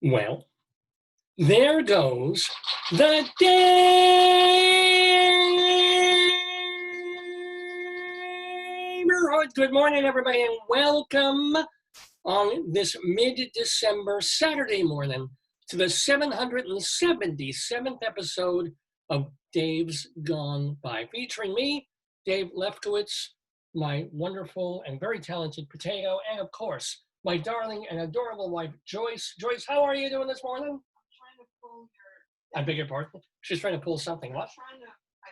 Well, there goes the Daverhood. Good morning, everybody, and welcome on this mid-December Saturday morning to the 777th episode of Dave's Gone By, featuring me, Dave Lefkowitz, my wonderful and very talented potato, and of course, my darling and adorable wife, Joyce. Joyce, how are you doing this morning? I'm trying to pull your... I beg your pardon? She's trying to pull something. What? I guess I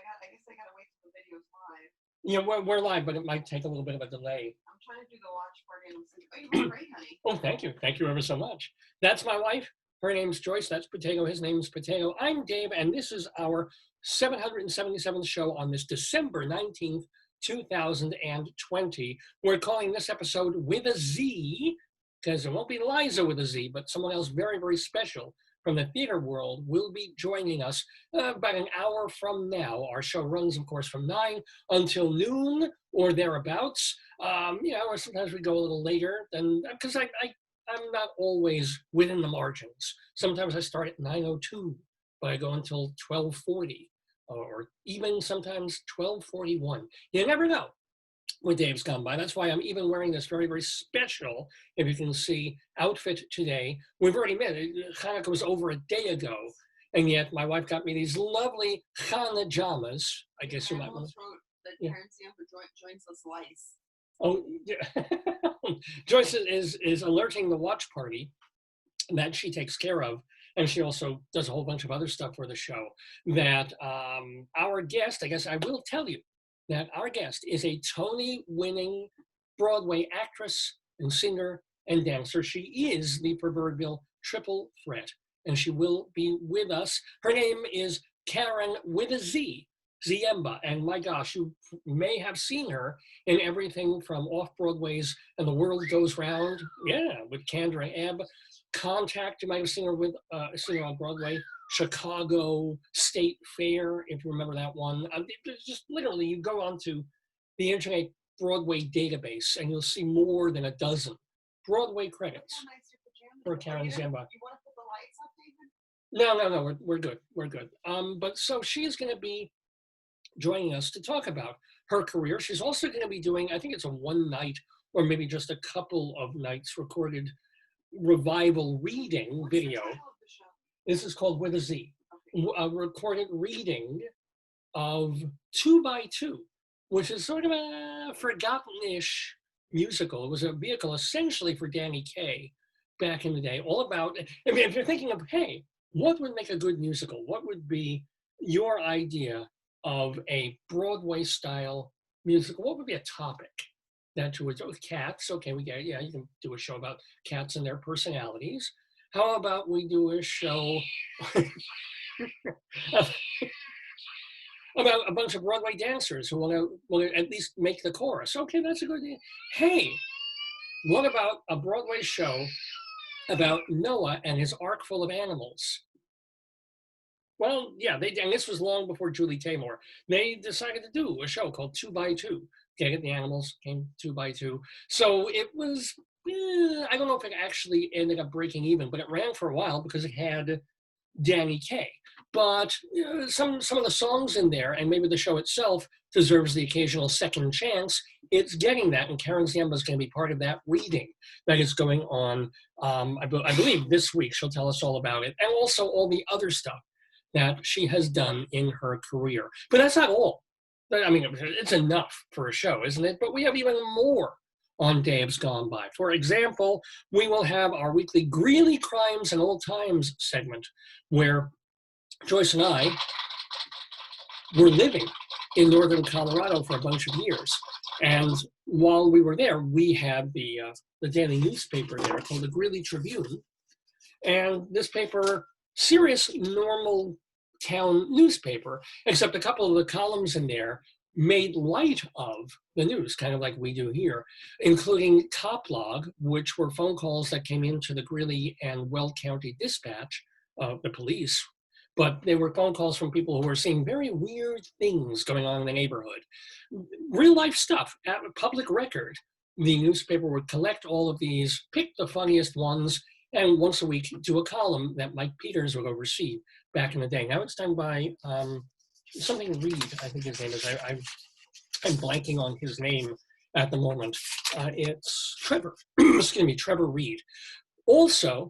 gotta wait till the video's live. Yeah, we're live, but it might take a little bit of a delay. I'm trying to do the watch party and I'm saying, oh, you look great, honey. Oh, thank you. Thank you ever so much. That's my wife. Her name's Joyce. That's Potato. His name's Potato. I'm Dave, and this is our 777th show on this December 19th, 2020. We're calling this episode With a Z, because it won't be Liza with a Z, but someone else very, very special from the theater world will be joining us about an hour from now. Our show runs, of course, from 9 until noon or thereabouts. Or sometimes we go a little later than, because I'm not always within the margins. Sometimes I start at 9:02, but I go until 12:40, or even sometimes 12:41. You never know with Dave's Gone By. That's why I'm even wearing this very, very special, if you can see, outfit today. We've already met. Hanukkah was over a day ago, and yet my wife got me these lovely Hanukkah pajamas. I guess you might want to. Wrote that Karen Ziemba joins the slice. Oh, yeah. Joyce is alerting the watch party that she takes care of, and she also does a whole bunch of other stuff for the show, that our guest, I guess I will tell you, that our guest is a Tony-winning Broadway actress and singer and dancer. She is the proverbial triple threat, and she will be with us. Her name is Karen with a Z, Ziemba, and my gosh, you may have seen her in everything from Off-Broadway's And the World Goes Round, with Kendra Ebb, Contact, you might have seen her with, seen her on Broadway, Chicago State Fair, if you remember that one. Just literally, you go onto the Internet Broadway database and you'll see more than a dozen Broadway credits for Karen Ziemba. You want to put the lights up, David? No, we're good. We're good. But so she is going to be joining us to talk about her career. She's also going to be doing, I think it's a one night or maybe just a couple of nights recorded revival reading video. This is called With a Z, a recorded reading of 2 by 2, which is sort of a forgotten-ish musical. It was a vehicle essentially for Danny Kaye back in the day, all about, if you're thinking of, hey, what would make a good musical? What would be your idea of a Broadway-style musical? What would be a topic that you would do with cats? Okay, we get it. Yeah, you can do a show about cats and their personalities. How about we do a show about a bunch of Broadway dancers who want to at least make the chorus? Okay, that's a good idea. Hey, what about a Broadway show about Noah and his ark full of animals? Well, yeah, and this was long before Julie Taymor. They decided to do a show called 2 by 2. Okay, the animals came 2 by 2. So it was, I don't know if it actually ended up breaking even, but it ran for a while because it had Danny Kaye. But some of the songs in there, and maybe the show itself, deserves the occasional second chance. It's getting that, and Karen Ziemba is going to be part of that reading that is going on, I believe, this week. She'll tell us all about it, and also all the other stuff that she has done in her career. But that's not all. I mean, it's enough for a show, isn't it? But we have even more on Dave's Gone By. For example, we will have our weekly Greeley Crimes Old Times segment, where Joyce and I were living in northern Colorado for a bunch of years. And while we were there, we had the daily newspaper there called the Greeley Tribune. And this paper, serious, normal town newspaper, except a couple of the columns in there made light of the news, kind of like we do here, including Top Log, which were phone calls that came into the Greeley and Weld County Dispatch, the police, but they were phone calls from people who were seeing very weird things going on in the neighborhood. Real life stuff, at public record. The newspaper would collect all of these, pick the funniest ones, and once a week do a column that Mike Peters would oversee back in the day. Now it's done by something Reed, I think his name is. I'm blanking on his name at the moment. It's Trevor, excuse me, Trevor Reed. Also,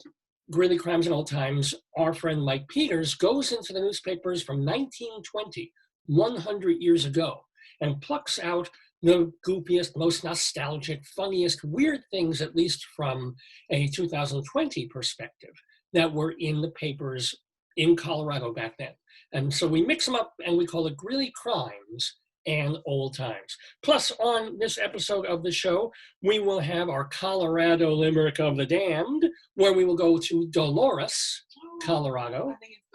Greeley Crimes Old Times, our friend Mike Peters goes into the newspapers from 1920, 100 years ago, and plucks out the goofiest, most nostalgic, funniest, weird things, at least from a 2020 perspective, that were in the papers in Colorado back then. And so we mix them up and we call it Greeley Crimes and Old Times. Plus, on this episode of the show, we will have our Colorado Limerick of the Damned, where we will go to Dolores, Colorado. I think it's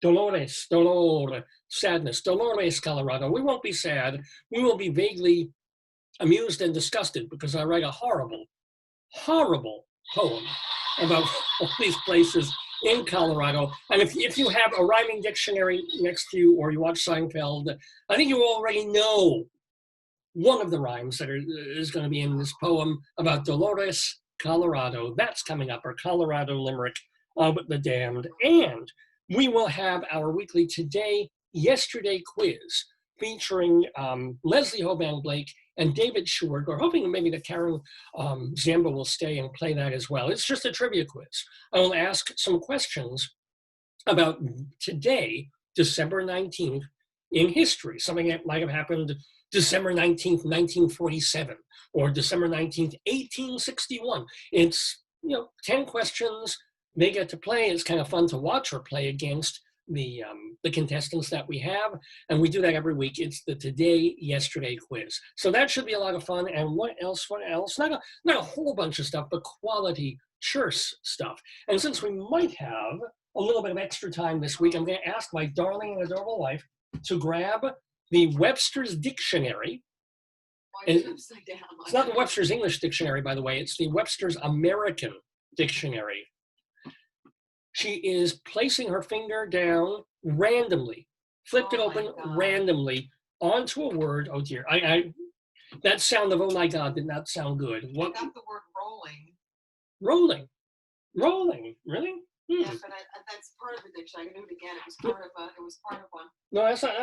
Dolores. Dolores, sadness, Dolores, Colorado. We won't be sad. We will be vaguely amused and disgusted because I write a horrible, horrible poem about all these places in Colorado. And if you have a rhyming dictionary next to you or you watch Seinfeld, I think you already know one of the rhymes that is going to be in this poem about Dolores, Colorado. That's coming up, our Colorado Limerick of the Damned. And we will have our weekly Today, Yesterday quiz featuring Leslie Hoban Blake and David Sheward. We're hoping maybe that Karen Ziemba will stay and play that as well. It's just a trivia quiz. I will ask some questions about today, December 19th, in history, something that might have happened December 19th, 1947, or December 19th, 1861. It's, 10 questions. They get to play. It's kind of fun to watch or play against the contestants that we have, and we do that every week. It's the Today, Yesterday quiz. So that should be a lot of fun. And what else? Not a whole bunch of stuff, but quality church stuff. And since we might have a little bit of extra time this week, I'm going to ask my darling and adorable wife to grab the Webster's Dictionary. It's not the Webster's English Dictionary, by the way. It's the Webster's American Dictionary. She is placing her finger down randomly, flipped it open randomly onto a word. Oh dear, that sound of oh my God did not sound good. What? I got the word rolling. Rolling, really? Yeah, but that's part of the dictionary. I can do it again. It was part of one. No, that's not.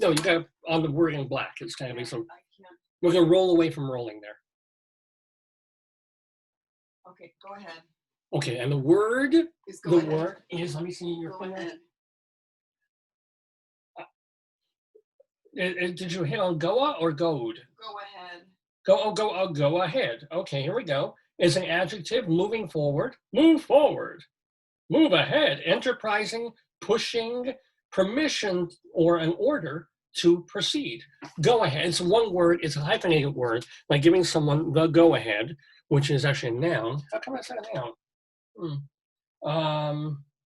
No, you got it on the word in black. It's kind of some. We're gonna roll away from rolling there. Okay, go ahead. Okay, and the word is, let me see your finger. Did you hit on Goa or Goad? Go ahead. Go ahead. Okay, here we go. It's an adjective, moving forward. Move forward. Move ahead. Enterprising, pushing, permission, or an order to proceed. Go ahead. It's one word. It's a hyphenated word, like giving someone the go ahead, which is actually a noun. How come I said a noun?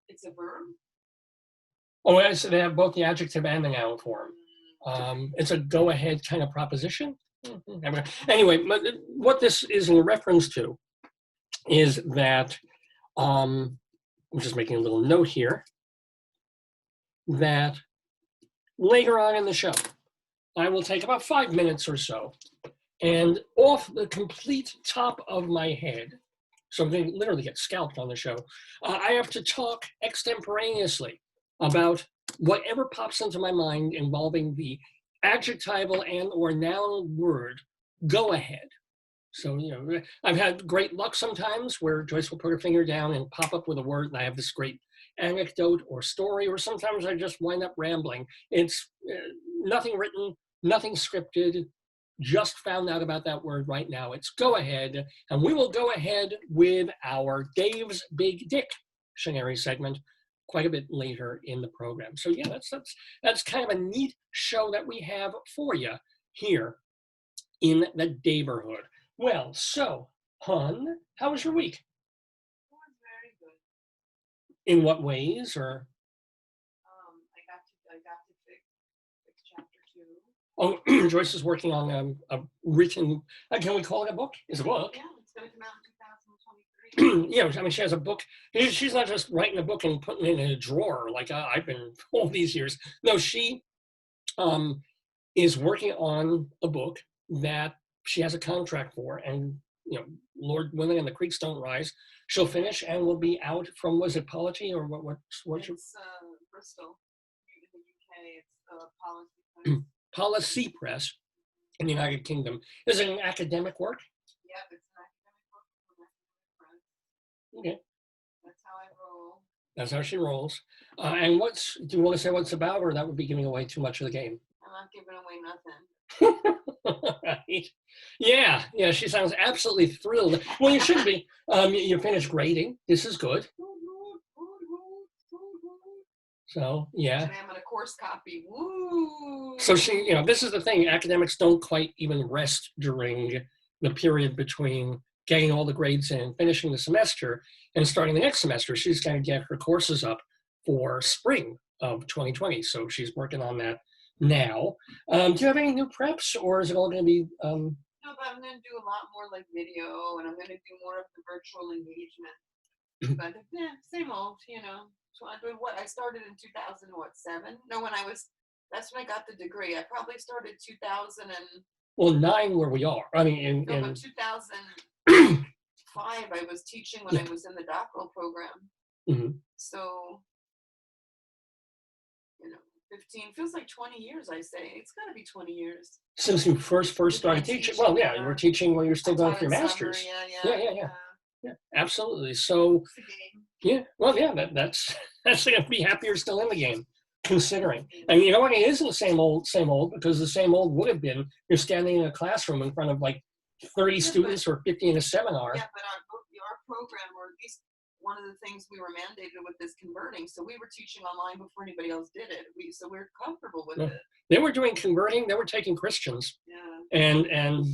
It's a verb. Oh, yes, they have both the adjective and the noun form. It's a go-ahead kind of proposition. Anyway, what this is in reference to is that, I'm just making a little note here, that later on in the show, I will take about 5 minutes or so, and off the complete top of my head, so I'm going to literally get scalped on the show, I have to talk extemporaneously about whatever pops into my mind involving the adjectival and or noun word, go ahead. So, I've had great luck sometimes where Joyce will put her finger down and pop up with a word and I have this great anecdote or story, or sometimes I just wind up rambling. It's nothing written, nothing scripted, just found out about that word right now. It's go ahead, and we will go ahead with our Dave's Big Dictionary segment quite a bit later in the program. So yeah, that's kind of a neat show that we have for you here in the Daverhood. Well, so, hon, how was your week? It was very good. In what ways, or? I got to fix chapter 2. Oh, Joyce is working on a written, can we call it a book? It's a book. Yeah, it's going to come out in 2023. Yeah, I mean, she has a book. She's not just writing a book and putting it in a drawer like I've been all these years. No, she is working on a book that she has a contract for, and Lord willing and the creeks don't rise, she'll finish and will be out from, was it Polity or what's your It's Bristol in the UK. It's policy. Policy Press in the United Kingdom. Is it an academic work? Yep, it's an academic book from academic press. Okay. That's how I roll. That's how she rolls. And do you want to say what it's about, or that would be giving away too much of the game? I'm not giving away nothing. Right. Yeah, she sounds absolutely thrilled. Well, you should be. You finished grading. This is good. So, yeah. And I'm on a course copy. Woo! So this is the thing. Academics don't quite even rest during the period between getting all the grades in, finishing the semester, and starting the next semester. She's going to get her courses up for spring of 2020. So she's working on that now. Do you have any new preps, or is it all going to be? No, but I'm going to do a lot more like video, and I'm going to do more of the virtual engagement. But same old, So I did what I started in 2007. No, that's when I got the degree. I probably started 2000 and. Well, 9 where we are. I mean, but 2005 I was teaching when I was in the doctoral program. Mm-hmm. So. 15 feels like 20 years. I say it's got to be 20 years since you first started teaching. Well, yeah, you were teaching when you were still going for your master's. Yeah, absolutely. So, yeah, well, yeah, that's going to be happy you're still in the game, considering. And you know what? It isn't the same old, because the same old would have been you're standing in a classroom in front of like 30 students or 50 in a seminar. Yeah, but our program, or at least one of the things we were mandated with, is converting. So we were teaching online before anybody else did it. So we're comfortable with it. They were doing converting. They were taking Christians and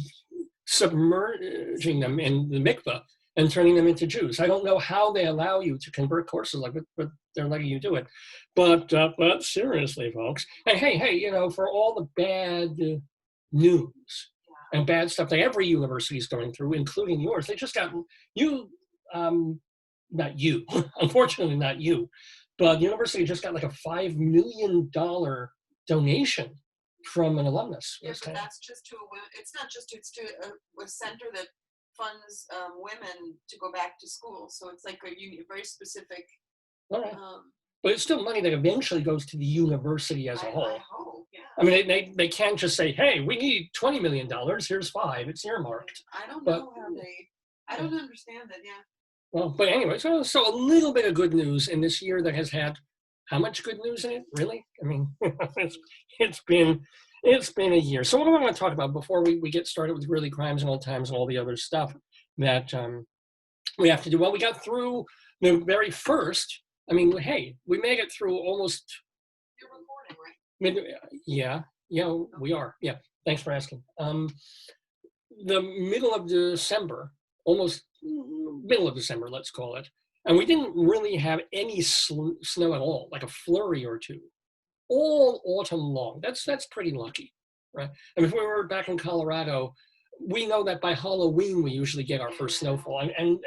submerging them in the mikveh and turning them into Jews. I don't know how they allow you to convert courses like that, but they're letting you do it. But seriously, folks, and hey, for all the bad news and bad stuff that every university is going through, including yours, they just got not you, unfortunately not you, but the university just got like a $5 million donation from an alumnus. Yeah, but that's just it's not just, it's to a center that funds women to go back to school. So it's like a very specific. All right. But it's still money that eventually goes to the university as a whole. I hope, yeah. I mean, they can't just say, hey, we need $20 million, here's 5, it's earmarked. I don't know how I don't understand it, yeah. Well, but anyway, so a little bit of good news in this year that has had how much good news in it? Really? I mean, it's been a year. So what do I want to talk about before we get started with Greeley Crimes Old Times and all the other stuff that we have to do? Well, we got through the very first. I mean, hey, we made it through almost. You're recording, right? Yeah, we are. Yeah, thanks for asking. The middle of December, almost middle of December, let's call it. And we didn't really have any snow at all, like a flurry or two, all autumn long. That's pretty lucky, right? And if we were back in Colorado, we know that by Halloween, we usually get our first snowfall. And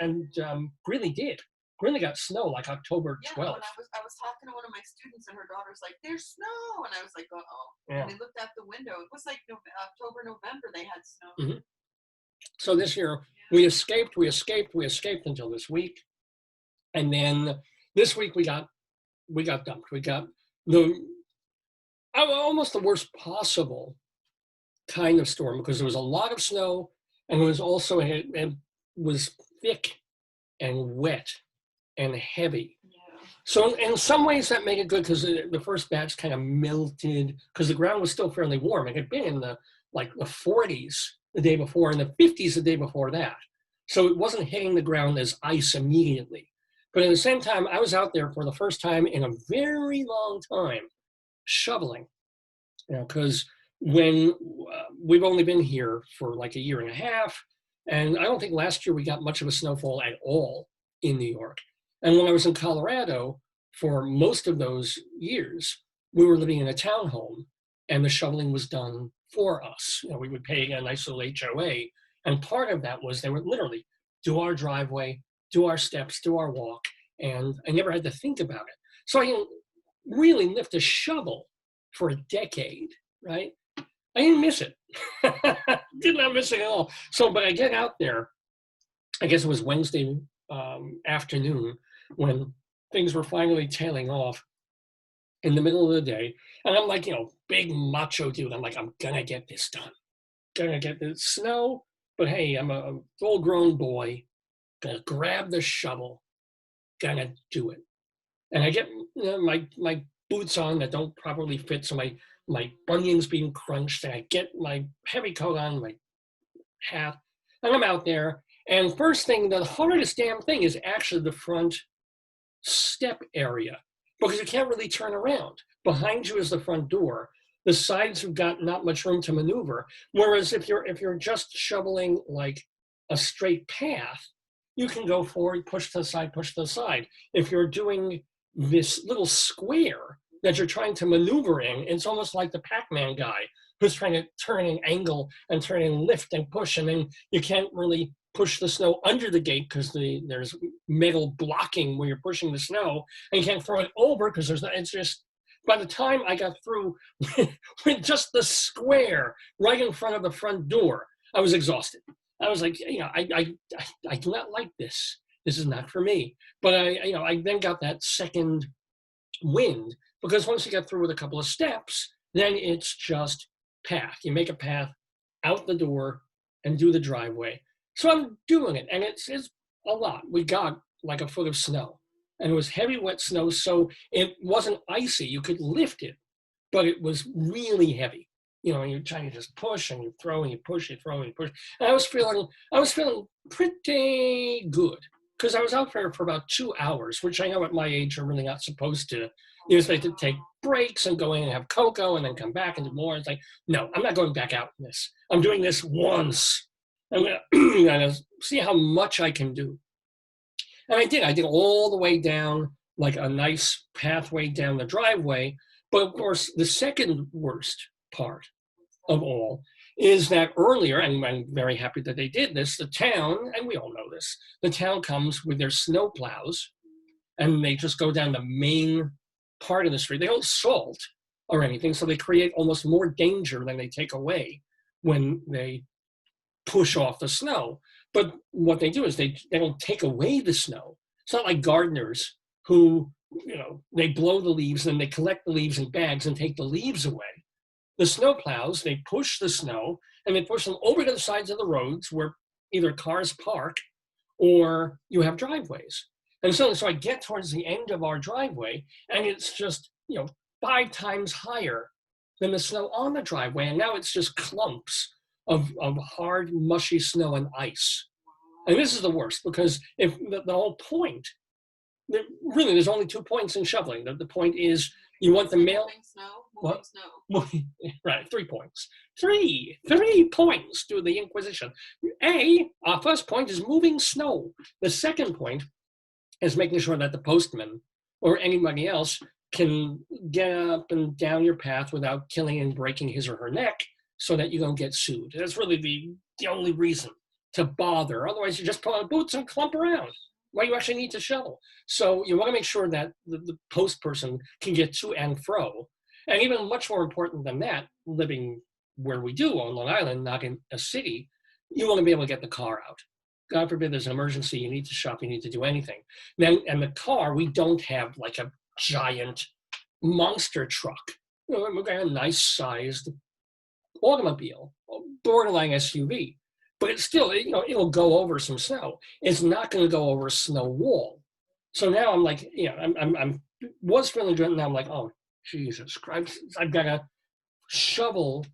Greeley did. Greeley got snow like October 12th. Yeah, I was talking to one of my students, and her daughter's like, there's snow. And I was like, uh-oh. Yeah. And they looked out the window. It was like October, November, they had snow. Mm-hmm. So this year, we escaped until this week. And then this week we got dumped. We got almost the worst possible kind of storm, because there was a lot of snow, and it was also, it was thick and wet and heavy. Yeah. So in some ways that made it good, because the first batch kind of melted, because the ground was still fairly warm. It had been in the 40s the day before and the 50s the day before that. So it wasn't hitting the ground as ice immediately. But at the same time, I was out there for the first time in a very long time shoveling, because when we've only been here for like a year and a half, and I don't think last year we got much of a snowfall at all in New York. And when I was in Colorado for most of those years, we were living in a townhome, and the shoveling was done for us. We would pay a nice little HOA, and part of that was they would literally do our driveway, do our steps, do our walk, and I never had to think about it. So I didn't really lift a shovel for a decade, right? I didn't miss it. Did not miss it at all. So, but I get out there, I guess it was Wednesday afternoon when things were finally tailing off in the middle of the day. And I'm like, big macho dude. I'm like, I'm gonna get this done. Gonna get the snow. But hey, I'm a full grown boy. Gonna grab the shovel. Gonna do it. And I get my boots on that don't properly fit, so my bunions being crunched, and I get my heavy coat on, my hat, and I'm out there. And first thing, the hardest damn thing is actually the front step area because you can't really turn around. Behind you is the front door. The sides have got not much room to maneuver. Whereas if you're just shoveling like a straight path, you can go forward, push to the side, push to the side. If you're doing this little square that you're trying to maneuver in, it's almost like the Pac-Man guy who's trying to turn and angle and turn and lift and push, and then you can't really push the snow under the gate because there's metal blocking where you're pushing the snow, and you can't throw it over because it's just, by the time I got through with just the square right in front of the front door, I was exhausted. I was like, I do not like this. This is not for me. But I then got that second wind because once you get through with a couple of steps, then it's just path. You make a path out the door and do the driveway. So I'm doing it, and it's a lot. We got like a foot of snow, and it was heavy, wet snow, so it wasn't icy. You could lift it, but it was really heavy. And you're trying to just push, and you throw, and you push, you throw, and you push. And I was feeling pretty good because I was out there for about 2 hours, which I know at my age you're really not supposed to. You're supposed to take breaks and go in and have cocoa and then come back and do more. It's like, no, I'm not going back out in this. I'm doing this once. I'm gonna see how much I can do. And I did. I did all the way down, like a nice pathway down the driveway. But of course, the second worst part of all is that earlier, and I'm very happy that they did this, the town, and we all know this, the town comes with their snow plows, and they just go down the main part of the street. They don't salt or anything, so they create almost more danger than they take away when they push off the snow. But what they do is they don't take away the snow. It's not like gardeners who, they blow the leaves and they collect the leaves in bags and take the leaves away. The snow plows, they push the snow and they push them over to the sides of the roads where either cars park or you have driveways. And so I get towards the end of our driveway and it's just, 5 times higher than the snow on the driveway. And now it's just clumps of hard, mushy snow and ice. And this is the worst because if the whole point, really, there's only 2 points in shoveling. The point is you want the mail. Moving snow. Right, 3 points. Three points to the Inquisition. Our first point is moving snow. The second point is making sure that the postman or anybody else can get up and down your path without killing and breaking his or her neck so that you don't get sued. That's really the only reason to bother. Otherwise, you just put on boots and clump around. Why you actually need to shovel. So you want to make sure that the post person can get to and fro. And even much more important than that, living where we do on Long Island, not in a city, you want to be able to get the car out. God forbid there's an emergency, you need to shop, you need to do anything. And the car, we don't have like a giant monster truck. We've got a nice sized automobile, borderline SUV. But it's still, it'll go over some snow. It's not going to go over a snow wall. So now I'm like, I'm was feeling good. And now I'm like, oh, Jesus Christ, I've got to shovel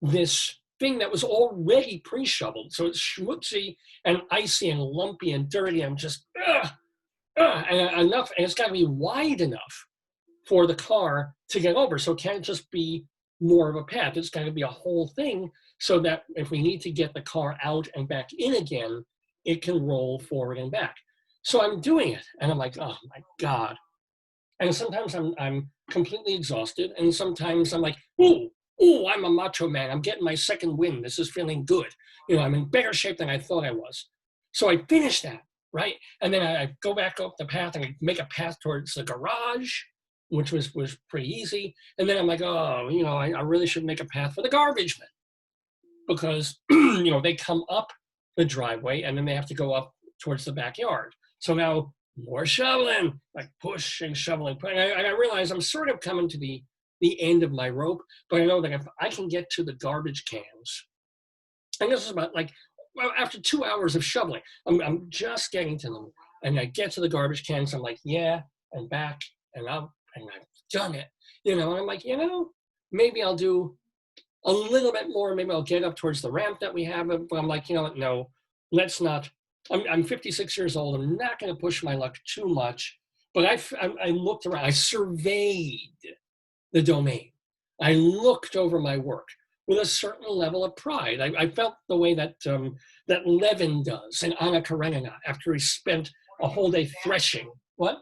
this thing that was already pre-shoveled. So it's schmutzy and icy and lumpy and dirty. I'm just, and enough, and it's got to be wide enough for the car to get over. So it can't just be more of a path. It's got to be a whole thing so that if we need to get the car out and back in again, it can roll forward and back. So I'm doing it, and I'm like, oh my God. And sometimes I'm completely exhausted, and sometimes I'm like, ooh, I'm a macho man. I'm getting my second wind. This is feeling good. I'm in better shape than I thought I was. So I finish that, right? And then I go back up the path and I make a path towards the garage, which was pretty easy. And then I'm like, oh, I really should make a path for the garbage men because, they come up the driveway and then they have to go up towards the backyard. So now more shoveling, like pushing, shoveling. And I realize I'm sort of coming to the end of my rope, but I know that if I can get to the garbage cans, and this is about like, after 2 hours of shoveling, I'm just getting to them. And I get to the garbage cans, I'm like, yeah, and back and up, and I've done it. And I'm like, maybe I'll do a little bit more. Maybe I'll get up towards the ramp that we have. But I'm like, what? No, let's not. I'm 56 years old. I'm not going to push my luck too much. But I looked around. I surveyed the domain. I looked over my work with a certain level of pride. I felt the way that that Levin does in Anna Karenina after he spent a whole day threshing. What?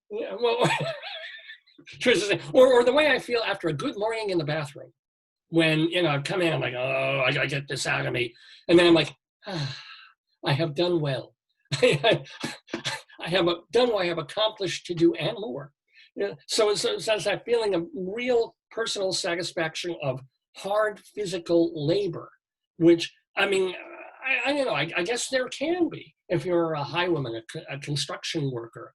Yeah, well, or the way I feel after a good morning in the bathroom, when I come in, I'm like, oh, I gotta get this out of me, and then I'm like, I have done well. I have done what I have accomplished to do and more. So it's that feeling of real personal satisfaction of hard physical labor, which, I mean, I don't know, I guess there can be if you're a highwayman, a construction worker,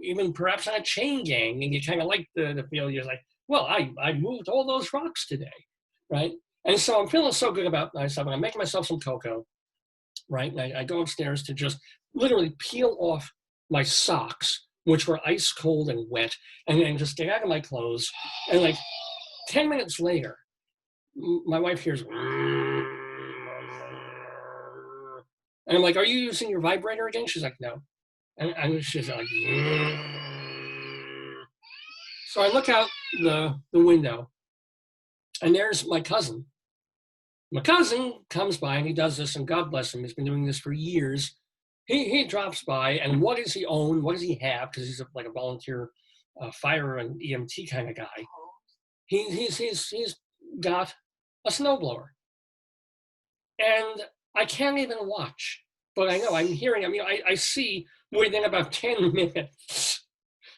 even perhaps on a chain gang, and you kind of like the feel. You're like, well, I moved all those rocks today, right? And so I'm feeling so good about myself, and I'm making myself some cocoa, right? And I go upstairs to just literally peel off my socks, which were ice cold and wet, and just get out of my clothes. And like 10 minutes later, my wife hears, and I'm like, are you using your vibrator again? She's like, no. And she's like, so I look out the window, and there's my cousin. My cousin comes by, and he does this, and God bless him, he's been doing this for years. He drops by, and what does he own? What does he have? Because he's like a volunteer fire and EMT kind of guy. He's got a snowblower, and I can't even watch, but I know I'm hearing. I mean, I see within about 10 minutes,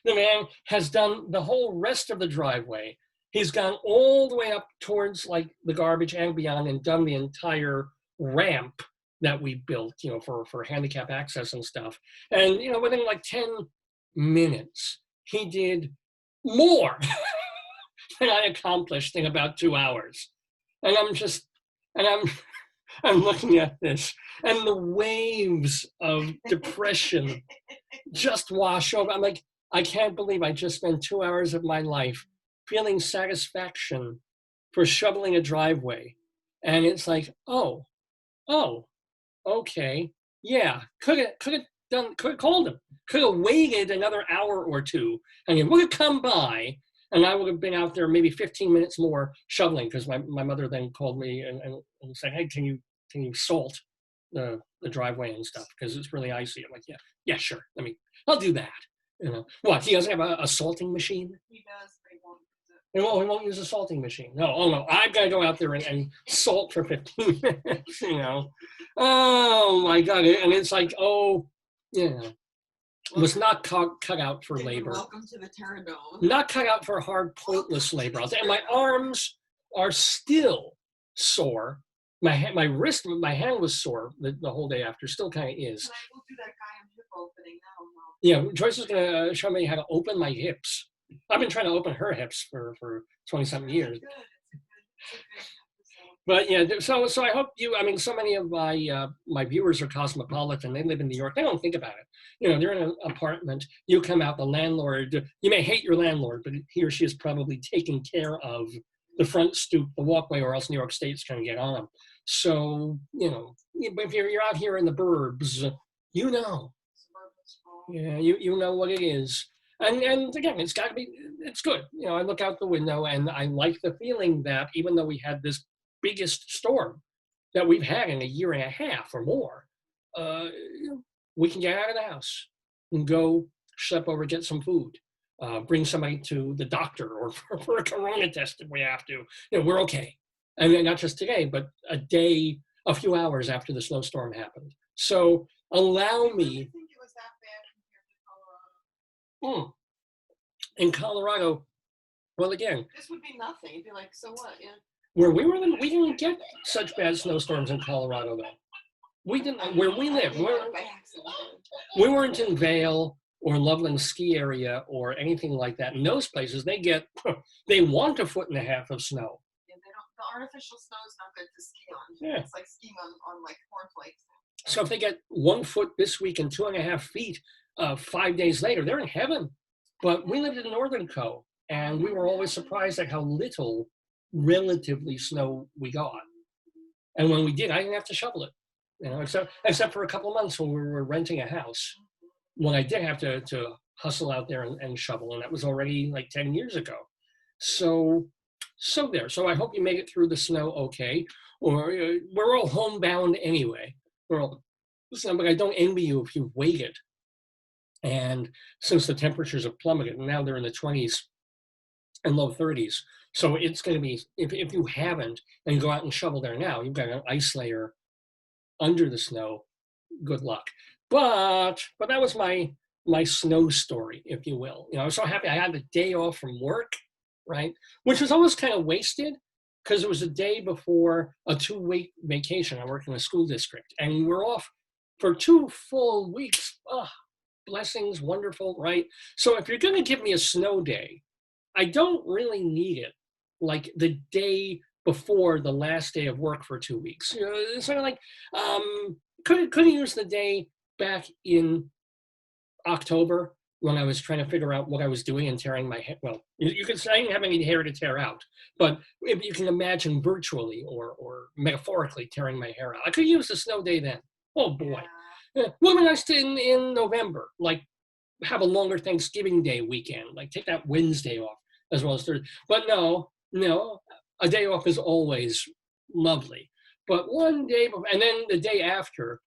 the man has done the whole rest of the driveway. He's gone all the way up towards like the garbage and beyond, and done the entire ramp that we built, for handicap access and stuff. And, within like 10 minutes, he did more than I accomplished in about 2 hours. And I'm looking at this, and the waves of depression just wash over. I'm like, I can't believe I just spent 2 hours of my life feeling satisfaction for shoveling a driveway. And it's like, oh, okay, yeah, could have called him, could have waited another hour or two, and he would have come by, and I would have been out there maybe 15 minutes more shoveling, because my mother then called me and said, hey, can you salt the driveway and stuff, because it's really icy. I'm like, yeah, sure, I'll do that. What, he doesn't have a salting machine? He does, but he won't use it. He won't use a salting machine. No, I've got to go out there and salt for 15 minutes, Oh my God. And it's like, was not cut out for labor. Welcome to the Terradome. Not cut out for hard, pointless labor. And my arms are still sore. My wrist, my hand was sore the whole day after, still kind of is. And I will do that guy on hip opening now. Yeah, Joyce is going to show me how to open my hips. I've been trying to open her hips for 20-something years. It's a good But yeah, so I hope so many of my viewers are cosmopolitan. They live in New York. They don't think about it. They're in an apartment. You come out, the landlord, you may hate your landlord, but he or she is probably taking care of the front stoop, the walkway, or else New York State's going to get on them. So, if you're out here in the burbs, yeah, you know what it is. And again, it's got to be, it's good. I look out the window, and I like the feeling that even though we had this biggest storm that we've had in a year and a half or more, we can get out of the house and go step over, get some food, bring somebody to the doctor, or for a corona test if we have to. We're okay. And not just today, but a few hours after the snowstorm happened. So allow me. I think it was that bad compared to Colorado. In Colorado, well, again, this would be nothing. You'd be like, so what? Yeah. Where we didn't get such bad snowstorms in Colorado, though. We didn't, where we live, By accident. we weren't in Vail or Loveland ski area or anything like that. In those places, they want 1.5 feet of snow. Yeah, they don't. The artificial snow is not good to ski on. Yeah. It's like skiing on like cornflakes. So if they get 1 foot this week and 2.5 feet 5 days later, they're in heaven. But we lived in Northern Co, and we were always surprised at how little relatively snow we got. And when we did, I didn't have to shovel it, except for a couple of months when we were renting a house, when I did have to hustle out there and shovel, and that was already like 10 years ago. So there. So I hope you make it through the snow okay, or we're all homebound anyway. But I don't envy you if you've waited. And since the temperatures have plummeted, and now they're in the 20s and low 30s, so it's going to be, if you haven't and go out and shovel there now, you've got an ice layer under the snow. Good luck. But that was my snow story, if you will. I was so happy I had the day off from work, right? Which was almost kind of wasted because it was a day before a 2-week vacation. I work in a school district, and we're off for 2 full weeks. Oh, blessings, wonderful, right? So if you're going to give me a snow day, I don't really need it like the day before the last day of work for 2 weeks. It's sort of like, could use the day back in October when I was trying to figure out what I was doing and tearing my hair. Well, you could say I didn't have any hair to tear out, but if you can imagine virtually or metaphorically tearing my hair out, I could use the snow day then. Oh boy. Would be nice to in November, like have a longer Thanksgiving Day weekend, like take that Wednesday off as well as Thursday. But no, a day off is always lovely. But one day, and then the day after,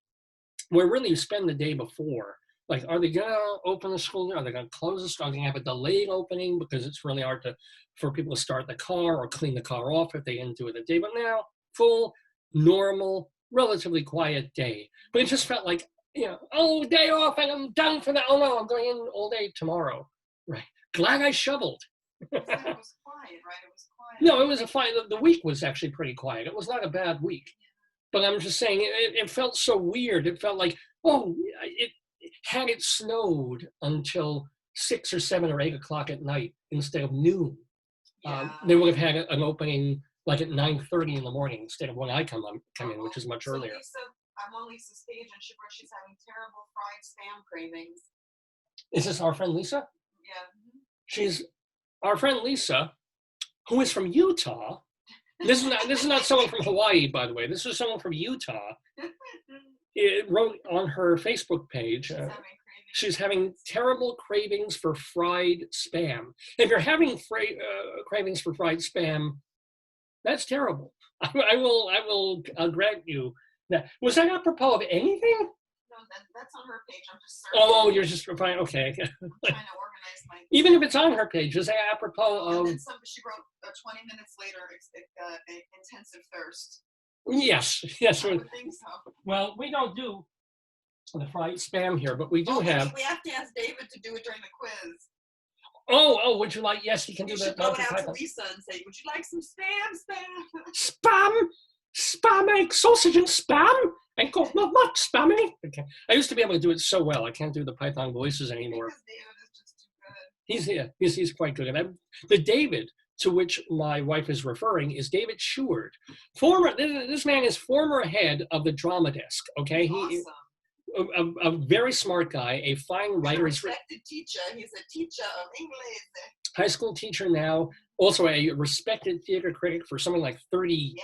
where really you spend the day before, like, are they going to open the school? Are they going to close the school? Are they going to have a delayed opening because it's really hard for people to start the car or clean the car off if they didn't do it a day. But now, full, normal, relatively quiet day. But it just felt like, day off and I'm done for that. Oh no, I'm going in all day tomorrow. Right. Glad I shoveled. It was quiet, right? It was quiet. No, it was a fine. The week was actually pretty quiet. It was not a bad week. But I'm just saying, it felt so weird. It felt like, had it snowed until 6 or 7 or 8 o'clock at night instead of noon, they would have had an opening like at 9:30 in the morning instead of when I come in, which is much earlier. Lisa, I'm on Lisa's page, and she's having terrible fried spam cravings. Is this our friend Lisa? Yeah. She's our friend Lisa, who is from Utah. This is not someone from Hawaii, by the way. This is someone from Utah. It wrote on her Facebook page, she's having terrible cravings for fried spam. If you're having cravings for fried spam, that's terrible. I will grant you that. Was that apropos of anything? No, that's on her page. I'm just searching. Oh, you're just replying. Okay. I'm trying to organize my. Even if it's on her page, is that apropos of? And then she wrote 20 minutes later, intensive thirst. Yes. I would think so. Well, we don't do the fried spam here, but we do have. We have to ask David to do it during the quiz. Oh, would you like? Yes, he can do that. You should go out to Lisa and say, "Would you like some spam?" Spam, egg, sausage, and spam. And go, not much spammy. Okay. I used to be able to do it so well. I can't do the Python voices anymore. Because David is just too good. He's quite good. And the David to which my wife is referring is David Sheward. This man is former head of the drama desk. Okay, Awesome. A very smart guy, a fine writer. A respected teacher. He's a teacher of English. High school teacher now. Also a respected theater critic for something like 40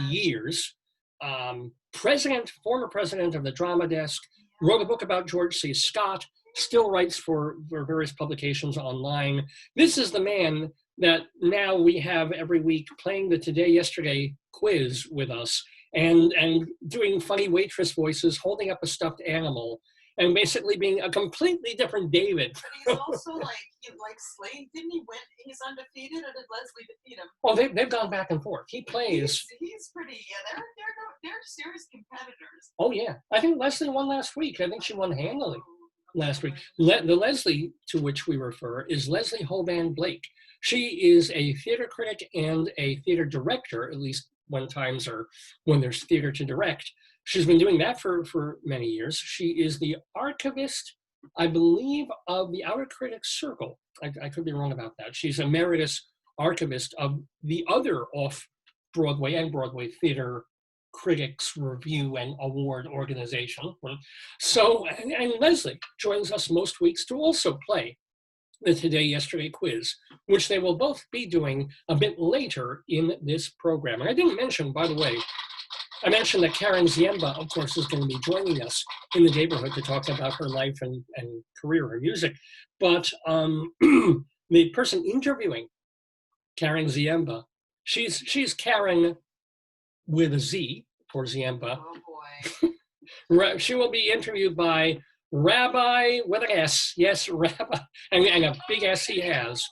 years. Former president of the drama desk. Wrote a book about George C. Scott. Still writes for various publications online. This is the man that now we have every week playing the Today Yesterday quiz with us and doing funny waitress voices, holding up a stuffed animal, and basically being a completely different David. But he's also like Slade. Didn't he win? He's undefeated, or did Leslie defeat him? Well, they've gone back and forth. He plays. He's pretty. Yeah, they're serious competitors. Oh yeah, I think Leslie won last week. I think she won handily last week. The Leslie to which we refer is Leslie Hoban Blake. She is a theater critic and a theater director, at least when there's theater to direct. she's been doing that for many years. She is the archivist, I believe, of the Outer Critics Circle. I could be wrong about that. She's emeritus archivist of the other off-Broadway and Broadway theater critics review and award organization. So, and Leslie joins us most weeks to also play the Today Yesterday quiz, which they will both be doing a bit later in this program. And I didn't mention, by the way, I mentioned that Karen Ziemba, of course, is going to be joining us in the Daverhood to talk about her life and career in music. But the person interviewing Karen Ziemba, she's Karen with a Z for Ziemba. Oh boy. She will be interviewed by Rabbi with an S, yes, Rabbi, and a big S he has.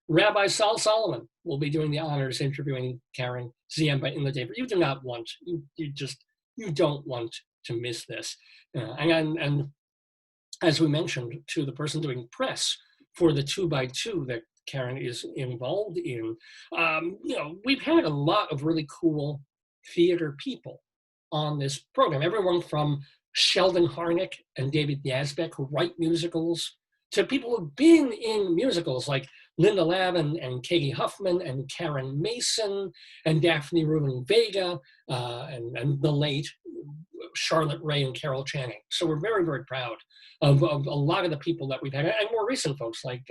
Rabbi Sol Solomon will be doing the honors interviewing Karen Ziemba in the Daverhood. You do not want, you don't want to miss this. And as we mentioned to the person doing press for the 2x2 that Karen is involved in, we've had a lot of really cool theater people on this program. Everyone from Sheldon Harnick and David Yazbek, who write musicals, to people who've been in musicals like Linda Lavin and Katie Huffman and Karen Mason and Daphne Rubin Vega and the late Charlotte Ray and Carol Channing. So we're very, very proud of a lot of the people that we've had, and more recent folks like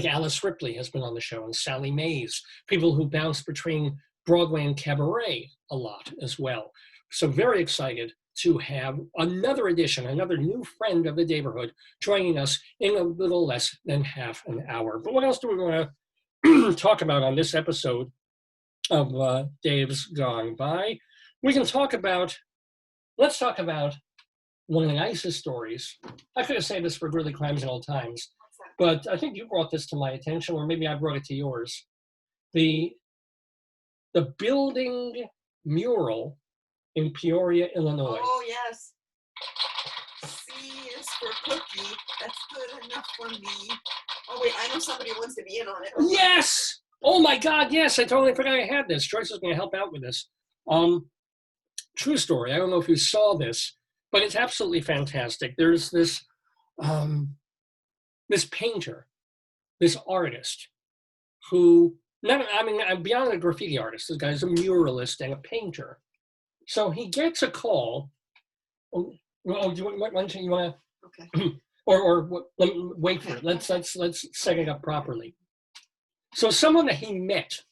Alice Ripley has been on the show, and Sally Mays, people who bounce between Broadway and cabaret a lot as well. So very excited to have another edition, another new friend of the Daverhood joining us in a little less than half an hour. But what else do we want to talk about on this episode of Dave's Gone By? We can talk about, let's talk about one of the nicest stories. I could have saved this for Greeley Crimes Old Times, but I think you brought this to my attention, or maybe I brought it to yours. The building mural in Peoria, Illinois. Oh, yes. C is for cookie. That's good enough for me. Oh, wait, I know somebody wants to be in on it. Yes! Oh my God, yes, I totally forgot I had this. Joyce is going to help out with this. True story. I don't know if you saw this, but it's absolutely fantastic. There's this painter, this artist who, beyond a graffiti artist, this guy's a muralist and a painter. So he gets a call. Why don't you want to? Okay. Wait for it. Let's set it up properly. So someone that he met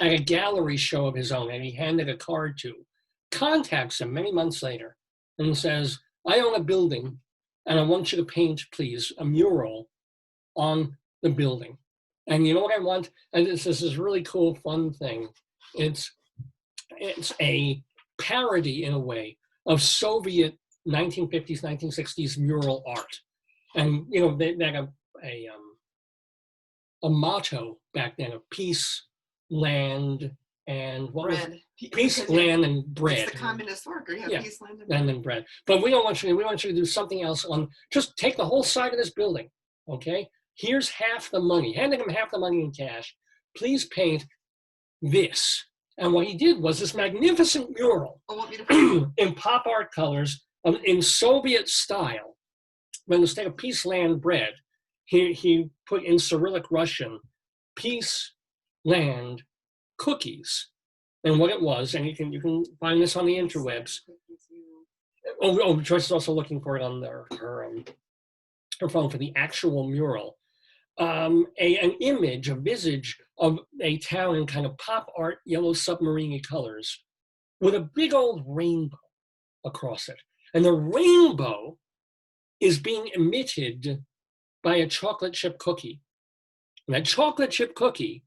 at a gallery show of his own, and he handed a card to, contacts him many months later and says, "I own a building, and I want you to paint, please, a mural on the building. And you know what I want?" And this is this really cool, fun thing. It's a parody, in a way, of Soviet 1950s, 1960s mural art. And, they had a motto back then of peace, land, and what bread. was it? Peace, land, and bread. It's the communist worker, Yeah, peace, land, and bread. But we want you to do something else just take the whole side of this building, okay? Here's half the money, handing him half the money in cash. Please paint this. And what he did was this magnificent mural in pop art colors in Soviet style. When instead of peace, land, bread, he put in Cyrillic Russian, peace, land, cookies. And what it was, and you can find this on the interwebs. Oh, Joyce is also looking for it on her phone for the actual mural. An image, a visage of a town in kind of pop art yellow submarine colors with a big old rainbow across it. And the rainbow is being emitted by a chocolate chip cookie. And that chocolate chip cookie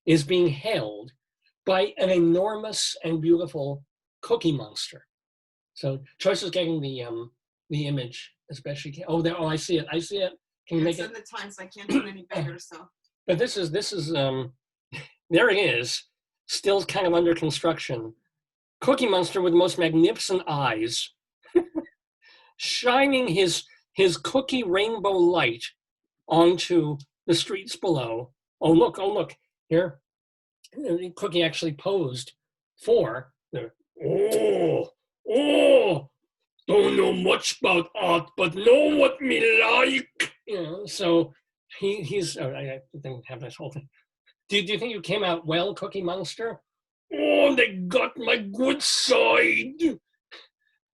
is being held by an enormous and beautiful cookie monster. So Joyce is getting the image as best she can. Oh, there! Oh, I see it. Can you make it? It's in the Times. I can't do it any bigger. So. But this is there it is, still kind of under construction. Cookie Monster with the most magnificent eyes, shining his cookie rainbow light onto the streets below. Oh look! Here, the cookie actually posed for the. oh, don't know much about art, but know what me like. So he's, I didn't have this whole thing. Do you think you came out well, Cookie Monster? Oh, they got my good side.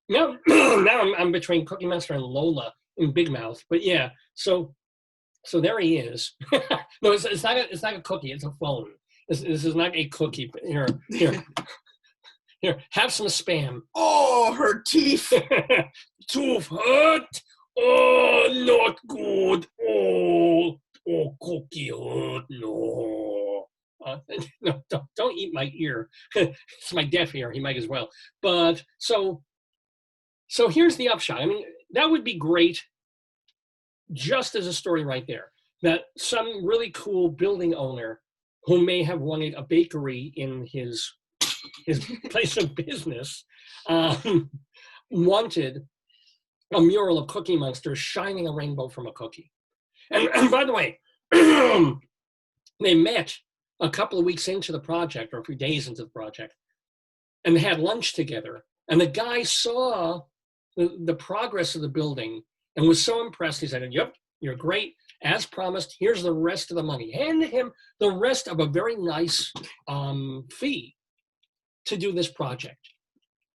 Now, now I'm between Cookie Monster and Lola in Big Mouth. But yeah, so there he is. No, it's not a cookie. It's a phone. This is not a cookie. Here, have some Spam. Oh, her teeth. Tooth hurt. Oh, not good. Oh, cookie hurt. No. No, don't eat my ear. It's my deaf ear. He might as well. But so here's the upshot. I mean, that would be great just as a story right there, that some really cool building owner who may have wanted a bakery in his place of business wanted a mural of Cookie Monster shining a rainbow from a cookie. And by the way, they met a couple of weeks into the project, or a few days into the project, and they had lunch together. And the guy saw the progress of the building and was so impressed. He said, "Yep, you're great. As promised, here's the rest of the money." Handed him the rest of a very nice fee to do this project.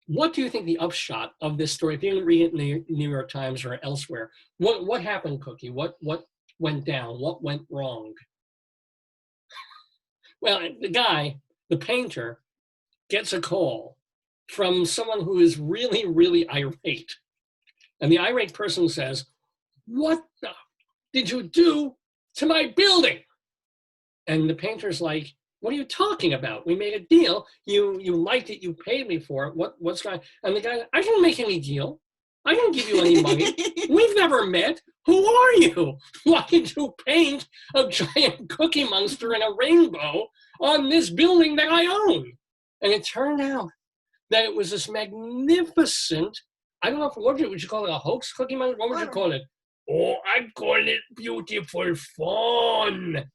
What do you think the upshot of this story? If you didn't read it in the New York Times or elsewhere, what happened, Cookie? What went down? What went wrong? Well, the guy, the painter, gets a call from someone who is really, really irate. And the irate person says, "What the did you do to my building?" And the painter's like, "What are you talking about? We made a deal. You liked it. You paid me for it. What's going on?" And the guy, "I didn't make any deal. I didn't give you any money. We've never met. Who are you? Why did you paint a giant Cookie Monster and a rainbow on this building that I own?" And it turned out that it was this magnificent, I don't know, what would you call it, a hoax Cookie Monster? What would you call it? Oh, I'd call it beautiful fun.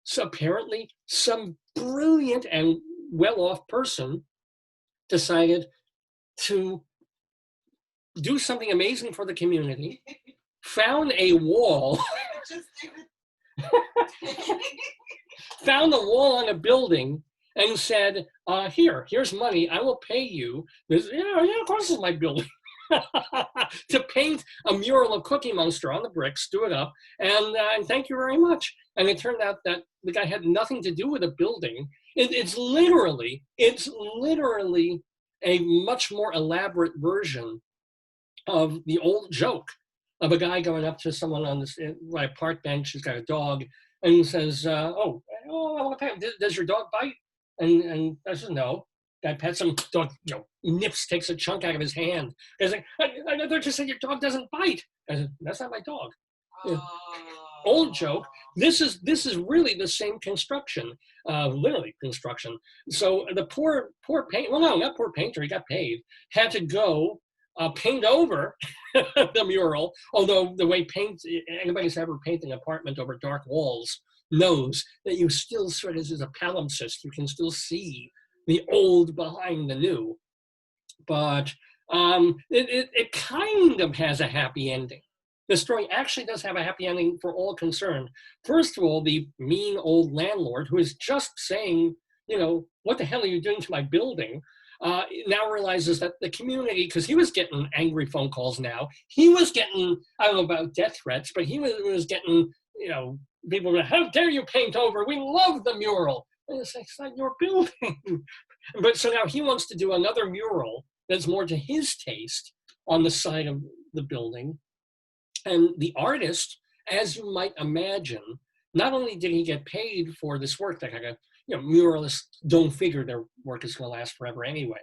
So apparently some brilliant and well-off person decided to do something amazing for the community, found a wall, found a wall on a building and said, here's money, I will pay you. Yeah, of course it's my building. To paint a mural of Cookie Monster on the bricks, do it up, and thank you very much. And it turned out that the guy had nothing to do with the building. It's literally a much more elaborate version of the old joke of a guy going up to someone on this a park bench. He's got a dog, and he says, I want to pay him. Does your dog bite? And I said, no. Guy pets him, dog, nips, takes a chunk out of his hand. He's like, I thought you said your dog doesn't bite. I said, that's not my dog. Old joke. This is really the same construction, literally construction. So the poor painter, well, no, not poor painter, he got paid, had to go paint over the mural. Although the way anybody who's ever painted an apartment over dark walls knows that you still sort of, as a palimpsest, you can still see the old behind the new. But it kind of has a happy ending. The story actually does have a happy ending for all concerned. First of all, the mean old landlord, who is just saying, what the hell are you doing to my building? Now realizes that the community, because he was getting angry phone calls now. He was getting, I don't know about death threats, but he was getting, people going, how dare you paint over? We love the mural. And it's not your building. But so now he wants to do another mural that's more to his taste on the side of the building. And the artist, as you might imagine, not only did he get paid for this work, that muralists don't figure their work is going to last forever anyway.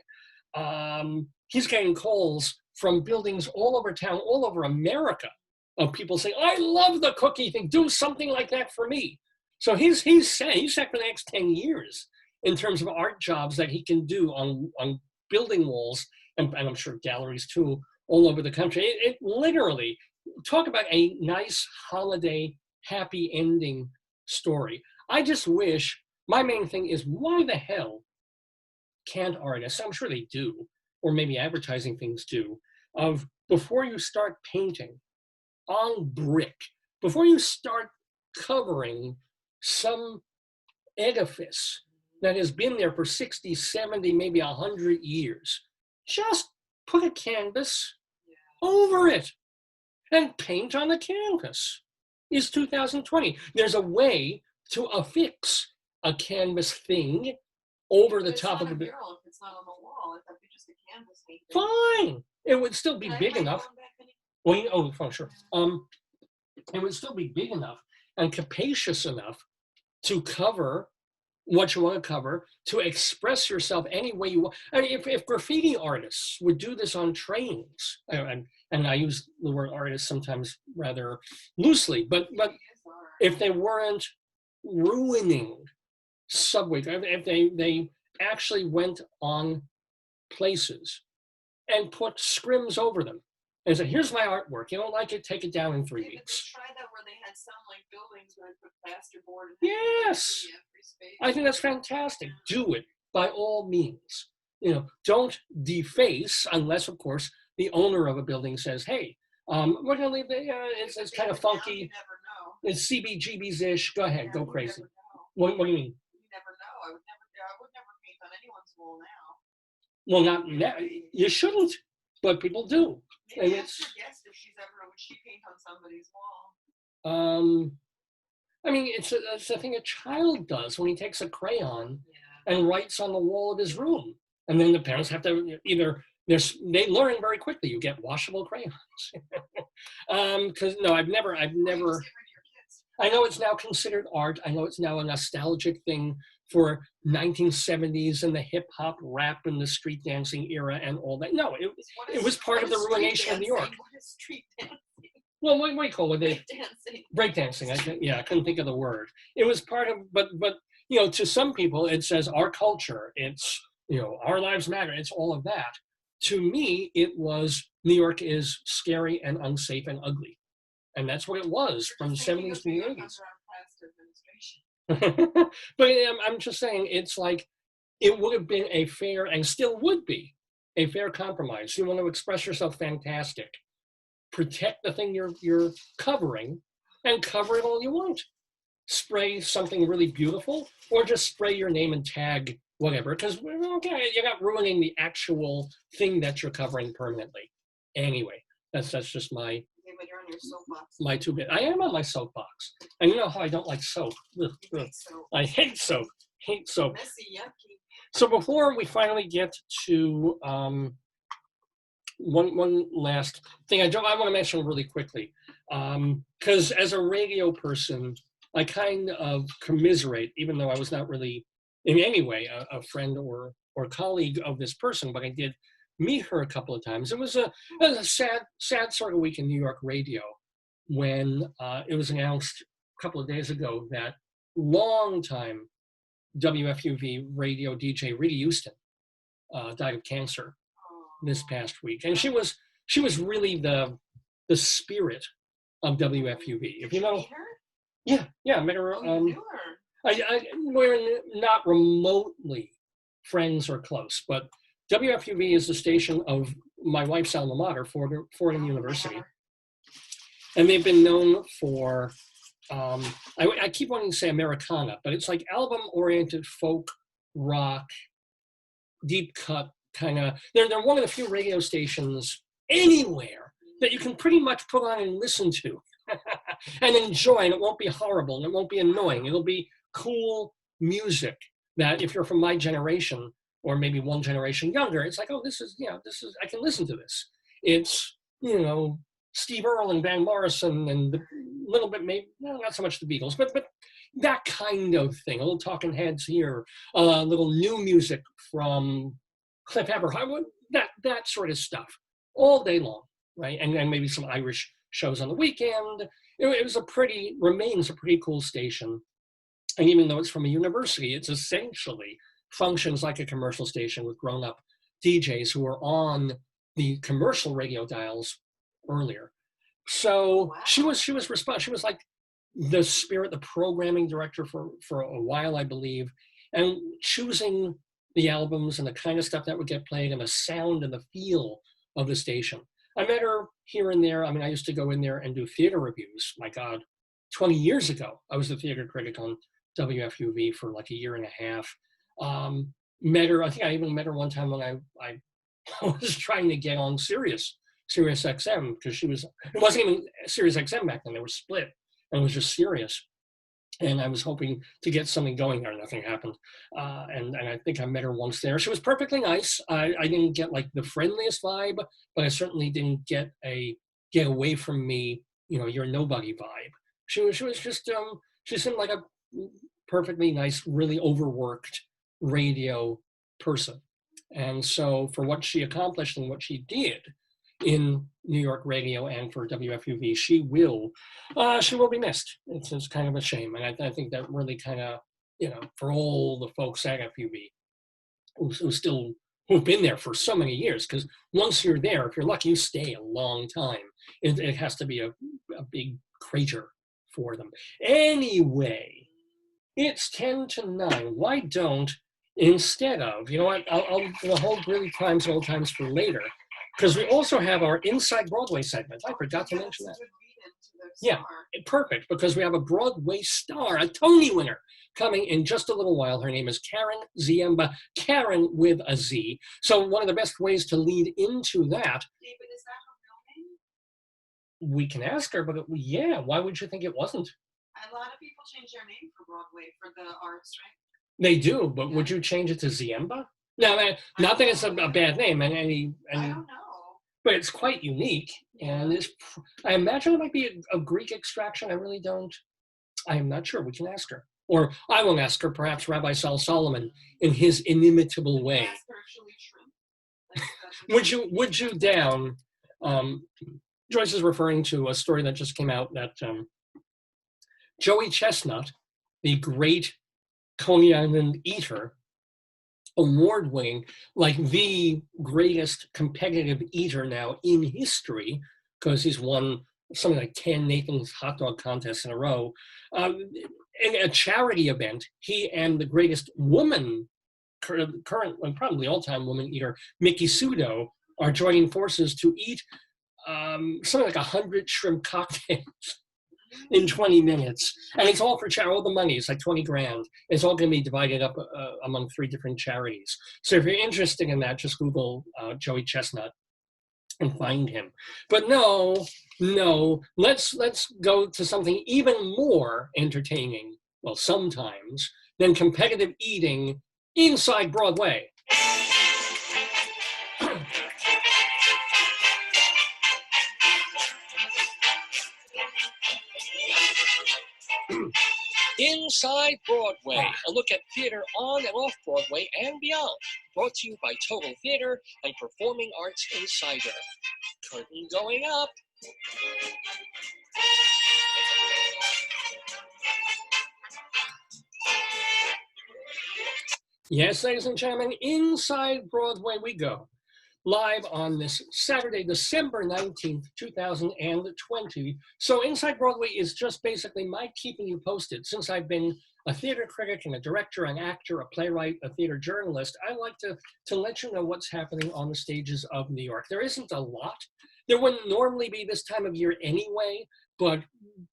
He's getting calls from buildings all over town, all over America, of people saying, I love the cookie thing, do something like that for me. So he's set for the next 10 years in terms of art jobs that he can do on building walls, and I'm sure galleries too, all over the country. It literally, talk about a nice holiday, happy ending story. I just wish, my main thing is, why the hell can't artists, I'm sure they do, or maybe advertising things do, of before you start painting on brick, before you start covering some edifice that has been there for 60, 70, maybe 100 years, just put a canvas over it and paint on the canvas. Is 2020. There's a way to affix a canvas thing over the top of the mural. If it's not on the wall, it would be just a canvas painting. Fine. It would still be big enough. Well, oh, sure. It would still be big enough and capacious enough to cover what you want to cover, to express yourself any way you want. I mean, if graffiti artists would do this on trains, and I use the word artist sometimes rather loosely, but if they weren't ruining subway, if they actually went on places and put scrims over them and said, here's my artwork, you don't like it, take it down in 3 weeks. Try that where they had some like buildings where they put plasterboard. Yes, I think that's fantastic. Do it by all means. You know, don't deface unless, of course, the owner of a building says, "Hey, we're gonna leave the. It's kind of funky. It's CBGB's-ish. Go ahead, go crazy." What do you mean? You never know. I would never paint on anyone's wall now. Well, not now. You shouldn't, but people do. Maybe ask your guest if she's ever, would she paint on somebody's wall? I mean, it's a thing a child does when he takes a crayon and writes on the wall of his room. And then the parents have to they learn very quickly. You get washable crayons. Because no, I've never, I know it's now considered art. I know it's now a nostalgic thing for 1970s and the hip hop, rap, and the street dancing era and all that. No, it was part of the ruination of New York. What is street dancing? Well, what do you call it? Breakdancing. Breakdancing. I couldn't think of the word. It was part of, but you know, to some people, it says our culture. It's, you know, our lives matter. It's all of that. To me, it was New York is scary and unsafe and ugly, and that's what it was from the 70s to the 80s. But I'm just saying, it's like it would have been a fair, and still would be, a fair compromise. You want to express yourself, fantastic. Protect the thing you're covering, and cover it all you want. Spray something really beautiful, or just spray your name and tag whatever, because okay, you're not ruining the actual thing that you're covering permanently. Anyway, that's just my But you're on your soapbox. my 2 bit. I am on my soapbox, and you know how I don't like soap. Ugh, ugh. I hate soap. Hate soap. Messy, yucky. So before we finally get to one last thing, I want to mention really quickly, because as a radio person, I kind of commiserate, even though I was not really in any way a friend or colleague of this person, but I did meet her a couple of times. It was a sad sort of week in New York radio when it was announced a couple of days ago that longtime WFUV radio DJ Rita Houston died of cancer this past week, and she was really the spirit of WFUV. If you know, yeah, I met her. We're not remotely friends or close, but WFUV is the station of my wife's alma mater, Fordham University, and they've been known for. I keep wanting to say Americana, but it's like album-oriented folk rock, deep cut kind of. They're one of the few radio stations anywhere that you can pretty much put on and listen to and enjoy, and it won't be horrible and it won't be annoying. It'll be cool music that if you're from my generation or maybe one generation younger, it's like, oh, this is I can listen to this. It's, you know, Steve Earle and Van Morrison and a little bit, maybe not so much the Beatles, but that kind of thing. A little Talking Heads here, a little new music from Cliff Eberhardt, that sort of stuff, all day long, right? And maybe some Irish shows on the weekend. It remains a pretty cool station. And even though it's from a university, it's essentially functions like a commercial station with grown-up DJs who were on the commercial radio dials earlier. So she was responsible. She was like the spirit, the programming director for a while, I believe, and choosing the albums and the kind of stuff that would get played and the sound and the feel of the station. I met her here and there. I mean, I used to go in there and do theater reviews. My God, 20 years ago, I was the theater critic on WFUV for like a year and a half. Met her, I think I even met her one time when I was trying to get on Sirius XM, because it wasn't even Sirius XM back then, they were split, and it was just Sirius. And I was hoping to get something going there. Nothing happened. And I think I met her once there. She was perfectly nice. I didn't get like the friendliest vibe, but I certainly didn't get away from me, you're nobody vibe. She was just, she seemed like a perfectly nice, really overworked radio person. And so for what she accomplished and what she did in New York radio and for WFUV, she will be missed. It's kind of a shame. And I think that really kind of, for all the folks at FUV who've been there for so many years, because once you're there, if you're lucky, you stay a long time. It has to be a big crater for them. Anyway, it's 10 to 9. Why don't, instead of, you know what, I'll hold Greeley Crimes Old Times for later, because we also have our Inside Broadway segment. I forgot to mention that. Yeah, perfect, because we have a Broadway star, a Tony winner, coming in just a little while. Her name is Karen Ziemba, Karen with a Z. So one of the best ways to lead into that. David, is that her real name? We can ask her, but yeah, why would you think it wasn't? A lot of people change their name for Broadway for the arts, right? They do, but would you change it to Ziemba? No, not that it's a bad name, and I don't know. But it's quite unique, and I imagine it might be a Greek extraction. I really don't. I am not sure. We can ask her, or I will ask her. Perhaps Rabbi Sol Solomon in his inimitable way. Would you down? Joyce is referring to a story that just came out that Joey Chestnut, the great Coney Island eater, award-winning, like the greatest competitive eater now in history, because he's won something like 10 Nathan's hot dog contests in a row. In a charity event, he and the greatest woman, current and probably all-time woman eater, Mickey Sudo, are joining forces to eat something like 100 shrimp cocktails in 20 minutes. And it's all for charity. All the money, it's like 20 grand. It's all going to be divided up among 3 different charities. So if you're interested in that, just Google Joey Chestnut and find him. But no, let's go to something even more entertaining, well, sometimes, than competitive eating inside Broadway. Inside Broadway, a look at theater on and off Broadway and beyond. Brought to you by Total Theater and Performing Arts Insider. Curtain going up. Yes, ladies and gentlemen, inside Broadway we go. Live on this Saturday, December 19th, 2020. So Inside Broadway is just basically my keeping you posted. Since I've been a theater critic and a director, an actor, a playwright, a theater journalist, I like to let you know what's happening on the stages of New York. There isn't a lot. There wouldn't normally be this time of year anyway, but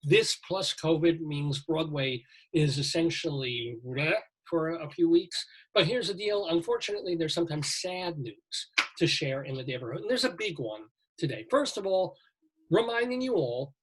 this plus COVID means Broadway is essentially for a few weeks. But here's the deal. Unfortunately, there's sometimes sad news to share in the Daverhood. And there's a big one today. First of all, reminding you all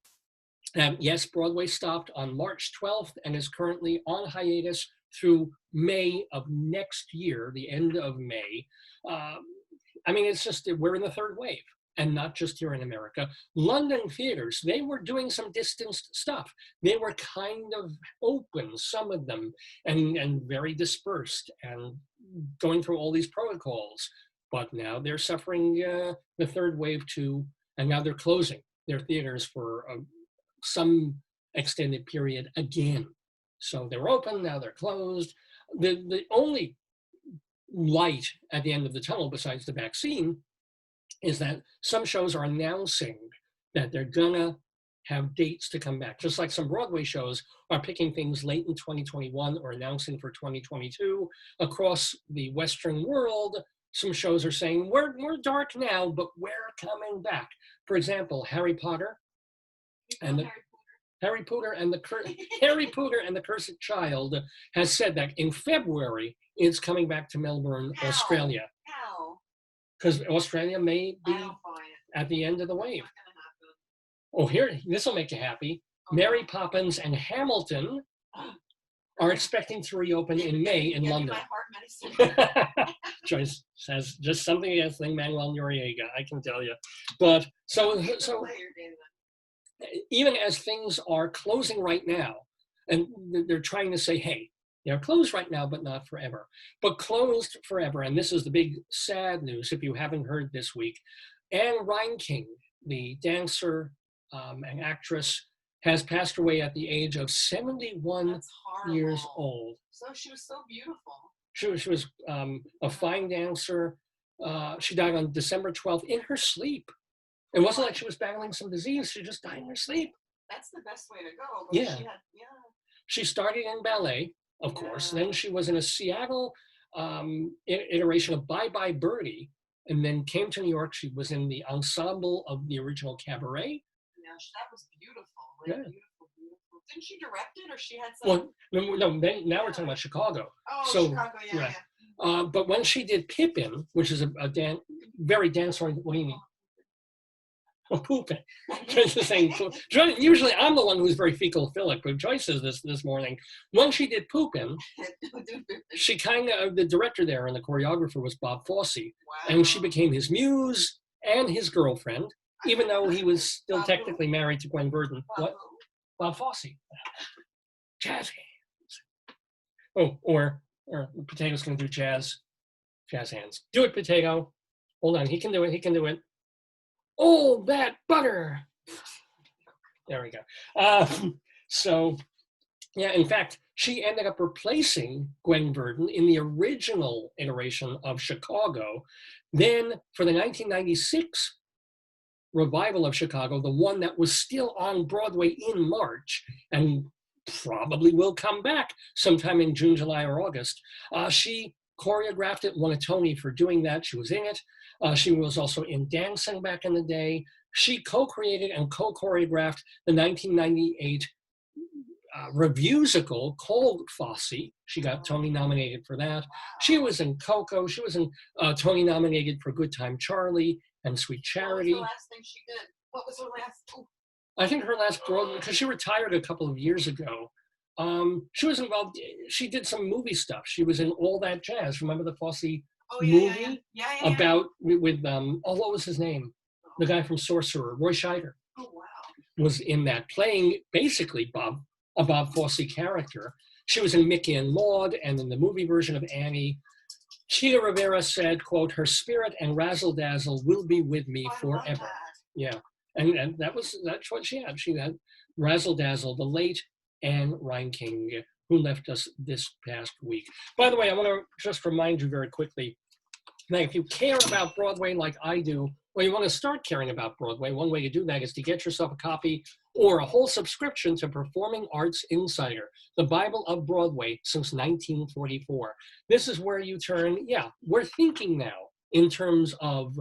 that yes, Broadway stopped on March 12th and is currently on hiatus through May of next year, the end of May. I mean, it's just, we're in the third wave, and not just here in America. London theaters, they were doing some distanced stuff. They were kind of open, some of them, and very dispersed and going through all these protocols. But now they're suffering the third wave too, and now they're closing their theaters for some extended period again. So they're open, now they're closed. The only light at the end of the tunnel, besides the vaccine, is that some shows are announcing that they're gonna have dates to come back. Just like some Broadway shows are picking things late in 2021 or announcing for 2022. Across the Western world, some shows are saying, we're dark now, but we're coming back. For example, Harry Potter and the Harry Potter and the Cursed Child has said that in February it's coming back to Melbourne, Australia. How? Because Australia may be I don't buy it. at the end of the wave. It's not gonna happen. Oh, here, this will make you happy. Mary Poppins and Hamilton are expecting to reopen in May in Give me London. my heart medicine. Joyce says just something against Lin-Manuel Noriega, I can tell you. But so Later, David. even as things are closing right now, and they're trying to say, hey, they're closed right now, but not forever. But closed forever, and this is the big sad news if you haven't heard this week. Anne Reinking, the dancer and actress, has passed away at the age of 71 That's horrible. years old. So she was so beautiful. She was a fine dancer. She died on December 12th in her sleep. It wasn't like she was battling some disease. She just died in her sleep. That's the best way to go. But Yeah. She She started in ballet, of course. Then she was in a Seattle iteration of Bye Bye Birdie, and then came to New York. She was in the ensemble of the original Cabaret. Yeah, that was beautiful. Like, Yeah. beautiful. Didn't she direct it, or she had some? Well, no. Now we're talking about Chicago. Oh, so, Chicago, yeah. yeah. But when she did Pippin, which is a very dance-oriented, what do you mean? Oh, pooping. Joyce is saying, usually I'm the one who's very fecal-philic, but Joyce says this morning. When she did Poopin', she the director there and the choreographer was Bob Fosse. Wow. And she became his muse and his girlfriend, even though he was still technically married to Gwen Verdon. What? Bob Fosse. Jazz hands. Oh, or Potato's going to do jazz hands. Do it, Potato. Hold on, he can do it. Oh, that butter. There we go. So, yeah, in fact, she ended up replacing Gwen Verdon in the original iteration of Chicago. Then, for the 1996 revival of Chicago, the one that was still on Broadway in March and probably will come back sometime in June, July, or August, she choreographed it, won a Tony for doing that. She was in it. She was also in dancing back in the day. She co-created and co-choreographed the 1998 revuesical called Fosse. She got Tony nominated for that. She was in Coco. She was in Tony nominated for Good Time Charlie and Sweet Charity. What was the last thing she did? What was her last? Oh. I think her last Broadway, because she retired a couple of years ago. She was involved. She did some movie stuff. She was in All That Jazz. Remember the Fosse movie about with what was his name? The guy from Sorcerer, Roy Scheider. Oh wow. Was in that, playing basically a Bob Fosse character. She was in Mickey and Maude and in the movie version of Annie. Cheetah Rivera said, quote, "Her spirit and razzle dazzle will be with me forever." Yeah, and that's what she had. She had razzle dazzle, the late Anne Reinking, who left us this past week. By the way, I want to just remind you very quickly that if you care about Broadway like I do, or you want to start caring about Broadway, one way to do that is to get yourself a copy or a whole subscription to Performing Arts Insider, the Bible of Broadway since 1944. This is where you turn, we're thinking now in terms of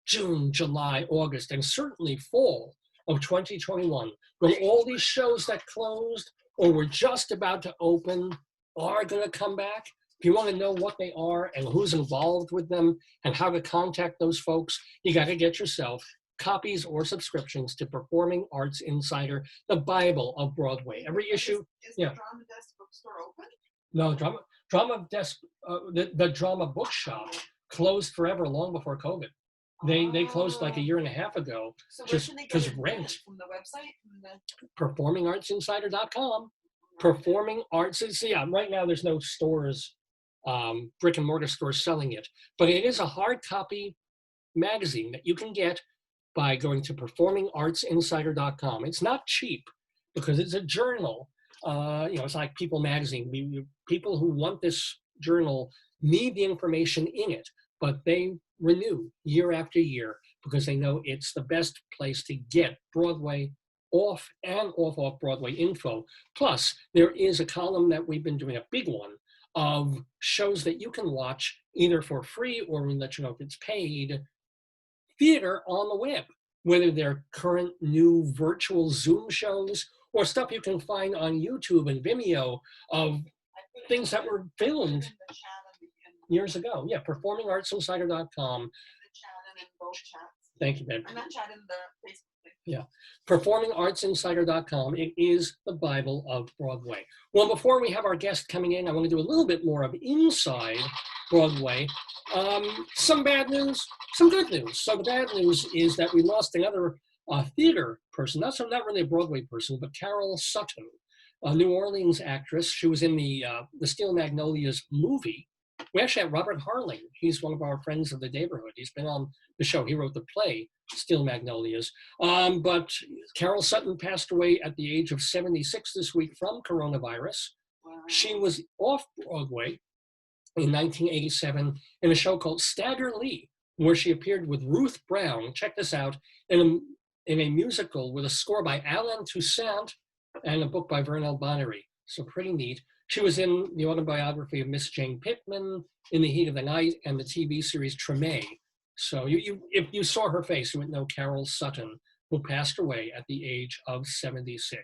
June, July, August, and certainly fall of 2021, when all these shows that closed or were just about to open are going to come back. If you want to know what they are and who's involved with them and how to contact those folks, you got to get yourself copies or subscriptions to Performing Arts Insider, the Bible of Broadway. Every issue. Is the Drama Desk bookstore open? No, Drama Desk, the Drama Bookshop closed forever long before COVID. They closed like a year and a half ago. So just because of rent. From the website? PerformingArtsInsider.com. Performing Arts. Right now there's no stores, brick and mortar stores selling it, but it is a hard copy magazine that you can get by going to performingartsinsider.com. It's not cheap because it's a journal. It's like People magazine. People who want this journal need the information in it, but they renew year after year because they know it's the best place to get Broadway off and off Broadway info. Plus, there is a column that we've been doing, a big one, of shows that you can watch either for free or we let you know if it's paid, theater on the web, whether they're current new virtual Zoom shows or stuff you can find on YouTube and Vimeo of things that were filmed years ago. Yeah, performingartsinsider.com. Thank you, Ben. I'm not chatting the Facebook thing. Yeah, performingartsinsider.com. It is the Bible of Broadway. Well, before we have our guest coming in, I want to do a little bit more of inside Broadway. Some bad news, some good news. So the bad news is that we lost another theater person, not really a Broadway person, but Carol Sutton, a New Orleans actress. She was in the Steel Magnolias movie. We actually have Robert Harling. He's one of our friends of the Daverhood. He's been on the show. He wrote the play, Steel Magnolias. But Carol Sutton passed away at the age of 76 this week from coronavirus. Wow. She was off Broadway in 1987 in a show called Stagger Lee, where she appeared with Ruth Brown. Check this out, in a musical with a score by Alain Toussaint and a book by Vernel Bonnery. So pretty neat. She was in the autobiography of Miss Jane Pittman, In the Heat of the Night, and the TV series Treme. So if you saw her face, you would know Carol Sutton, who passed away at the age of 76.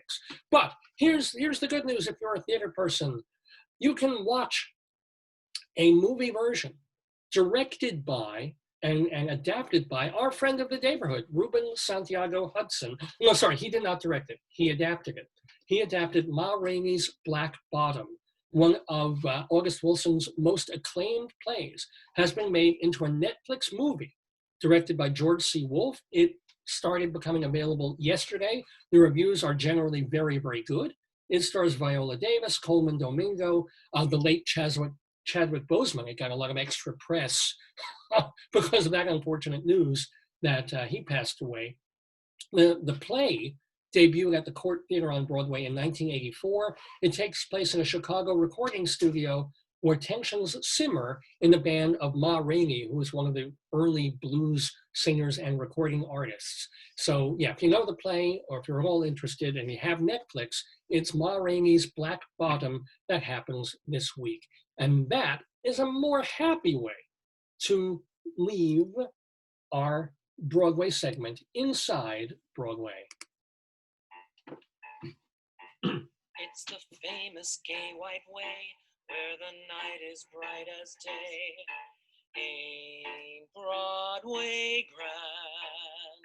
But here's the good news if you're a theater person. You can watch a movie version directed by and adapted by our friend of the Daverhood, Ruben Santiago Hudson. No, sorry, he did not direct it. He adapted it. He adapted Ma Rainey's Black Bottom, one of August Wilson's most acclaimed plays, has been made into a Netflix movie directed by George C. Wolfe. It started becoming available yesterday. The reviews are generally very, very good. It stars Viola Davis, Coleman Domingo, the late Chadwick Boseman. It got a lot of extra press because of that unfortunate news that he passed away. The play debuted at the Court Theater on Broadway in 1984. It takes place in a Chicago recording studio where tensions simmer in the band of Ma Rainey, who was one of the early blues singers and recording artists. So yeah, if you know the play or if you're at all interested and you have Netflix, it's Ma Rainey's Black Bottom that happens this week. And that is a more happy way to leave our Broadway segment inside Broadway. It's the famous gay white way where the night is bright as day. Ain't Broadway grand?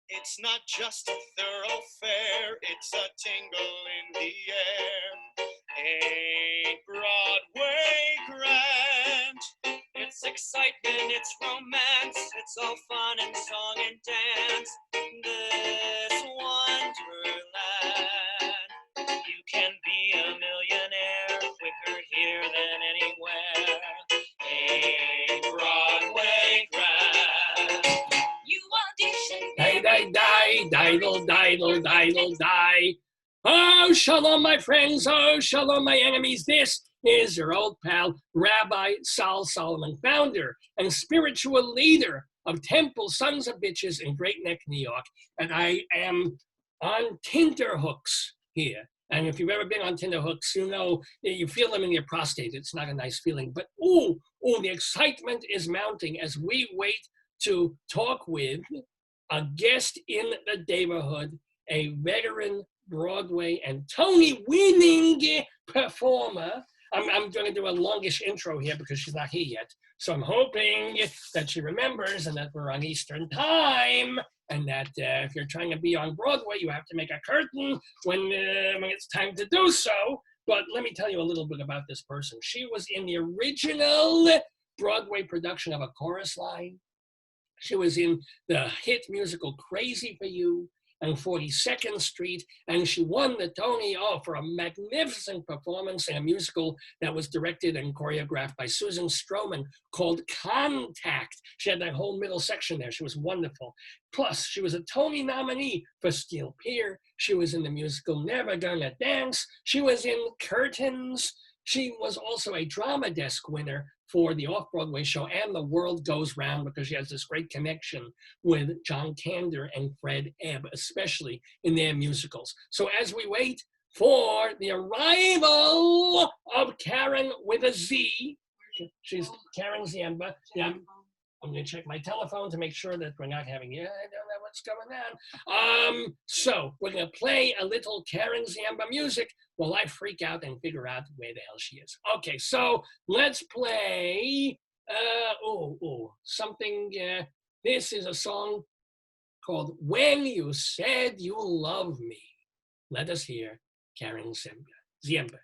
It's not just a thoroughfare, it's a tingle in the air. Ain't Broadway grand? It's excitement, it's romance, it's all fun and song and dance. This wonderland. You can be a millionaire quicker here than anywhere. Ain't Broadway grand? You audition. Die. Oh, shalom, my friends. Oh, shalom, my enemies. This is your old pal, Rabbi Sol Solomon, founder and spiritual leader of Temple Sons of Bitches in Great Neck, New York. And I am on Tinderhooks here. And if you've ever been on Tinderhooks, you know you feel them in your prostate. It's not a nice feeling. But the excitement is mounting as we wait to talk with a guest in the Daverhood, a veteran Broadway and Tony-winning performer. I'm going to do a longish intro here because she's not here yet. So I'm hoping that she remembers and that we're on Eastern time and that if you're trying to be on Broadway, you have to make a curtain when it's time to do so. But let me tell you a little bit about this person. She was in the original Broadway production of A Chorus Line. She was in the hit musical Crazy for You and 42nd Street, and she won the Tony for a magnificent performance in a musical that was directed and choreographed by Susan Stroman called Contact. She had that whole middle section there. She was wonderful. Plus, she was a Tony nominee for Steel Pier. She was in the musical Never Gonna Dance. She was in Curtains. She was also a drama desk winner for the off-Broadway show And the World Goes Round, because she has this great connection with John Kander and Fred Ebb, especially in their musicals. So as we wait for the arrival of Karen with a Z, she's Karen Ziemba. Yeah, I'm going to check my telephone to make sure that we're not having, I don't know what's going on. So we're going to play a little Karen Ziemba music while I freak out and figure out where the hell she is. Okay, so let's play, something, this is a song called When You Said You Love Me. Let us hear Karen Ziemba.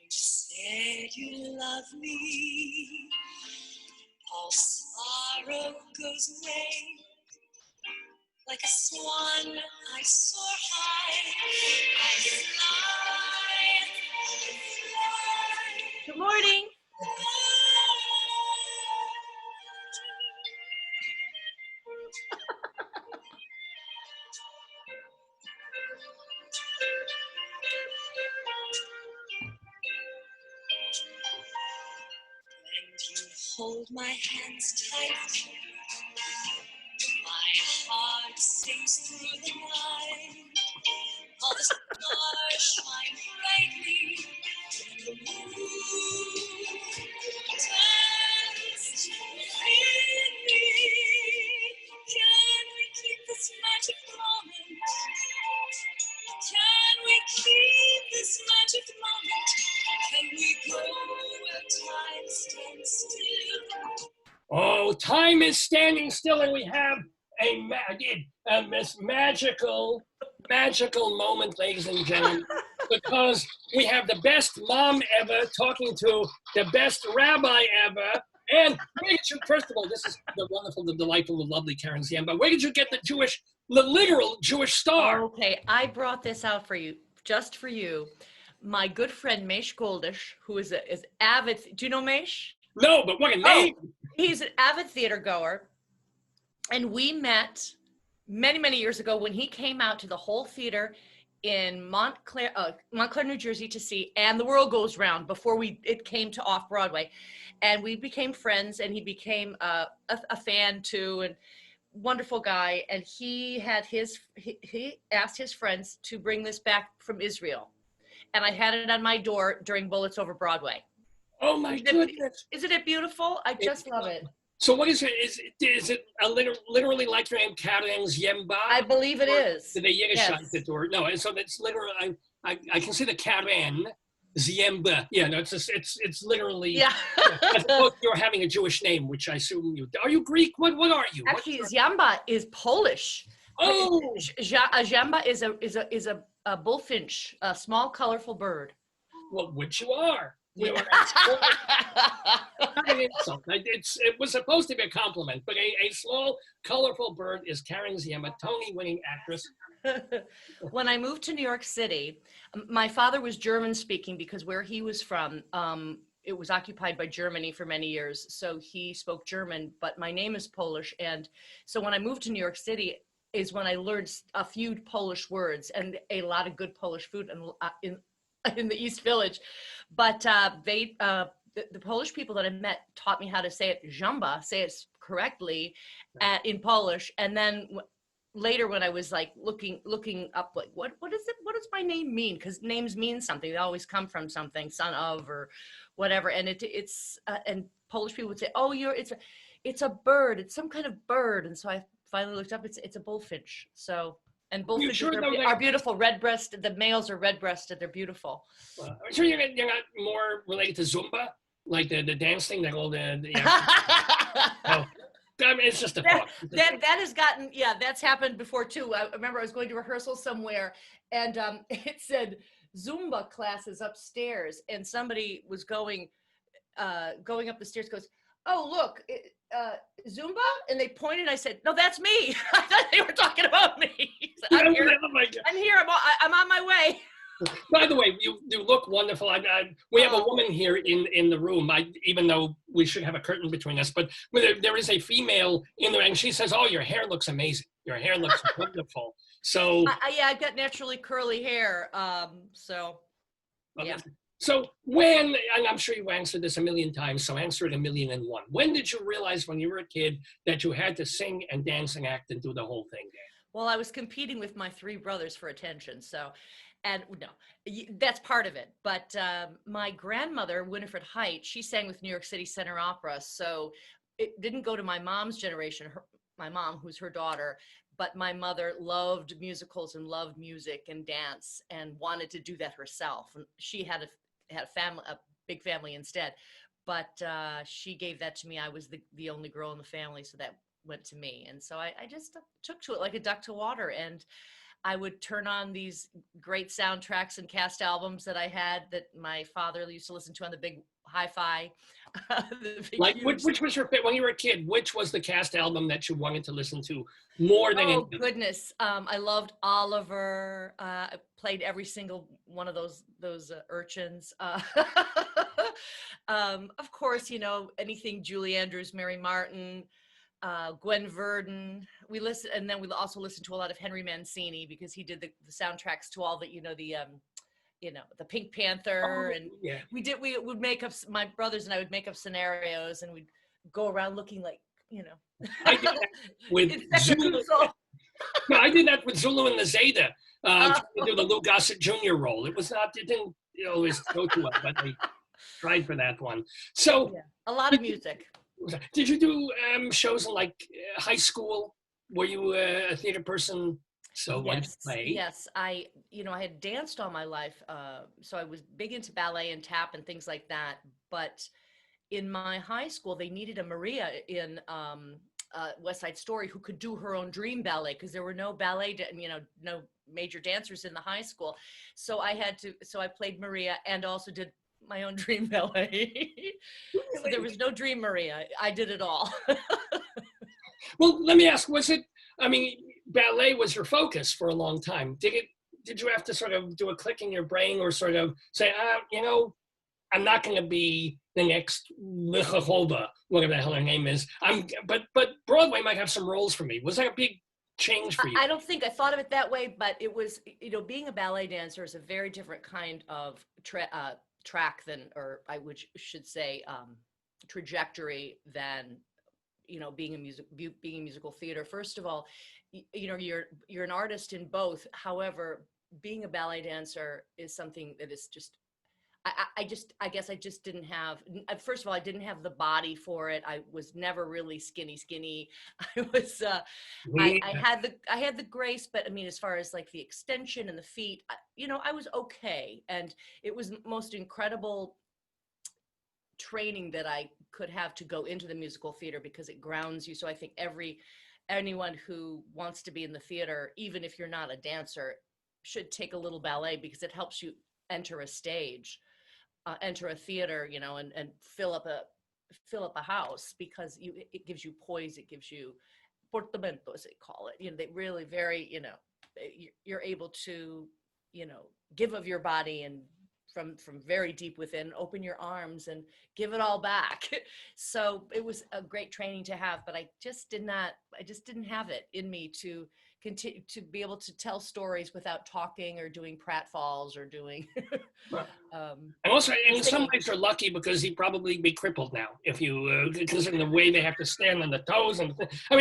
Said you love me, all sorrow goes away. Like a swan, I soar high, I fly. Good morning. And you hold my hands tight, my heart sings through the night. All the stars shine brightly, and the moon turns within me. Can we keep this magic moment? Can we keep this magic moment? Can we go where time stands still? Oh, time is standing still, and we have a magical moment, ladies and gentlemen, because we have the best mom ever talking to the best rabbi ever. And where did you, first of all, this is the wonderful, the delightful, the lovely Karen Ziemba. Where did you get the literal Jewish star? Okay, I brought this out for you, just for you. My good friend Mesh Goldish, who is avid. Do you know Mesh? No, but what a name! Oh, he's an avid theater goer, and we met many, many years ago when he came out to the whole theater in Montclair, New Jersey, to see And the World Goes Round before it came to off Broadway, and we became friends, and he became a fan too, and wonderful guy. And he asked his friends to bring this back from Israel, and I had it on my door during Bullets Over Broadway. Oh my goodness! Isn't it beautiful? I just love it. So what is it? Is it literally like your name, Karen Ziemba? I believe it is. Did they Yiddishize Yes. it or no? So it's literally. I can see the Karen Ziemba. Yeah, no, it's literally. Yeah. As opposed to you're having a Jewish name, which I assume you are. You Greek? What are you? Actually, Ziemba is Polish. Oh, A Ziemba is a bullfinch, a small, colorful bird. well, which you are. You are. It was supposed to be a compliment, but a small, colorful bird is Karen Ziemba, Tony-winning actress. When I moved to New York City, my father was German speaking because where he was from, it was occupied by Germany for many years. So he spoke German, but my name is Polish. And so when I moved to New York City is when I learned a few Polish words and a lot of good Polish food in the East Village. But the Polish people that I met taught me how to say it, Ziemba, say it correctly in Polish. And then later when I was like looking up, like, what is it? What does my name mean? Because names mean something. They always come from something, son of or whatever. And it's and Polish people would say, oh, it's a bird. It's some kind of bird. And so I finally looked up. It's a bullfinch. So. And bullfinches are beautiful, red-breasted. The males are red-breasted. They're beautiful. I'm sure you're not more related to Zumba, like the dance thing, that all the oh, I mean, it's just a thought. That has gotten, that's happened before too. I remember I was going to rehearsal somewhere, and it said Zumba classes upstairs, and somebody was going up the stairs, goes, oh, look, Zumba? And they pointed, I said, no, that's me. I thought they were talking about me. I'm here. Oh my God. I'm here. I'm on my way. By the way, you look wonderful. We have a woman here in the room. Even though we should have a curtain between us, but there is a female in there, and she says, "Oh, your hair looks amazing. Your hair looks wonderful." So Yeah, I've got naturally curly hair. So yeah. So when, and I'm sure you answered this a million times, so answer it 1,000,001. When did you realize when you were a kid that you had to sing and dance and act and do the whole thing? Well, I was competing with my 3 brothers for attention. So, and no, that's part of it. But my grandmother, Winifred Height, she sang with New York City Center Opera. So it didn't go to my mom's generation, my mom, who's her daughter, but my mother loved musicals and loved music and dance and wanted to do that herself. And she had a family, a big family instead. But she gave that to me. I was the only girl in the family, so that went to me. And so I just took to it like a duck to water. And I would turn on these great soundtracks and cast albums that I had that my father used to listen to on the big hi-fi. Like, which was your, when you were a kid, which was the cast album that you wanted to listen to more than anything? Oh, goodness. I loved Oliver. I played every single one of those urchins. Of course, you know, anything Julie Andrews, Mary Martin, Gwen Verdon. We listened, and then we also listened to a lot of Henry Mancini because he did the soundtracks to all the, the Pink Panther, and yeah. we would make up, my brothers and I would make up scenarios, and we'd go around looking like, I did that with Zulu. No, I did that with Zulu and the Zeta. Trying to do the Lou Gossett Jr. role. It didn't always go too well, but I tried for that one. So yeah, a lot of music. Did you do shows in like high school? Were you a theater person? So yes, I had danced all my life, so I was big into ballet and tap and things like that. But in my high school, they needed a Maria in West Side Story who could do her own dream ballet because there were no ballet, no major dancers in the high school. So I played Maria and also did my own dream ballet. So there was no dream Maria. I did it all. Well, let me ask, ballet was your focus for a long time. Did you have to sort of do a click in your brain or sort of say, I'm not going to be the next Hoban, whatever the hell her name is. But Broadway might have some roles for me. Was that a big change for you? I don't think I thought of it that way, but it was, being a ballet dancer is a very different kind of track than, or I should say, trajectory than, being a musical theater. First of all, you're an artist in both. However, being a ballet dancer is something that is just, I guess I just didn't have, first of all, I didn't have the body for it. I was never really skinny. I was, I had the grace, but as far as like the extension and the feet, I was okay. And it was most incredible training that I could have to go into the musical theater because it grounds you. So I think anyone who wants to be in the theater, even if you're not a dancer, should take a little ballet because it helps you enter a stage, enter a theater, and fill up a house because it gives you poise, it gives you portamento, as they call it. They really you're able to, give of your body and from very deep within, open your arms and give it all back. So it was a great training to have, but I just didn't have it in me to continue to be able to tell stories without talking or doing pratfalls or doing. And also, in some ways, you're lucky because he'd probably be crippled now if you consider the way they have to stand on the toes. And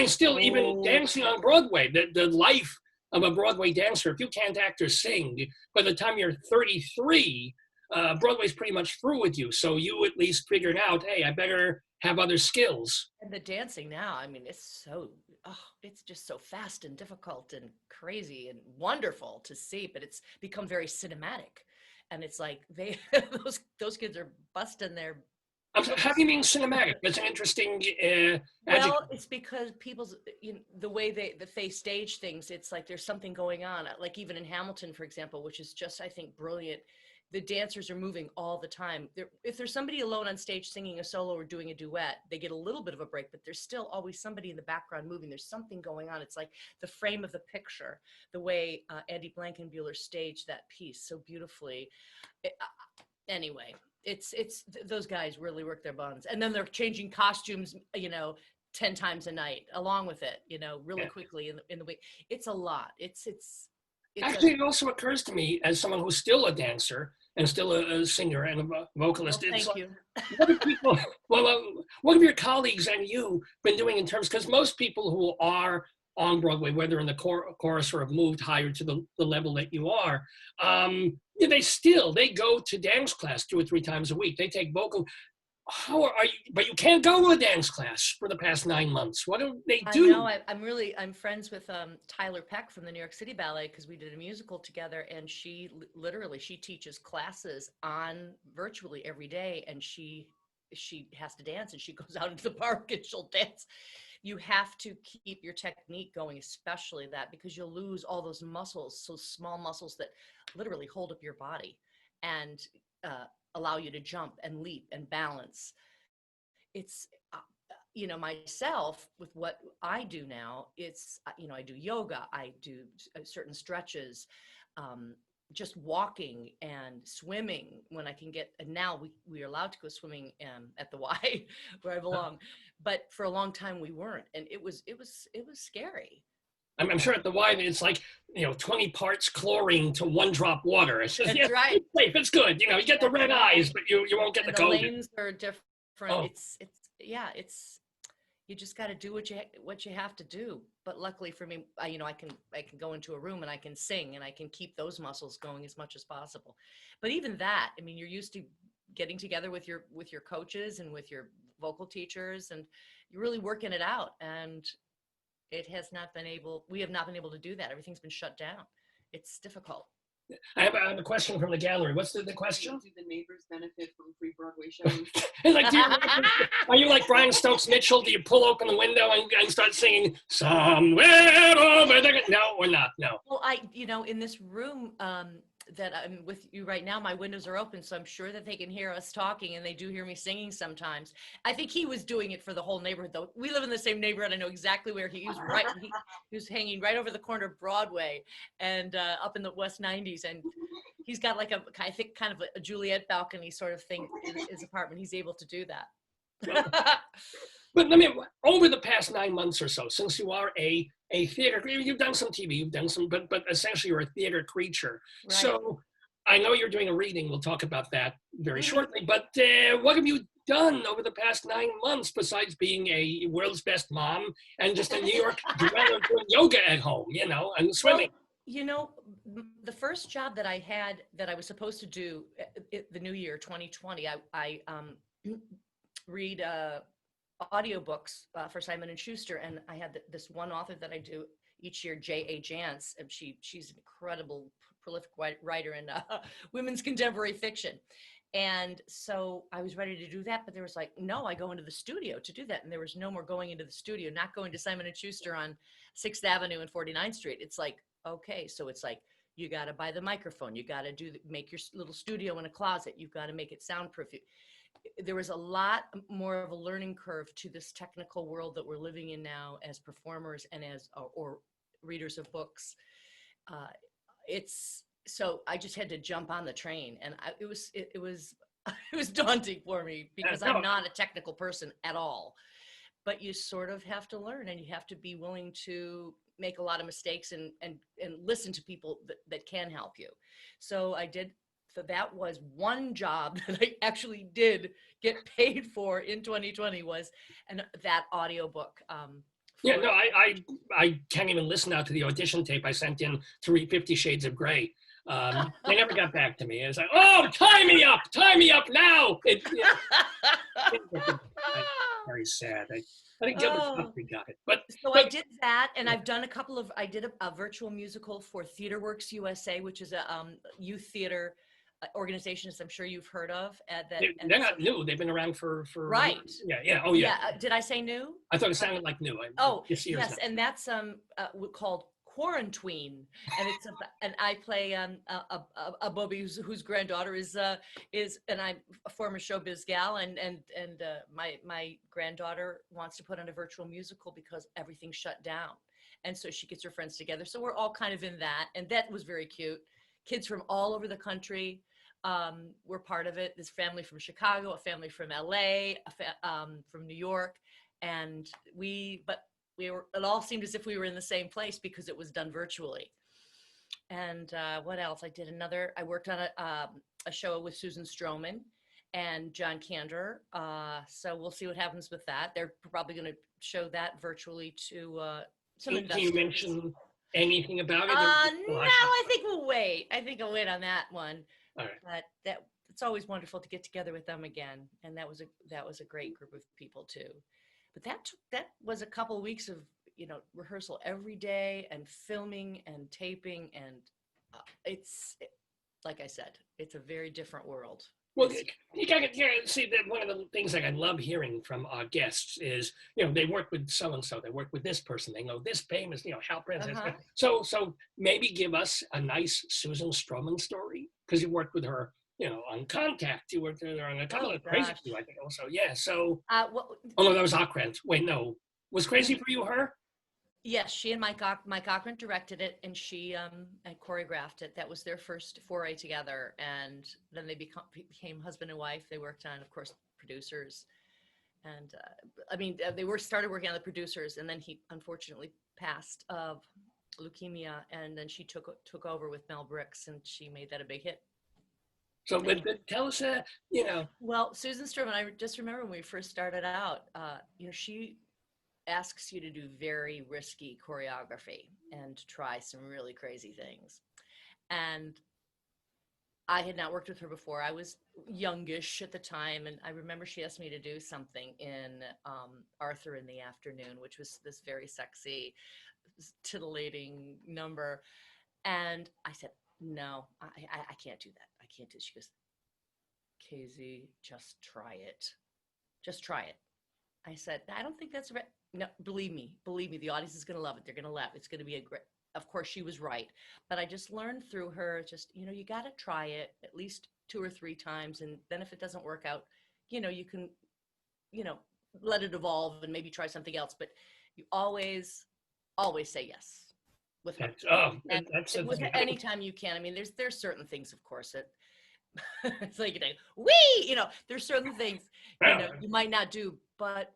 still, even dancing on Broadway, the life of a Broadway dancer, if you can't act or sing, by the time you're 33, Broadway's pretty much through with you. So you at least figured out, hey, I better have other skills. And the dancing now, it's just so fast and difficult and crazy and wonderful to see, but it's become very cinematic. And it's like those kids are busting their. How do you mean cinematic? That's an interesting well, it's because people's, the way they stage things, it's like there's something going on. Like even in Hamilton, for example, which is just, I think, brilliant. the dancers are moving all the time. If there's somebody alone on stage singing a solo or doing a duet, they get a little bit of a break, but there's still always somebody in the background moving. There's something going on. It's like the frame of the picture, the way Andy Blankenbuehler staged that piece so beautifully. Anyway, those guys really work their buns. And then they're changing costumes, 10 times a night along with it, really quickly in the week. It's a lot. It's Actually, it also occurs to me as someone who's still a dancer and still a singer and a vocalist. Well, thank you. What have people, what have your colleagues and you been doing in terms, because most people who are on Broadway, whether in the chorus or have moved higher to the level that you are, they go to dance class 2 or 3 times a week. They take vocal. How are you? But you can't go to a dance class for the past 9 months. What do they do? I know. I'm friends with Tyler Peck from the New York City Ballet because we did a musical together, and she teaches classes on virtually every day, and she has to dance, and she goes out into the park and she'll dance. You have to keep your technique going, especially that, because you'll lose all those muscles, so small muscles that literally hold up your body and allow you to jump and leap and balance. It's, myself with what I do now, it's, I do yoga, I do certain stretches, just walking and swimming when I can get, and now we are allowed to go swimming at the Y where I belong, but for a long time we weren't, and it was scary. I'm sure at the Y it's like 20 parts chlorine to 1 drop water. It's just, That's right. It's safe, it's good. You get the red eyes, but you won't get the COVID. The lanes are different. Oh. It's you just got to do what you have to do. But luckily for me, I can go into a room and I can sing and I can keep those muscles going as much as possible. But even that, you're used to getting together with your coaches and with your vocal teachers, and you're really working it out. And we have not been able to do that. Everything's been shut down. It's difficult. I have a question from the gallery. What's the question? Do the neighbors benefit from free Broadway shows? Are you like Brian Stokes Mitchell? Do you pull open the window and start singing somewhere over there? No, we're not. No. Well, in this room that I'm with you right now, my windows are open, so I'm sure that they can hear us talking, and they do hear me singing sometimes. I think he was doing it for the whole neighborhood, though. We live in the same neighborhood. I know exactly where he was. He was hanging right over the corner of Broadway and up in the West 90s, and he's got like I think kind of a Juliet balcony sort of thing in his apartment. He's able to do that. But over the past 9 months or so, since you are a theater, you've done some TV, you've done some, but essentially you're a theater creature. Right. So I know you're doing a reading. We'll talk about that very shortly. But what have you done over the past 9 months besides being a world's best mom and just a New York doing yoga at home, and swimming? Well, the first job that I had that I was supposed to do the new year, 2020, I read audiobooks for Simon & Schuster, and I had this one author that I do each year, J.A. Jance, and she's an incredible, prolific writer in women's contemporary fiction. And so I was ready to do that, but there was no, I go into the studio to do that, and there was no more going into the studio, not going to Simon & Schuster on 6th Avenue and 49th Street. It's okay, so it's you got to buy the microphone, you got to make your little studio in a closet, you've got to make it soundproof. There was a lot more of a learning curve to this technical world that we're living in now as performers and as or readers of books. So I just had to jump on the train, and it was daunting for me because I'm not a technical person at all. But you sort of have to learn, and you have to be willing to make a lot of mistakes and listen to people that can help you. So I did. So that was one job that I actually did get paid for in 2020 was that audiobook. I can't even listen now to the audition tape I sent in to read 50 Shades of Grey. They never got back to me. It's tie me up now. Very sad. I think Gilbert Humphrey got it. But I did that, and I've done I did a virtual musical for TheaterWorks USA, which is a youth theater organization, as I'm sure you've heard of. They're not new. They've been around for right. Yeah. Oh yeah. Did I say new? I thought it sounded like new. Yes, and that's called Quarantine, and it's and I play a Bobby whose granddaughter is and I'm a former showbiz gal, and my granddaughter wants to put on a virtual musical because everything's shut down, and so she gets her friends together. So we're all kind of in that, and that was very cute. Kids from all over the country were part of it. This family from Chicago, a family from LA, from New York, and it all seemed as if we were in the same place because it was done virtually. And what else? I worked on a show with Susan Stroman and John Kander. So we'll see what happens with that. They're probably going to show that virtually to some Can investors. you mention anything about it? No, I think we'll wait. I think I'll wait on that one. All right. But it's always wonderful to get together with them again. And that was a great group of people too. But that was a couple of weeks of, rehearsal every day and filming and taping. And like I said, it's a very different world. Well, you gotta see that one of the things that I love hearing from our guests is, they work with so-and-so, they work with this person, they know this famous, Hal Prince. Uh-huh. So maybe give us a nice Susan Stroman story, because you worked with her, on Contact, you worked with her on a couple of Crazy for You, I think also. Yeah, so, no, that was Ockrent. Wait, no. Was Crazy for You her? Yes, she and Mike Ockrent directed it, and she choreographed it. That was their first foray together, and then they became husband and wife. They worked on, of course, producers, and they started working on the producers, and then he unfortunately passed of leukemia, and then she took over with Mel Brooks, and she made that a big hit. So, but tell us, Well, Susan Stroman, I just remember when we first started out, she asks you to do very risky choreography and try some really crazy things. And I had not worked with her before. I was youngish at the time, and I remember she asked me to do something in Arthur in the Afternoon, which was this very sexy, titillating number. And I said, no, I can't do that. I can't do it. She goes, Casey, just try it. Just try it. I said, I don't think that's right. No, believe me, the audience is going to love it. They're going to laugh. It's going to be a great, of course she was right. But I just learned through her, you got to try it at least 2 or 3 times. And then if it doesn't work out, you can, let it evolve and maybe try something else. But you always say yes with her. That's anytime you can. There's certain things, of course, that it's like, there's certain things, you might not do, but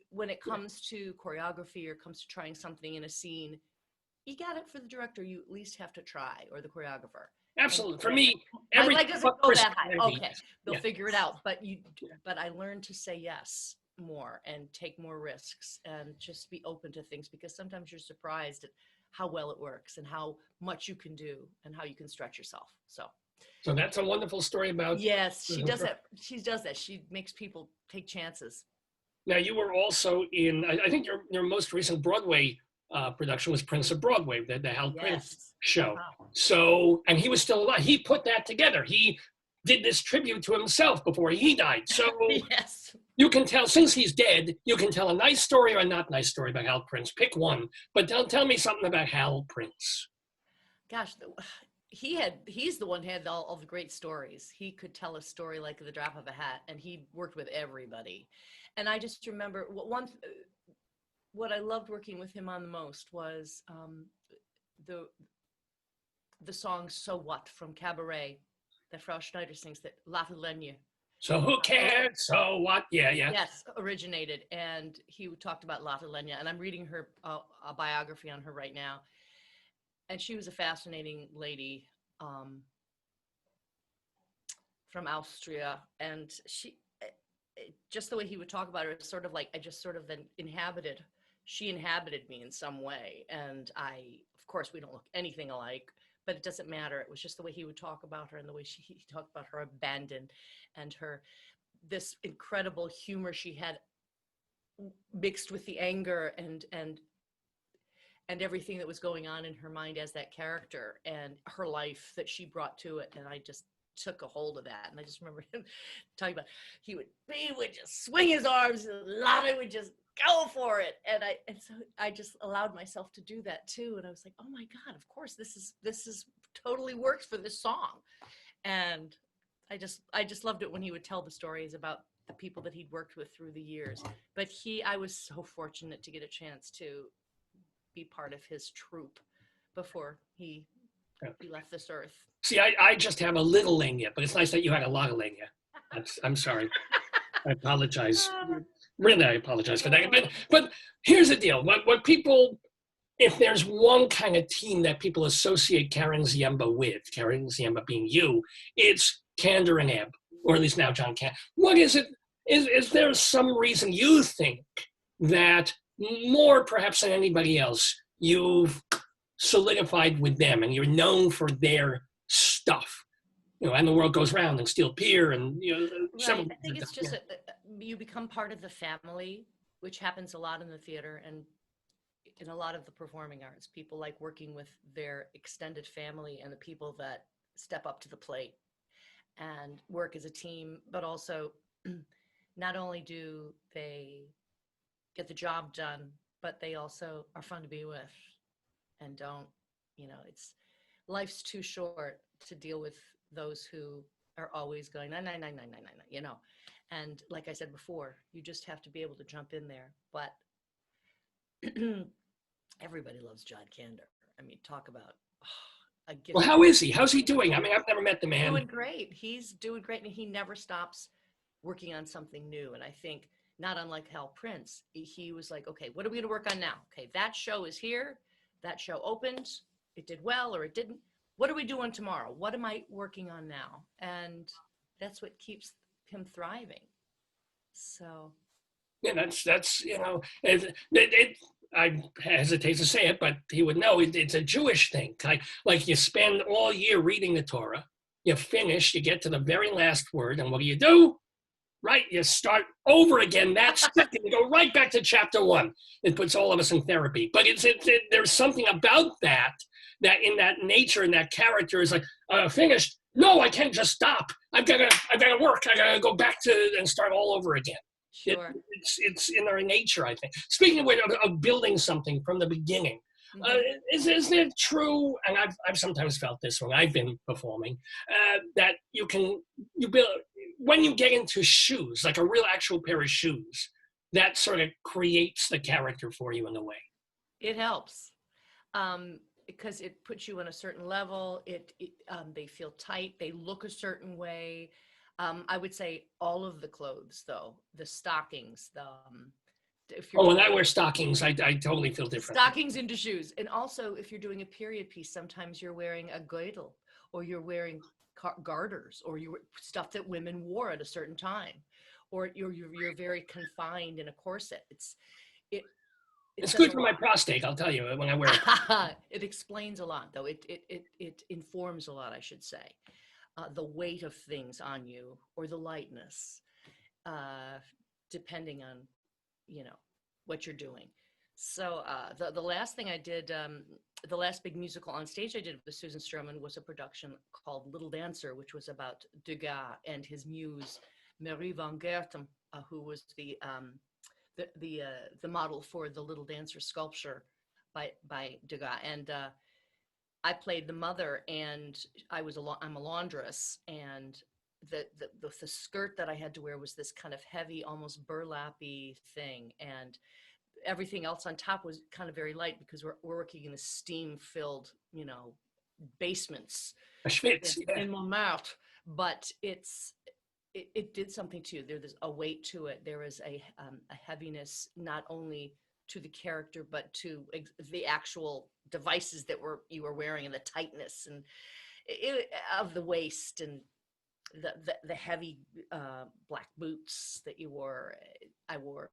when it comes to choreography or comes to trying something in a scene, you got it for the director. You at least have to try, or the choreographer. Absolutely. For me, my leg doesn't go that high. Okay, they'll figure it out. But I learned to say yes more and take more risks and just be open to things, because sometimes you're surprised at how well it works and how much you can do and how you can stretch yourself. So that's a wonderful story about. Yes, she does that. She does that. She makes people take chances. Now, you were also in, I think your most recent Broadway production was Prince of Broadway, the Hal Prince show. Wow. So, and he was still alive. He put that together. He did this tribute to himself before he died. So yes. You can tell, since he's dead, you can tell a nice story or a not nice story about Hal Prince. Pick one, but tell me something about Hal Prince. Gosh, he's the one who had all the great stories. He could tell a story like the drop of a hat, and he worked with everybody. And I just remember what I loved working with him on the most was the song "So What" from Cabaret that Frau Schneider sings, that La Vilaine. So who cares? So what? Yeah. Yes, originated, and he talked about La Vilaine, and I'm reading her a biography on her right now. And she was a fascinating lady from Austria, and just the way he would talk about her, is sort of like I just sort of then she inhabited me in some way. And of course, we don't look anything alike, but it doesn't matter. It was just the way he would talk about her and the way he talked about her abandon and this incredible humor she had mixed with the anger and everything that was going on in her mind as that character, and her life that she brought to it. And I just took a hold of that. And I just remember him talking about, he would just swing his arms, and Lotte would just go for it. And so I just allowed myself to do that too. And I was like, oh my God, of course, this is totally works for this song. And I just loved it when he would tell the stories about the people that he'd worked with through the years. But I was so fortunate to get a chance to be part of his troupe before he left this earth. See, I just have a little Lenya, but it's nice that you had a lot of Lenya. I'm sorry. I apologize. Really, I apologize for that. But here's the deal. What people, if there's one kind of team that people associate Karen Ziemba with, Karen Ziemba being you, it's candor and ebb, or at least now John Can. What is it? Is there some reason you think that more perhaps than anybody else, you've solidified with them and you're known for their stuff? You know, and the world goes round and Steel Pier and, you know, right. I think it's just you become part of the family, which happens a lot in the theater and in a lot of the performing arts. People like working with their extended family and the people that step up to the plate and work as a team, but also not only do they get the job done, but they also are fun to be with and don't, you know, life's too short to deal with those who are always going, no, you know. And like I said before, you just have to be able to jump in there. But everybody loves John Kander. I mean, talk about a gift. Well, how is he? How's he doing? I mean, I've never met the man. Doing great. He's doing great, and he never stops working on something new. And I think, not unlike Hal Prince, he was like, okay, what are we going to work on now? Okay, that show is here. That show opened. It did well or it didn't. What are we doing tomorrow? What am I working on now? And that's what keeps him thriving. So. Yeah, that's you know, I hesitate to say it, but he would know it's a Jewish thing. Like you spend all year reading the Torah, you finish, you get to the very last word, and what do? Right, you start over again that second, you go right back to chapter 1. It puts all of us in therapy. But there's something about that in that nature and that character is like, finished. No, I can't just stop. I've got to work. I got to go back to and start all over again. Sure. It's in our nature, I think. Speaking of building something from the beginning, is it true? And I've sometimes felt this when I've been performing, that you build when you get into shoes, like a real actual pair of shoes, that sort of creates the character for you in a way. It helps. Because it puts you on a certain level. They feel tight. They look a certain way. I would say all of the clothes, though, the stockings, when I wear stockings, I totally feel different. Stockings into shoes. And also, if you're doing a period piece, sometimes you're wearing a girdle, or you're wearing garters, or stuff that women wore at a certain time, or you're very confined in a corset. It's good for my prostate, I'll tell you, when I wear it. It explains a lot, though. It informs a lot, I should say. The weight of things on you, or the lightness, depending on, you know, what you're doing. So the last thing I did, the last big musical on stage I did with Susan Stroman was a production called Little Dancer, which was about Degas and his muse, Marie van Gertem, who was the model for the Little Dancer sculpture by Degas. And I played the mother, and I'm a laundress, and the skirt that I had to wear was this kind of heavy, almost burlap-y thing, and everything else on top was kind of very light because we're working in a steam-filled, you know, basements in Montmartre. But it did something too. There's a weight to it. There is a heaviness, not only to the character, but to the actual devices that you were wearing, and the tightness and of the waist, and the heavy black boots that you wore. I wore.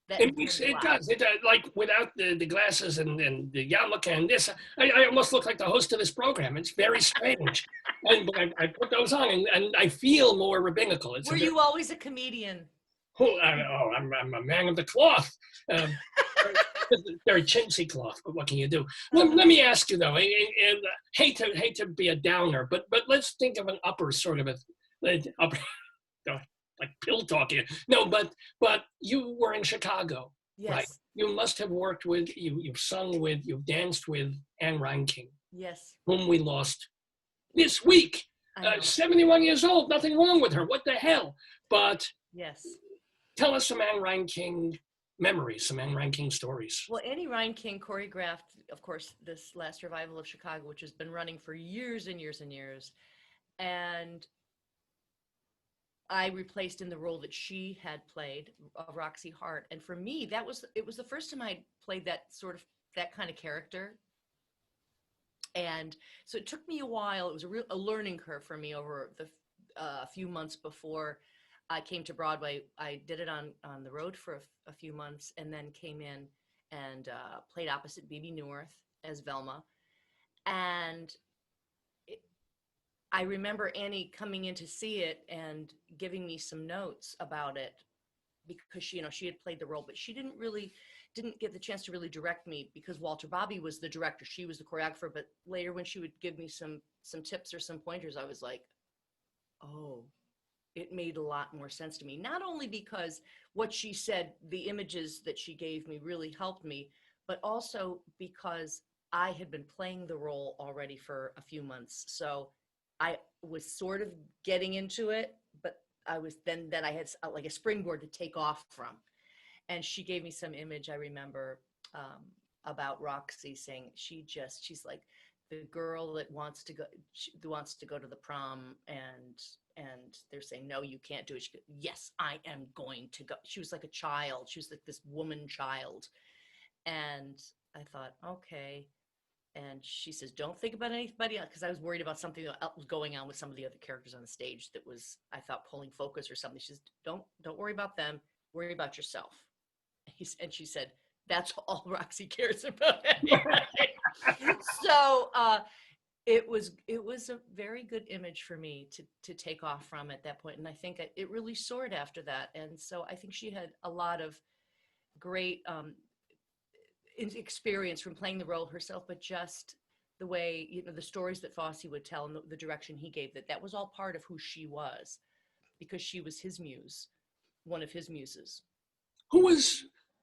It does. Like without the glasses and the yarmulke and this, I almost look like the host of this program. It's very strange. And I put those on and I feel more rabbinical. Were you always a comedian? I'm a man of the cloth. Very chintzy cloth, but what can you do? Let me ask you though, and hate to be a downer, but let's think of an upper sort of upper like pill talking. No, but you were in Chicago, right? Yes. You must have worked with, you've sung with, you've danced with Anne Reinking, Yes. whom we lost this week. I know. 71 years old, nothing wrong with her. What the hell? But Yes. tell us some Anne Reinking memories, some Anne Reinking stories. Well, Annie Reinking choreographed, of course, this last revival of Chicago, which has been running for years and years and years. And I replaced in the role that she had played of Roxy Hart. And for me, it was the first time I played that kind of character. And so it took me a while. It was a learning curve for me over the few months before I came to Broadway. I did it on the road for a few months, and then came in and played opposite Bebe Neuwirth as Velma. And I remember Annie coming in to see it and giving me some notes about it, because she had played the role, but she didn't get the chance to really direct me, because Walter Bobby was the director. She was the choreographer. But later, when she would give me some tips or some pointers, I was like, oh, it made a lot more sense to me. Not only because what she said, the images that she gave me really helped me, but also because I had been playing the role already for a few months. So I was sort of getting into it, but I was then I had like a springboard to take off from. And she gave me some image, I remember, about Roxy, saying she's like the girl that wants to go to the prom, and they're saying, no, you can't do it. She goes, yes, I am going to go. She was like a child. She was like this woman child. And I thought, okay. And she says, don't think about anybody else, because I was worried about something that was going on with some of the other characters on the stage that was, I thought, pulling focus or something. She says, don't worry about them. Worry about yourself. And she said, that's all Roxy cares about anyway. So it was a very good image for me to take off from at that point. And I think it really soared after that. And so I think she had a lot of great experience from playing the role herself, but just the way, the stories that Fosse would tell and the direction he gave, that was all part of who she was, because she was his muse, one of his muses.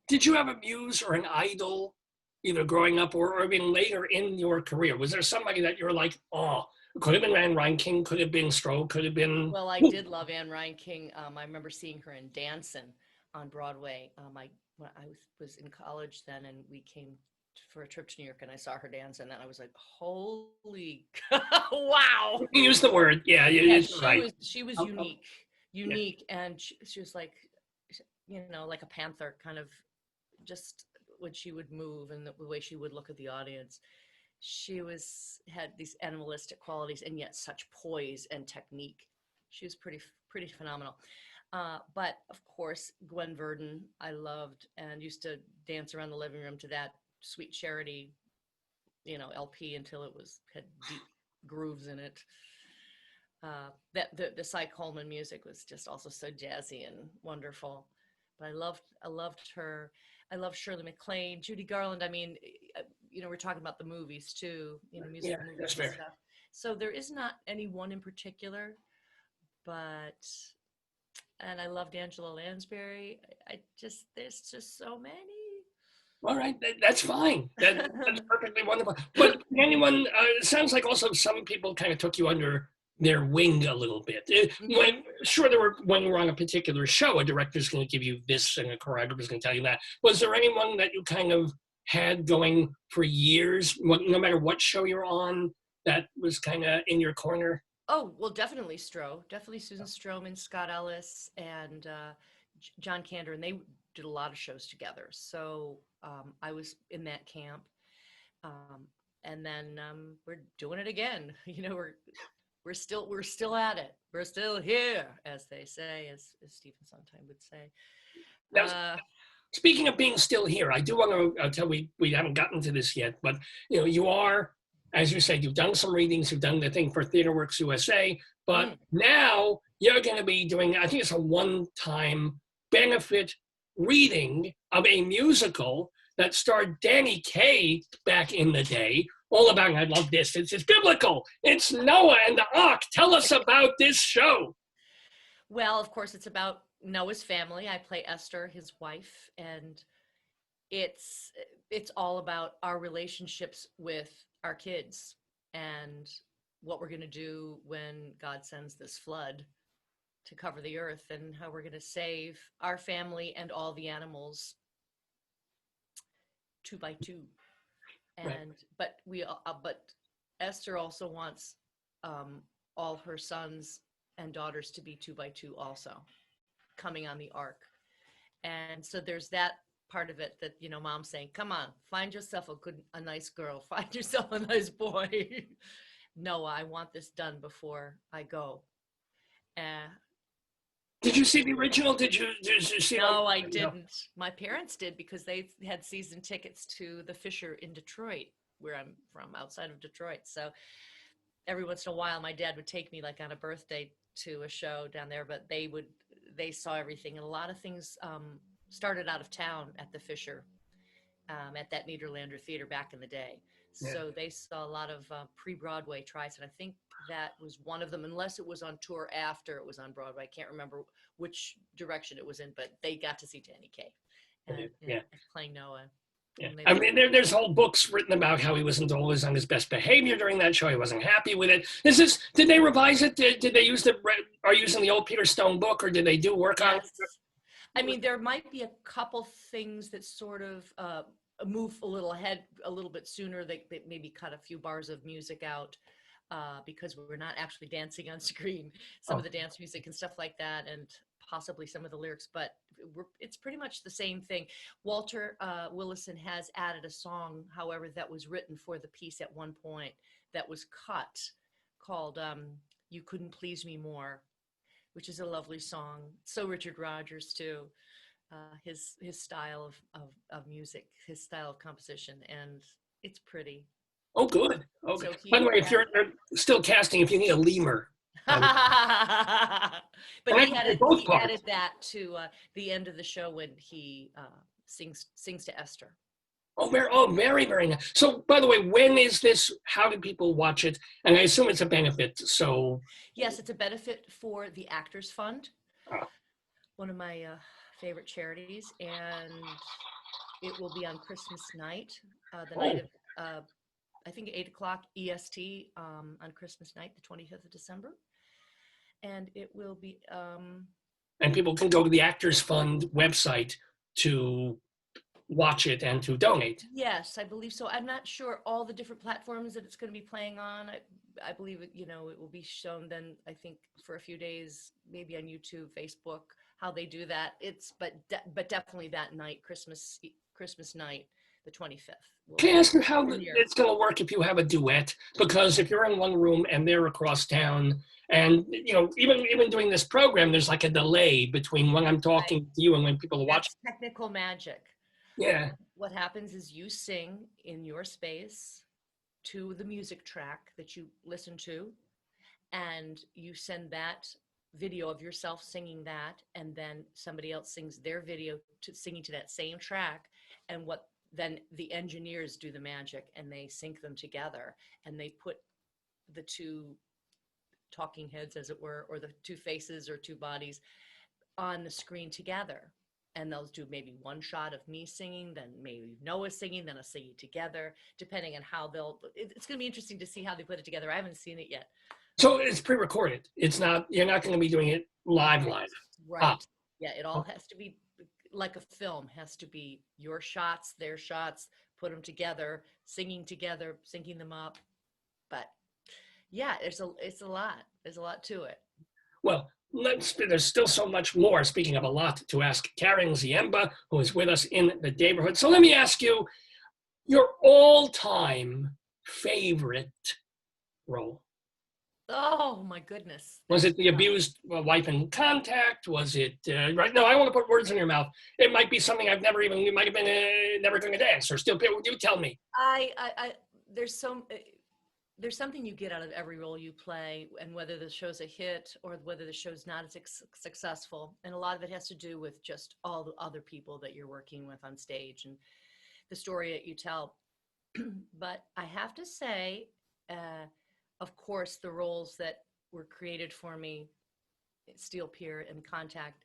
Did you have a muse or an idol, either growing up or even later in your career? Was there somebody that you're like, oh, could have been Anne Reinking, could have been Stroh, could have been... Well, I did love Anne Reinking. I remember seeing her in Dancin' on Broadway. I was in college then, and we came for a trip to New York, and I saw her dance, and then I was like, holy wow. You use the word, yeah, right. She was unique, and she was like, like a panther, kind of, just when she would move and the way she would look at the audience. She had these animalistic qualities, and yet such poise and technique. She was pretty phenomenal. But of course, Gwen Verdon, I loved, and used to dance around the living room to that Sweet Charity, LP until it had deep grooves in it. The Cy Coleman music was just also so jazzy and wonderful. But I loved her. I love Shirley MacLaine, Judy Garland. I mean, we're talking about the movies too, music movies and stuff. So there is not any one in particular, and I loved Angela Lansbury. There's just so many. All right, that's fine. That's perfectly wonderful. But anyone, it sounds like also some people kind of took you under their wing a little bit. Sure, when you were on a particular show, a director's going to give you this and a choreographer's going to tell you that. Was there anyone that you kind of had going for years, no matter what show you're on, that was kind of in your corner? Oh, well, definitely Stroh. Definitely Susan Stroman, Scott Ellis, and John Kander, and they did a lot of shows together. So I was in that camp. And then we're doing it again. We're still at it. We're still here, as they say, as Stephen Sondheim would say. Now, speaking of being still here, I do want to tell we haven't gotten to this yet, but you are, as you said, you've done some readings, you've done the thing for TheaterWorks USA, but now you're going to be doing, I think it's a one-time benefit reading of a musical that starred Danny Kaye back in the day, all about, I love this, it's biblical, it's Noah and the Ark. Tell us about this show. Well, of course, it's about Noah's family. I play Esther, his wife, and it's it's all about our relationships with our kids and what we're going to do when God sends this flood to cover the earth, and how we're going to save our family and all the animals two by two. Right. And but Esther also wants all her sons and daughters to be two by two also coming on the ark. And so there's that part of it that, mom's saying, come on, find yourself a nice girl, find yourself a nice boy. Noah, I want this done before I go. Did you see the original? Did you see? No, I didn't. My parents did because they had season tickets to the Fisher in Detroit, where I'm from, outside of Detroit. So every once in a while, my dad would take me like on a birthday to a show down there, but they saw everything. And a lot of things started out of town at the Fisher, at that Nederlander Theater back in the day. Yeah. So they saw a lot of pre-Broadway tries, and I think that was one of them, unless it was on tour after it was on Broadway. I can't remember which direction it was in, but they got to see Danny Kaye and playing Noah. Yeah. I mean, there's whole books written about how he wasn't always on his best behavior during that show. He wasn't happy with it. Did they revise it? Did they are using the old Peter Stone book, or did they do work on it? I mean, there might be a couple things that sort of move a little ahead a little bit sooner. They maybe cut a few bars of music out because we're not actually dancing on screen. Some of the dance music and stuff like that, and possibly some of the lyrics, but it's pretty much the same thing. Walter Willison has added a song, however, that was written for the piece at one point that was cut, called You Couldn't Please Me More, which is a lovely song. So Richard Rodgers too, his style of music, his style of composition, and it's pretty. Oh, good. Okay. So By the way, if you're still casting, if you need a lemur. But he added that to the end of the show when he sings to Esther. Oh, very, very nice. So, by the way, when is this? How do people watch it? And I assume it's a benefit. So yes, it's a benefit for the Actors Fund, one of my favorite charities, and it will be on Christmas night, the night of I think 8:00 EST on Christmas night, the 25th of December. And it will be. And people can go to the Actors Fund website to watch it and to donate. Yes, I believe so. I'm not sure all the different platforms that it's going to be playing on. I believe it, it will be shown then, I think, for a few days, maybe on YouTube, Facebook, how they do that. But definitely that night, Christmas night, the 25th. Can I ask you how it's going to work if you have a duet? Because if you're in one room and they're across town, and even doing this program, there's like a delay between when I'm talking to you and when people are watching. That's technical magic. Yeah. What happens is you sing in your space to the music track that you listen to, and you send that video of yourself singing that, and then somebody else sings their video singing to that same track, and then the engineers do the magic and they sync them together, and they put the two talking heads, as it were, or the two faces or two bodies on the screen together. And they'll do maybe one shot of me singing, then maybe Noah singing, then us singing together, depending on how it's going to be interesting to see how they put it together. I haven't seen it yet. So it's pre-recorded. You're not going to be doing it live. Right. Yeah, it all has to be like a film, has to be your shots, their shots, put them together, singing together, syncing them up. But yeah, it's a lot. There's a lot to it. Well, there's still so much more, speaking of a lot, to ask Karen Ziemba, who is with us in the Daverhood. So let me ask you your all-time favorite role. Oh, my goodness. Was it the abused wife in Contact? Was it, right? No, I want to put words in your mouth. It might be something you might have been never going to dance, or still, you tell me. There's something you get out of every role you play, and whether the show's a hit or whether the show's not as successful. And a lot of it has to do with just all the other people that you're working with on stage and the story that you tell. But I have to say, of course, the roles that were created for me Steel Pier and Contact,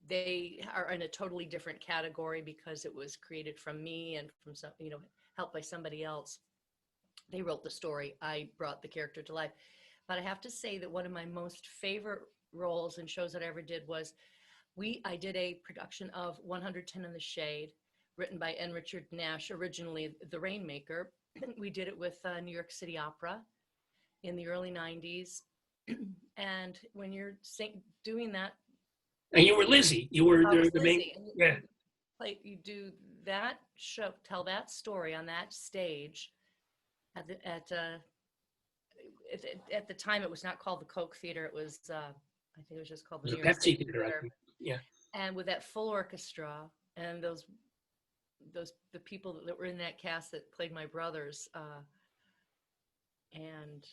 they are in a totally different category because it was created from me and from some, helped by somebody else. They wrote the story. I brought the character to life. But I have to say that one of my most favorite roles in shows that I ever did was I did a production of 110 in the Shade, written by N. Richard Nash, originally The Rainmaker. We did it with New York City Opera in the early 90s. And when you're doing that, And you were Lizzie. You were the main. Yeah. You do that show, tell that story on that stage. At the time, it was not called the Coke Theater. It was, I think it was just called the New York Pepsi City Theater. Theater. Yeah. And with that full orchestra and the people that were in that cast that played my brothers, and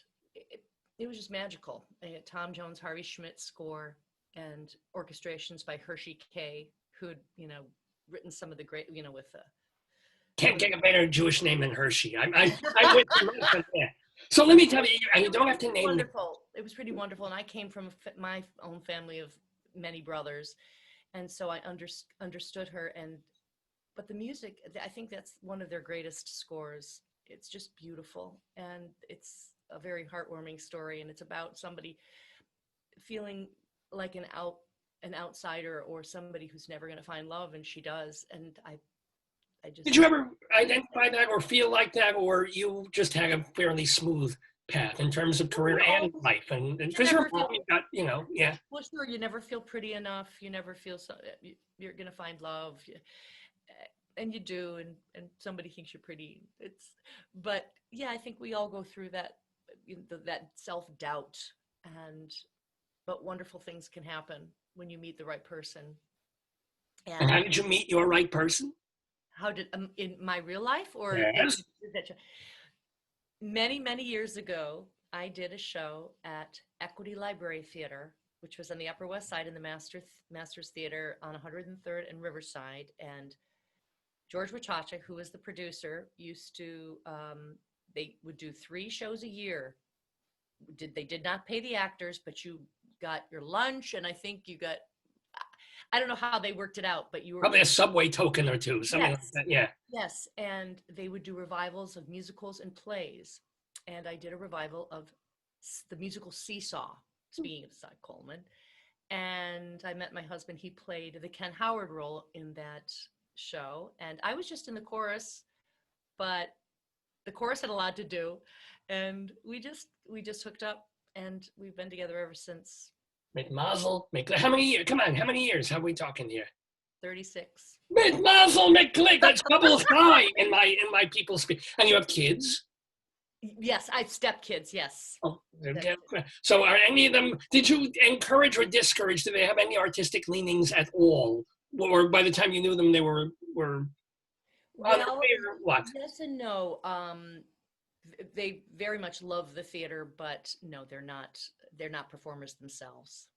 it was just magical. Tom Jones, Harvey Schmidt score, and orchestrations by Hershey K, who'd written some of the great, with Can't get a better Jewish name than Hershey. I went through it, yeah. So let me tell you, and you don't have to name them. Wonderful. It was pretty wonderful, and I came from my own family of many brothers, and so I understood her. But the music, I think that's one of their greatest scores. It's just beautiful, and it's a very heartwarming story, and it's about somebody feeling like an outsider or somebody who's never going to find love, and she does. And I just. Did you ever identify that or feel like that, or you just had a fairly smooth path in terms of career and life? And because you're got, yeah. Well, sure, you never feel pretty enough. You never feel you're going to find love. And you do, and somebody thinks you're pretty. But yeah, I think we all go through that self-doubt, but wonderful things can happen when you meet the right person. And how did you meet your right person? How did in my real life or yes. Many, many years ago, I did a show at Equity Library Theater, which was on the Upper West Side in the Masters Theater on 103rd and Riverside, and George Wachacha, who was the producer, used to, they would do 3 shows a year. They did not pay the actors, but you got your lunch, and I think you got, I don't know how they worked it out, but you were probably a subway token or two, something like that. Yeah. Yes, and they would do revivals of musicals and plays, and I did a revival of the musical Seesaw. Speaking of Cy Coleman, and I met my husband. He played the Ken Howard role in that show, and I was just in the chorus, but the chorus had a lot to do, and we just hooked up, and we've been together ever since. Mit Mazel, how many years? Come on, how many years? How are we talking here? 36. Mit Mazel, mit Klick. That's double high in my people speak. And you have kids? Yes, I have stepkids. Yes. Oh, okay. So are any of them? Did you encourage or discourage? Do they have any artistic leanings at all? Or by the time you knew them, they were well, what? Yes and no. They very much love the theater, but no, they're not performers themselves.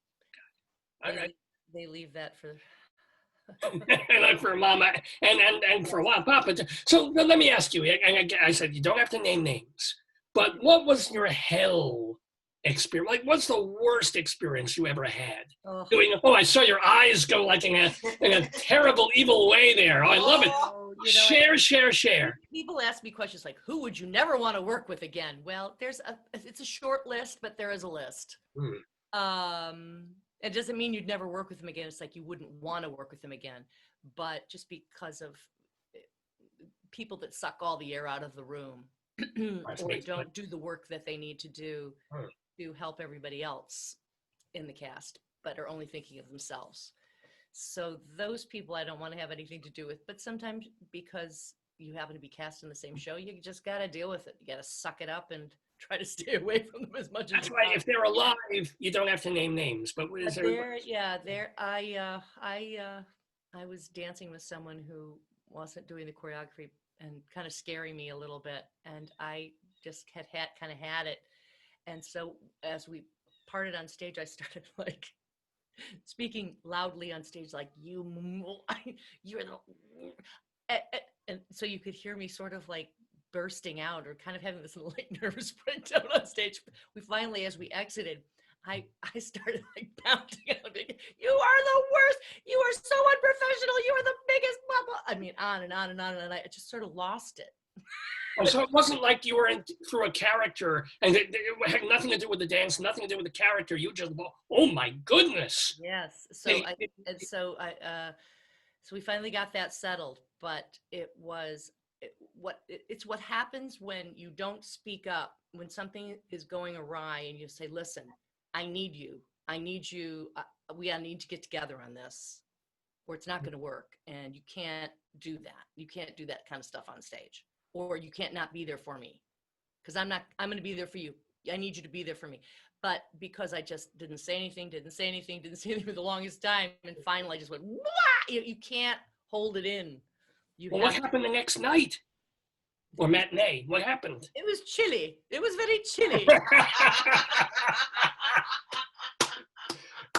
They leave that for for mama and for papa. So let me ask you. I said you don't have to name names, but what was your hell experience? Like, what's the worst experience you ever had? I saw your eyes go like in a terrible, evil way there. Oh, I love it. Share. People ask me questions like, who would you never want to work with again? Well, it's a short list, but there is a list. It doesn't mean you'd never work with them again. It's like you wouldn't want to work with them again, but just because of people that suck all the air out of the room or don't do the work that they need to do to help everybody else in the cast, but are only thinking of themselves. So those people I don't want to have anything to do with, but sometimes because you happen to be cast in the same show, you just got to deal with it. You got to suck it up and try to stay away from them as much as that's right. If they're alive, you don't have to name names. But I was dancing with someone who wasn't doing the choreography and kind of scaring me a little bit, and I just had it. And so as we parted on stage, I started like speaking loudly on stage, like you're the, and so you could hear me sort of like bursting out or kind of having this light nervous breakdown on stage. We finally, as we exited, I started like pounding out. You are the worst. You are so unprofessional. You are the biggest blah, blah. I mean, on and on and on. And I just sort of lost it. Oh, so it wasn't like you were through a character and it had nothing to do with the dance, nothing to do with the character. You just, oh my goodness. Yes. So so we finally got that settled, but it was it's what happens when you don't speak up, when something is going awry and you say, listen, I need you. I need you. We need to get together on this or it's not going to work. And you can't do that. You can't do that kind of stuff on stage. Or you can't not be there for me because I'm going to be there for you. I need you to be there for me. But because I just didn't say anything for the longest time. And finally I just went, wah! You can't hold it in. What happened the next night? Or matinee? What happened? It was chilly. It was very chilly.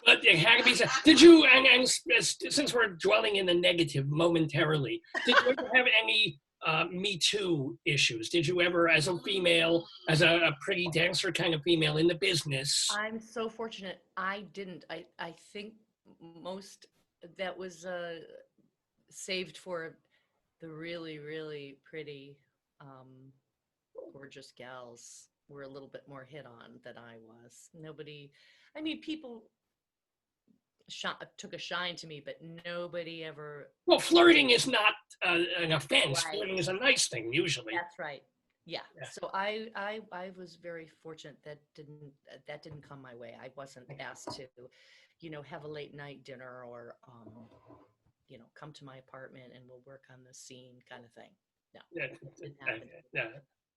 But it had to be said. Did you, and since we're dwelling in the negative momentarily, did you ever have any Me Too issues? Did you ever, as a female, as a pretty dancer kind of female in the business? I'm so fortunate. I didn't. I think most that was saved for the really, really pretty, gorgeous gals were a little bit more hit on than I was. Nobody, I mean, people took a shine to me, but nobody ever. Well, flirting is not an offense. Right. Flirting is a nice thing, usually. That's right. Yeah. So I was very fortunate that didn't come my way. I wasn't asked to, have a late night dinner or, come to my apartment and we'll work on the scene kind of thing. No, it didn't happen.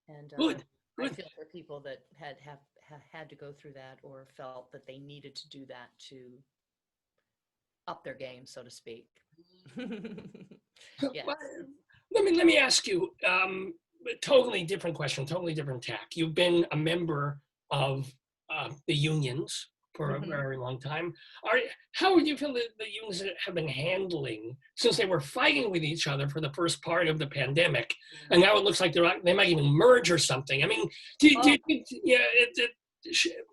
And Good. I feel for people that had to go through that or felt that they needed to do that to up their game, so to speak. Yes. Well, let me ask you, totally different question, totally different tack. You've been a member of the unions for a very long time. How do you feel that the unions have been handling, since they were fighting with each other for the first part of the pandemic, and now it looks like they might even merge or something? I mean,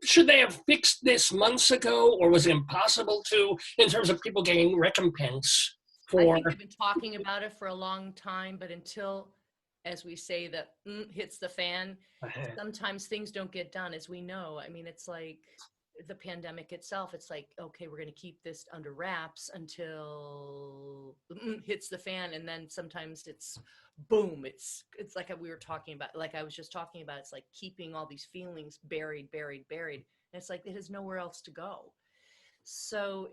should they have fixed this months ago, or was it impossible to, in terms of people getting recompense for? I think they've been talking about it for a long time, but until, as we say, that hits the fan, sometimes things don't get done, as we know. I mean, it's like the pandemic itself. It's like, okay, we're going to keep this under wraps until hits the fan, and then sometimes it's boom. It's like we were talking about, like I was just talking about. It's like keeping all these feelings buried, and it's like it has nowhere else to go. So,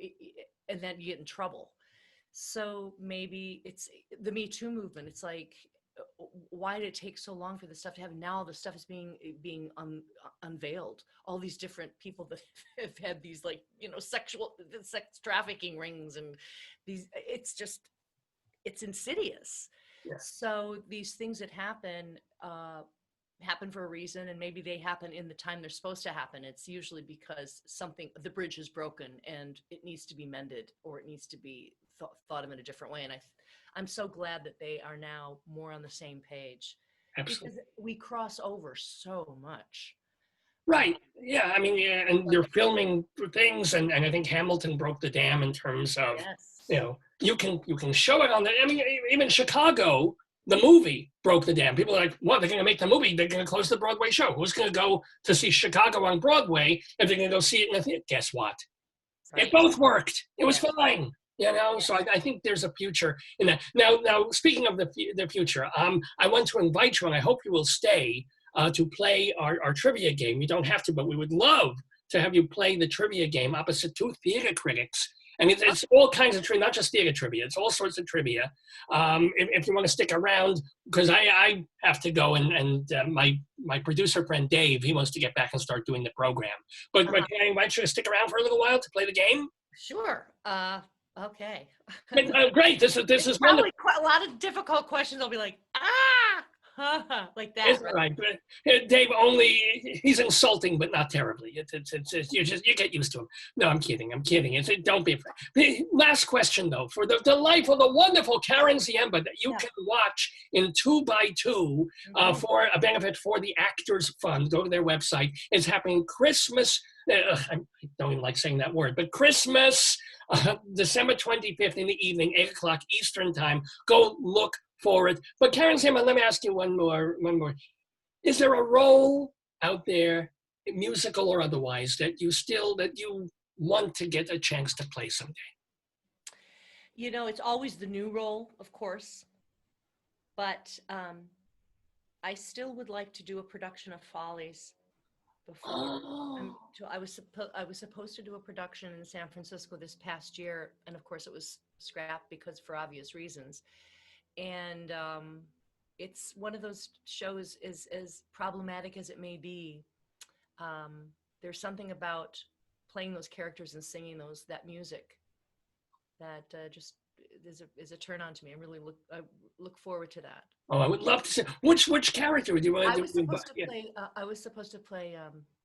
and then you get in trouble. So maybe it's the Me Too movement. It's like, why did it take so long for this stuff to happen? Now all the stuff is being unveiled. All these different people that have had these, like, sex trafficking rings and these, it's insidious. Yes. So these things that happen for a reason, and maybe they happen in the time they're supposed to happen. It's usually because the bridge is broken and it needs to be mended, or it needs to be thought of in a different way. And I'm so glad that they are now more on the same page. Absolutely. Because we cross over so much. Right. Yeah. I mean, and you're filming things, and I think Hamilton broke the dam in terms of, you can show it on I mean, even Chicago, the movie broke the dam. People are like, what, they're going to make the movie? They're going to close the Broadway show. Who's going to go to see Chicago on Broadway if they're going to go see it in the theater? Guess what? Right. It both worked. It was fine. So I think there's a future in that. Now, speaking of the future, I want to invite you, and I hope you will stay to play our trivia game. You don't have to, but we would love to have you play the trivia game opposite two theater critics. And it's all kinds of trivia, not just theater trivia. It's all sorts of trivia. If you want to stick around, because I have to go, and my producer friend Dave, he wants to get back and start doing the program. But can I invite you to stick around for a little while to play the game? Sure. Okay. Great. This is probably quite a lot of difficult questions. I'll be like, Like that. It's Right? right, but Dave he's insulting, but not terribly. You get used to him. No, I'm kidding. Don't be afraid. The last question though, for the life of the wonderful Karen Ziemba that you can watch in 2x2 for a benefit for the Actors Fund. Go to their website. It's happening Christmas. I don't even like saying that word, but Christmas, December 25th in the evening, 8 o'clock Eastern time. Go look for it. But Karen Ziemba, let me ask you one more. Is there a role out there, musical or otherwise, that you want to get a chance to play someday? You know, it's always the new role, of course, but I still would like to do a production of Follies before. I was supposed to do a production in San Francisco this past year, and of course it was scrapped because for obvious reasons. And it's one of those shows, as problematic as it may be, there's something about playing those characters and singing that music that just is a turn on to me. I look forward to that. Oh, I would love to see. Which character would you want to do? I was supposed to play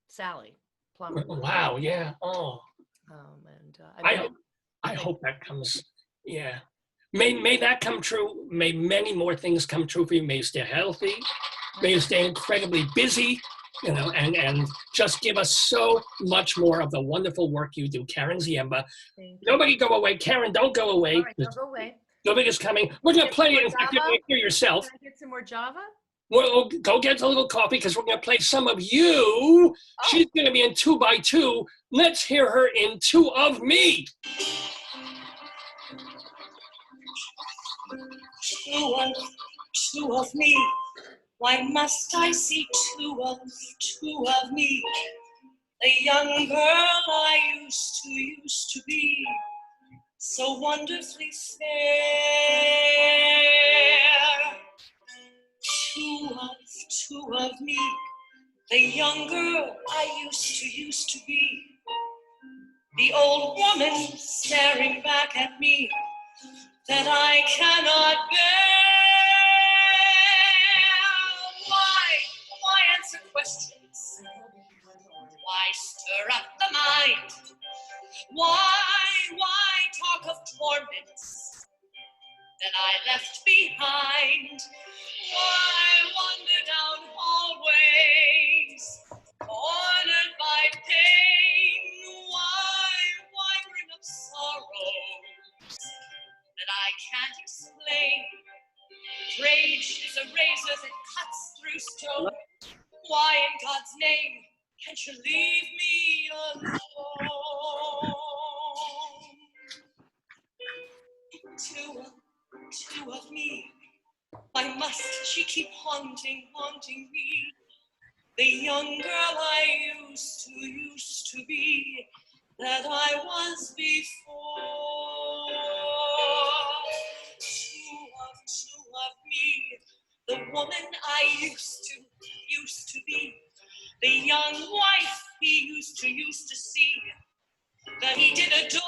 Sally Plummer. Wow, yeah. Oh. I hope that comes. Yeah. May that come true. May many more things come true for you. May you stay healthy. May you stay incredibly busy. And just give us so much more of the wonderful work you do, Karen Ziemba. Nobody go away. Karen, don't go away. All right, don't go away. Nobody is coming. We're going to play it. In fact, you're going to hear yourself. Can I get some more Java? Well, go get a little coffee because we're going to play some of you. Oh. She's going to be in 2x2. Let's hear her in 2 of Me. 2 of me. Why must I see 2 of me? The young girl I used to be, so wonderfully fair. 2 of me, the young girl I used to be. The old woman staring back at me that I cannot bear. Why answer questions? Why stir up the mind? Why talk of torments that I left behind? Why wander down hallways cornered by pain? Why bring up sorrows that I can't explain? Rage is a razor that cuts through stone. Why in God's name can't you leave me alone? 2 of me. Why must she keep haunting me? The young girl I used to be, that I was before. 2 of me, the woman I used to be, the young wife he used to see, that he did adore.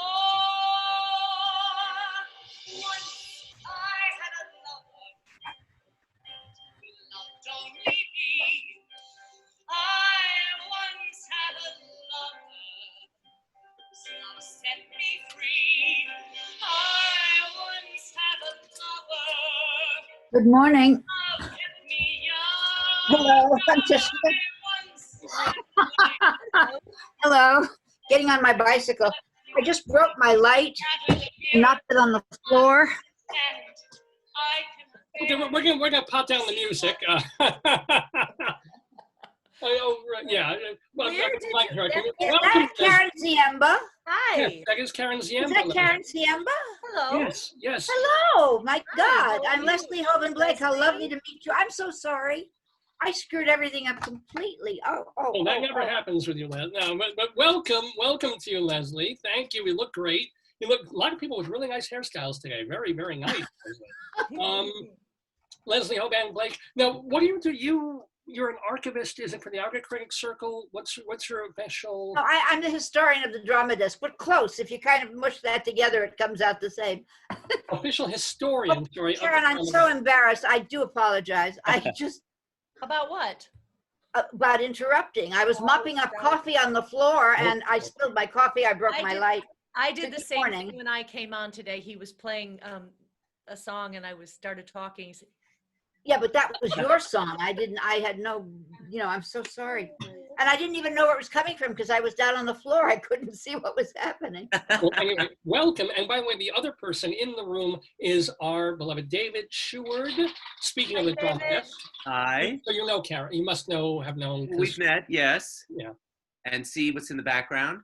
Once I had a lover who loved only me. I once had a lover whose love set me free. I once had a lover. Good morning. Love kept me young. Hello, I'm just hello. Getting on my bicycle. I just broke my light, knocked it on the floor. Okay, we're gonna pop down the music. Yeah. Well, That's Karen Ziemba. Hi. Yes, that is Karen Ziemba. Is that Karen Ziemba? Hello. Yes. Hello. My Hi, God. how are I'm you? Leslie Hoban Blake. How Leslie? lovely to meet you. I'm so sorry. I screwed everything up completely. Oh, that never happens with you, Leslie. No, but welcome to you, Leslie. Thank you. You look great. You look a lot of people with really nice hairstyles today. Very, very nice. Leslie Hoban Blake. Now, what do? you're an archivist. Is it for the Archicritic Circle? What's your official? No, I'm the historian of the drama desk, but close. If you kind of mush that together, it comes out the same. Official historian, sorry. Karen, I'm so embarrassed. I do apologize. I just, About what? about interrupting. I was mopping up coffee on the floor and I spilled my coffee. I broke my light. I did the Good same morning. thing when I came on today. He was playing a song and I started talking. He said, Yeah, but that was your song. I had no, I'm so sorry. And I didn't even know where it was coming from because I was down on the floor. I couldn't see what was happening. Well, anyway, welcome. And by the way, the other person in the room is our beloved David Sheward. Speaking of the drama desk. Hi. So you know Karen. You must have known. We've met, yes. Yeah. And see what's in the background?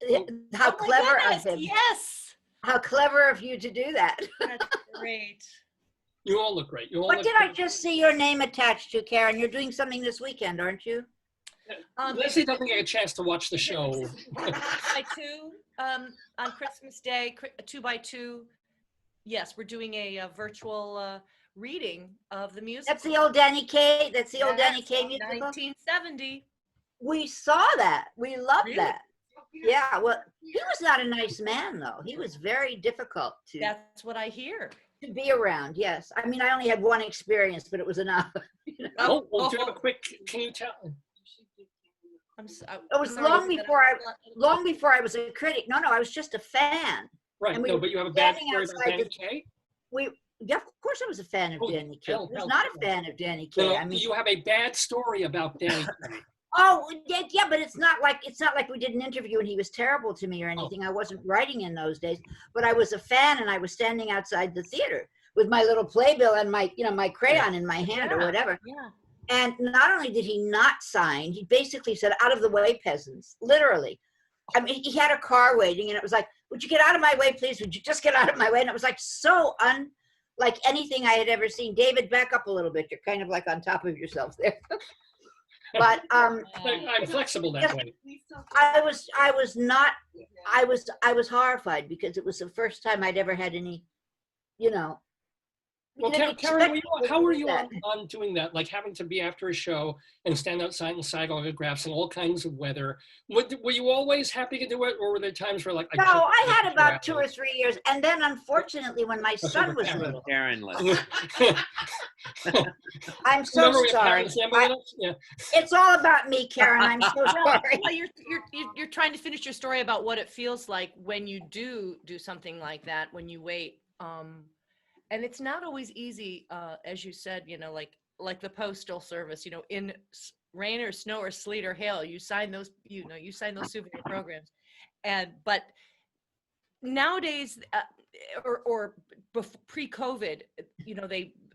How "Oh my clever goodness, of him. Yes. How clever of you to do that. That's great. You all look great. You all What look did I great. just see your name attached to, Karen? You're doing something this weekend, aren't you? Leslie doesn't get a chance to watch the show. 2x2 on Christmas Day, 2x2. Yes, we're doing a virtual reading of the musical. That's the old Danny Kaye. That's the old Danny Yes, Kaye musical. 1970. We saw that. We loved Really? that. Yeah. Well, he was not a nice man, though. He was very difficult to That's what I hear. be around. Yes. I mean, I only had one experience, but it was enough. Oh, well, do you have a quick, can you tell? It was long before I was a critic. No, I was just a fan. Right, And we no, were but you have a bad standing story about outside Danny the- Kaye? Yeah, of course I was a fan of Oh, Danny Kaye. I tell, was tell, not a tell. fan of Danny No, Kaye. no, I mean, you have a bad story about Danny Kaye. oh yeah, but it's not like we did an interview and he was terrible to me or anything. I wasn't writing in those days, but I was a fan and I was standing outside the theater with my little playbill and my my crayon in my hand or whatever. Yeah. And not only did he not sign, he basically said, "Out of the way, peasants," literally. I mean, he had a car waiting and it was like, "Would you get out of my way, please? Would you just get out of my way?" And it was like so unlike anything I had ever seen. David, back up a little bit. You're kind of like on top of yourself there. But I'm flexible that way. I was horrified because it was the first time I'd ever had any, Well, you didn't Karen, expect how were you that. on doing that? Like having to be after a show and stand outside and sign autographs in all kinds of weather. Were you always happy to do it, or were there times where like? No, I had just about 2 or 3 years, and then unfortunately, when my son was Karen. little, Karen, I'm so Remember we have sorry. Karen Ziemba with us? Yeah. It's all about me, Karen. I'm so sorry. Well, you're trying to finish your story about what it feels like when you do something like that, when you wait. And it's not always easy, as you said, like the postal service, in rain or snow or sleet or hail, you sign those souvenir programs. But nowadays, or pre-COVID,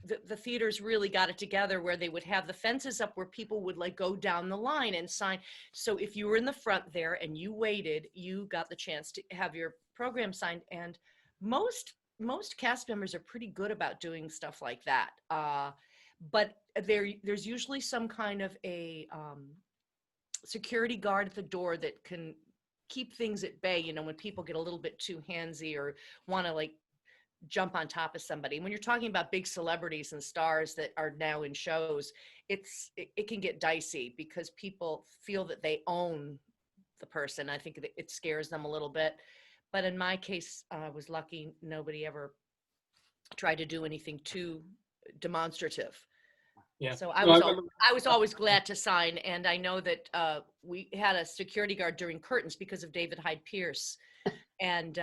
the theaters really got it together where they would have the fences up where people would like go down the line and sign. So if you were in the front there and you waited, you got the chance to have your program signed. And most cast members are pretty good about doing stuff like that. But there's usually some kind of a security guard at the door that can keep things at bay, when people get a little bit too handsy or want to like jump on top of somebody. When you're talking about big celebrities and stars that are now in shows, it can get dicey because people feel that they own the person. I think it scares them a little bit. But in my case, I was lucky nobody ever tried to do anything too demonstrative. Yeah. So I was always glad to sign. And I know that we had a security guard during curtains because of David Hyde Pierce. And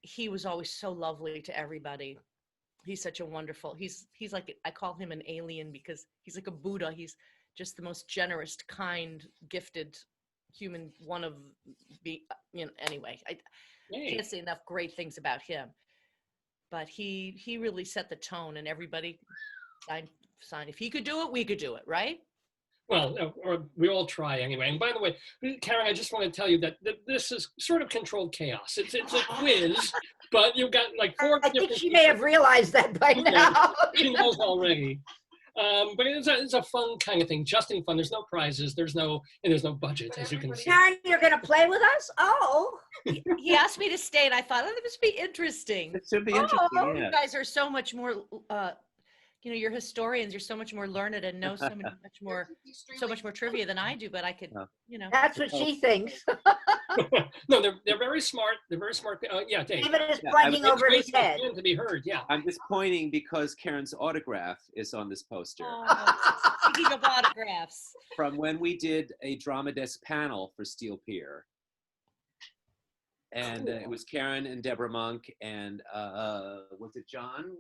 he was always so lovely to everybody. He's such a wonderful, he's like, I call him an alien because he's like a Buddha. He's just the most generous, kind, gifted human, one of anyway, I can't say enough great things about him. But he really set the tone, and everybody signed. If he could do it, we could do it, right? Well, or we all try anyway. And by the way, Karen, I just want to tell you that this is sort of controlled chaos. It's a quiz, but you've got like four I different think she may have realized that by now. She knows already. But it's a fun kind of thing, just in fun. There's no prizes. There's no budget, as you can see. Karen, you're going to play with us? Oh. He asked me to stay, and I thought, this would be interesting. It should be interesting. You guys are so much more you know, you're historians. You're so much more learned and know so much more trivia than I do. But I could, Yeah. you know. That's what she thinks. No, they're very smart. They're very smart. Yeah, Dave. David is Yeah, pointing It's over great his for head. him to be heard. Yeah. I'm just pointing because Karen's autograph is on this poster. Oh, speaking of autographs. From when we did a drama desk panel for Steel Pier. And it was Karen and Deborah Monk and was it John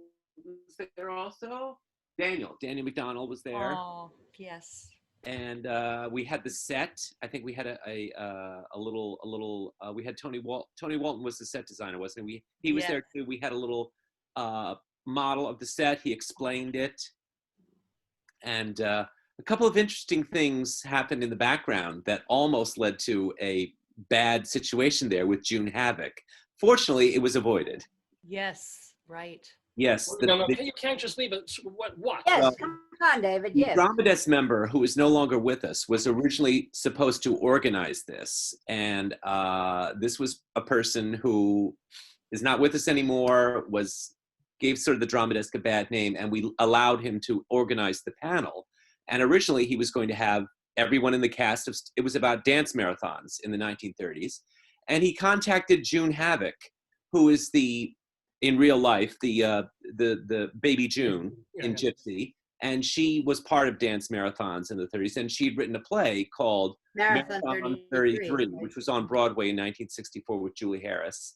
was there also? Daniel McDonald was there. Oh, yes. And we had the set. I think we had a little. We had Tony Walton was the set designer, wasn't he? He was there too. We had a little model of the set. He explained it, and a couple of interesting things happened in the background that almost led to a bad situation there with June Havoc. Fortunately, it was avoided. Yes, right. Yes. No, you can't just leave it. What? Yes, Well, come on, David. The Yes. drama desk member who is no longer with us was originally supposed to organize this. And this was a person who is not with us anymore, gave sort of the drama desk a bad name, and we allowed him to organize the panel. And originally he was going to have everyone in the cast of, it was about dance marathons in the 1930s. And he contacted June Havoc, who is in real life, the baby June in Gypsy. And she was part of dance marathons in the 30s. And she'd written a play called Marathon 33, which was on Broadway in 1964 with Julie Harris.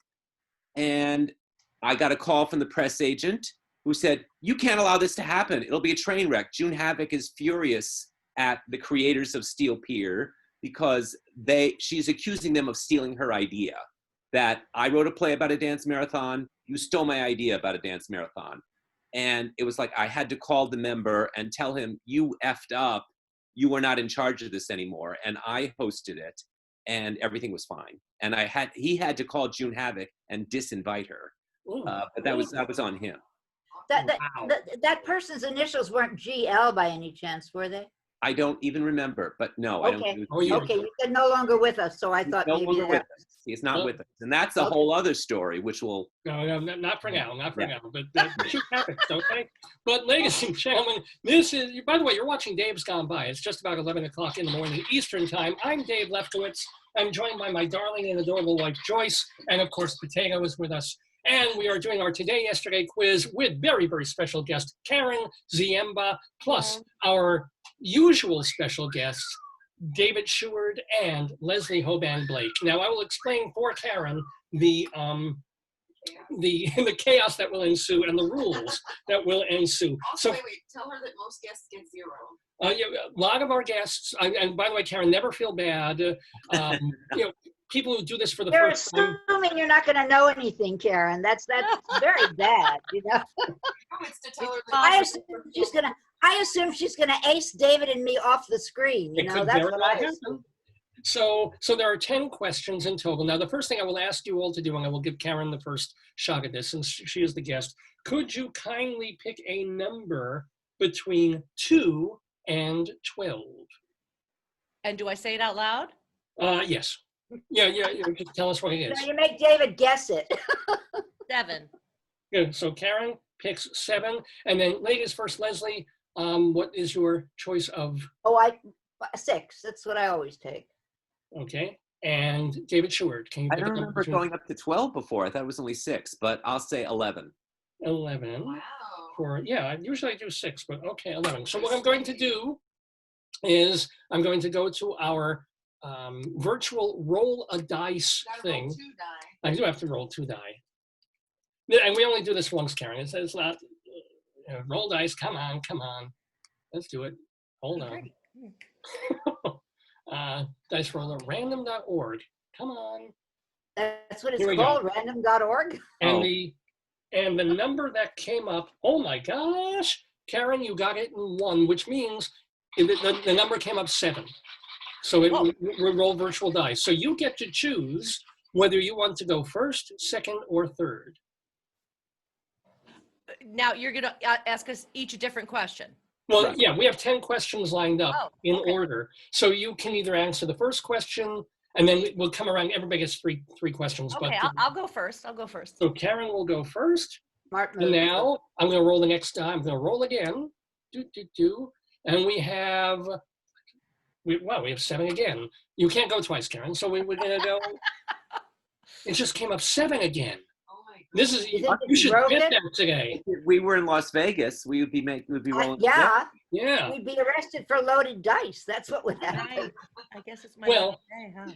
And I got a call from the press agent who said, "You can't allow this to happen. It'll be a train wreck." June Havoc is furious at the creators of Steel Pier because she's accusing them of stealing her idea. That I wrote a play about a dance marathon, you stole my idea about a dance marathon. And it was like, I had to call the member and tell him, you effed up, you are not in charge of this anymore. And I hosted it and everything was fine. And he had to call June Havoc and disinvite her. But that was on him. That person's initials weren't GL by any chance, were they? I don't even remember, but no, I don't. Okay, you said no longer with us, so I thought maybe that. He's not with us, and that's a whole other story, which will. No, not for now, not for now. But that should happen, okay? But ladies and gentlemen, this is. By the way, you're watching Dave's Gone By. It's just about 11 o'clock in the morning Eastern Time. I'm Dave Lefkowitz. I'm joined by my darling and adorable wife Joyce, and of course, Potato is with us. And we are doing our Today Yesterday quiz with very, very special guest Karen Ziemba, plus our usual special guests, David Sheward and Leslie Hoban Blake. Now, I will explain for Karen the chaos that will ensue and the rules that will ensue. Also, wait, tell her that most guests get 0. Yeah, a lot of our guests, and by the way, Karen, never feel bad. People who do this for the first time. They're assuming you're not going to know anything, Karen. That's very bad, you know. It's to tell her I assume she's gonna ace David and me off the screen. You know, that's what I assume. So there are 10 questions in total. Now, the first thing I will ask you all to do, and I will give Karen the first shot at this, since she is the guest. Could you kindly pick a number between 2 and 12? And do I say it out loud? Yes. Yeah. Just tell us what it is. So you make David guess it. 7. Good. So Karen picks 7, and then ladies first, Leslie. What is your choice of? 6. That's what I always take. Okay. And David Sheward, can you? I don't remember going up to 12 before. I thought it was only 6, but I'll say 11. 11. Wow. Usually I do 6, but okay, 11. So what I'm going to do is I'm going to go to our virtual roll a dice thing. Roll 2 die. I do have to roll 2 die. And we only do this once, Karen. It's not roll dice. Come on. Let's do it. Hold on. Dice roller random.org. Come on. That's what it's called, random.org. And the number that came up, oh my gosh, Karen, you got it in 1, which means the number came up 7. So we roll virtual dice. So you get to choose whether you want to go first, second, or third. Now you're going to ask us each a different question. Well, Right. Yeah, we have 10 questions lined up in order. So you can either answer the first question, and then we'll come around. Everybody gets three questions. Okay, but, I'll go first. So Karen will go first. Smart And move. now I'm going to roll the next die. I'm going to roll again. And we have 7 again. You can't go twice, Karen. So we're going to go. It just came up 7 again. Oh my God. This is, You think you should broke get it? that today. If we were in Las Vegas, we would be rolling. Yeah, Yeah. we'd be arrested for loaded dice. That's what would happen. Right. I guess it's my Well, day, huh?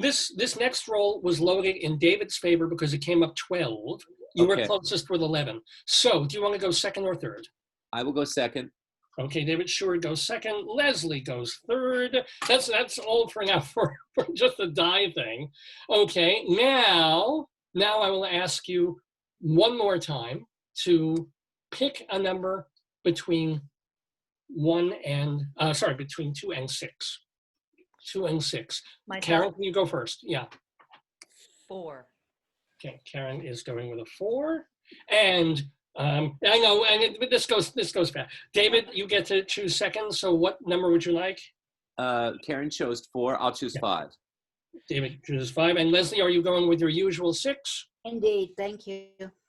This next roll was loaded in David's favor because it came up 12. You were Okay. closest with 11. So do you want to go second or third? I will go second. Okay, David Sheward goes second. Leslie goes third. That's all for now for just the die thing. Okay, now I will ask you one more time to pick a number between between 2 and 6. 2 and 6. My Karen, can you go first? Yeah. 4. Okay, Karen is going with a 4. And I know, and this goes fast. David, you get to choose second. So what number would you like? Karen chose 4. I'll choose 5. David chooses 5. And Leslie, are you going with your usual 6? Indeed, thank you.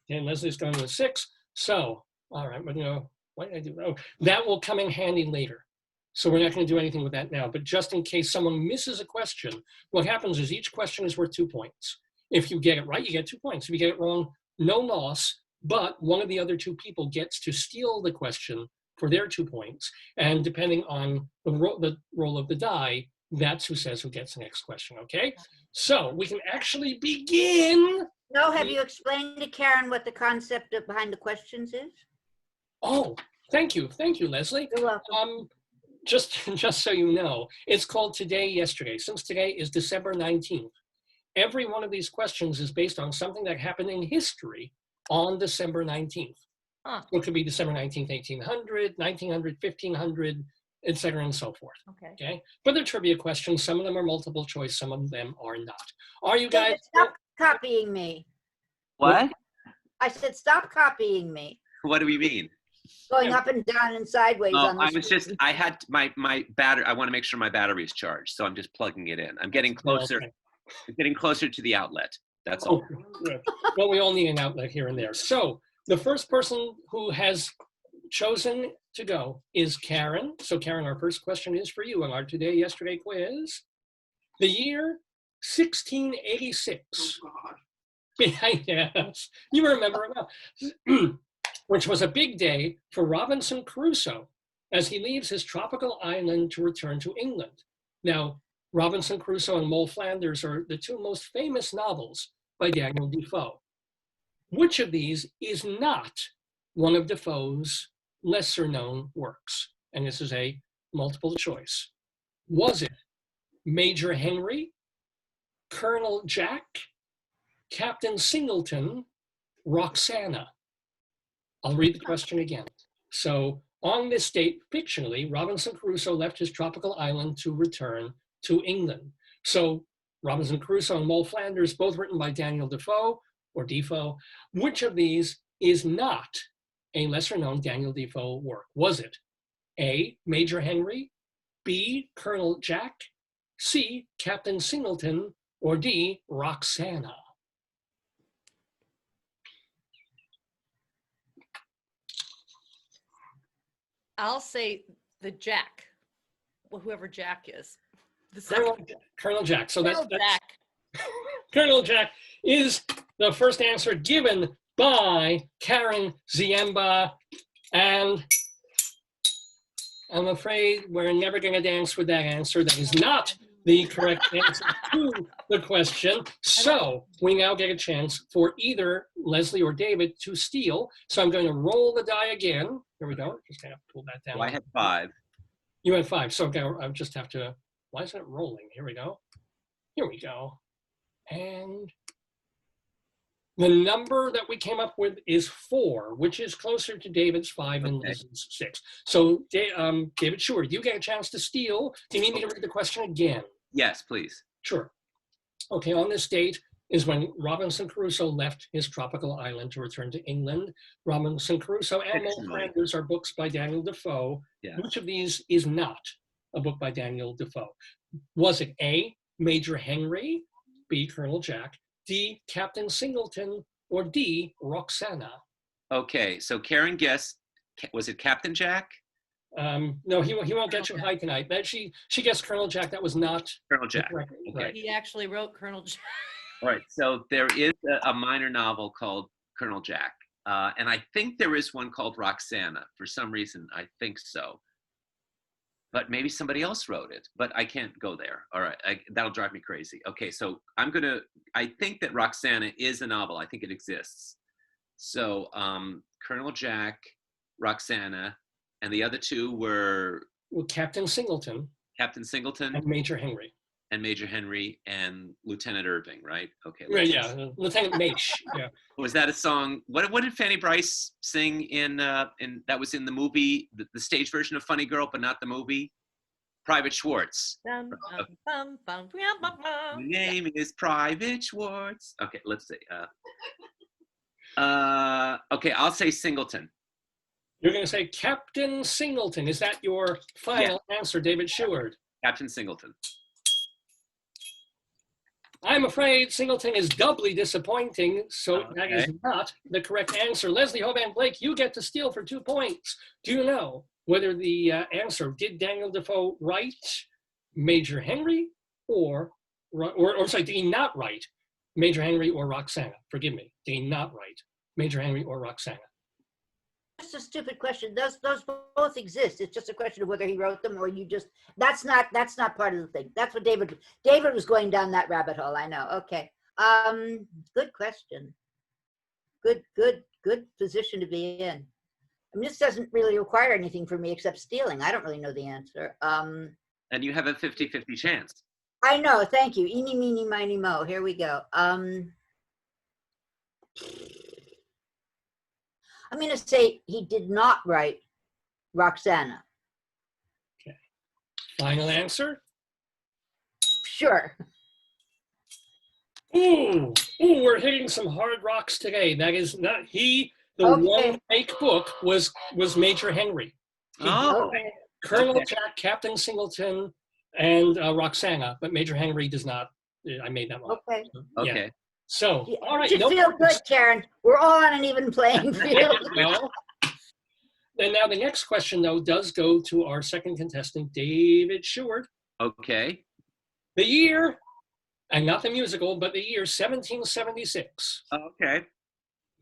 And Leslie's going with 6. So, all right, we're going to, what did I do? Oh, that will come in handy later. So we're not going to do anything with that now. But just in case someone misses a question, what happens is each question is worth 2 points. If you get it right, you get 2 points. If you get it wrong, no loss. But one of the other 2 people gets to steal the question for their 2 points. And depending on the roll of the die, that's who says who gets the next question, okay? So we can actually begin. No, have you explained to Karen what the concept behind the questions is? Oh, thank you, Leslie. You're welcome. Just so you know, it's called Today, Yesterday. Since today is December 19th, every one of these questions is based on something that happened in history on December 19th. Huh. It could be December 19th, 1800, 1900, 1500, et cetera, and so forth. Okay. But they're trivia questions. Some of them are multiple choice. Some of them are not. Are you guys? David, stop copying me. What? I said, stop copying me. What do we mean? Going Yeah. up and down and sideways Oh, on the I was screen. just, I had my battery, I want to make sure my battery is charged. So I'm just plugging it in. I'm getting closer, Okay. getting closer to the outlet. That's all. Oh, good. Well, we all need an outlet here and there. So the first person who has chosen to go is Karen. So Karen, our first question is for you on our Today, Yesterday quiz. The year 1686. Oh God. Yes, you remember it well. Which was a big day for Robinson Crusoe as he leaves his tropical island to return to England. Now, Robinson Crusoe and Mole Flanders are the 2 most famous novels by Daniel Defoe. Which of these is not one of Defoe's lesser known works? And this is a multiple choice. Was it Major Henry, Colonel Jack, Captain Singleton, Roxana? I'll read the question again. So on this date, fictionally, Robinson Crusoe left his tropical island to return to England. So Robinson Crusoe and Mole Flanders, both written by Daniel Defoe or Defoe. Which of these is not a lesser known Daniel Defoe work? Was it A, Major Henry, B, Colonel Jack, C, Captain Singleton, or D, Roxana? I'll say the Jack. Well, whoever Jack is. The second. Colonel Jack. So that's Jack. Colonel Jack is the first answer given by Karen Ziemba. And I'm afraid we're never going to dance with that answer. That is not the correct answer to the question. So we now get a chance for either Leslie or David to steal. So I'm going to roll the die again. Here we go. Just have to pull that down. Well, I had 5. You had 5. So I just have to, why isn't it rolling? Here we go. Here we go. And the number that we came up with is 4, which is closer to David's 5 and Leslie's 6. So David Sheward, you get a chance to steal. Do you need me to read the question again? Yes, please. Sure. Okay, on this date is when Robinson Crusoe left his tropical island to return to England. Robinson Crusoe and Mole Flanders are books by Daniel Defoe. Yeah. Which of these is not a book by Daniel Defoe? Was it A, Major Henry, B, Colonel Jack, D, Captain Singleton, or D, Roxana? Okay, so Karen guessed, was it Captain Jack? No, he won't get you high tonight. That she guessed Colonel Jack. That was not Colonel Jack. correct. Okay. Right. He actually wrote Colonel. All right, so there is a minor novel called Colonel Jack. And I think there is one called Roxana. For some reason, I think so. But maybe somebody else wrote it, but I can't go there. All right, that'll drive me crazy. Okay, so I think that Roxana is a novel. I think it exists. So Colonel Jack, Roxana, and the other two were Well, Captain Singleton Captain Singleton and Major Henry. and Major Henry and Lieutenant Irving, right? Okay. Right, yeah, Lieutenant Maish. Yeah. Was that a song? What did Fanny Brice sing in that was in the movie, the stage version of Funny Girl, but not the movie? Private Schwartz. Bum, bum, bum, bum, bum, My bum. name is Private Schwartz. Okay, let's see. Okay, I'll say Singleton. You're going to say Captain Singleton. Is that your final answer, David Sheward? Captain Singleton. I'm afraid Singleton is doubly disappointing, so that is Okay. not the correct answer. Leslie Hoban Blake, you get to steal for 2 points. Do you know whether the answer, did Daniel Defoe write Major Henry or sorry, did he not write Major Henry or Roxana? Forgive me. Did he not write Major Henry or Roxana? That's a stupid question. Those both exist. It's just a question of whether he wrote them or you just. That's not part of the thing. That's what David was going down that rabbit hole. I know. Okay. Good question. Good position to be in. I mean, this doesn't really require anything from me except stealing. I don't really know the answer. And you have a 50-50 chance. I know. Thank you. Eeny, meeny, miny, mo. Here we go. I'm going to say he did not write Roxana. Final answer? Sure. Ooh, we're hitting some hard rocks today. That is not he. The one fake book was Major Henry. Oh, Okay. Colonel Okay. Jack, Captain Singleton, and Roxana, but Major Henry does not. I made that one. Okay. Yeah. okay. So, all right. You should feel good, Karen. We're all on an even playing field. Well, and now the next question, though, does go to our second contestant, David Sheward. Okay. The year, and not the musical, but the year 1776. Okay.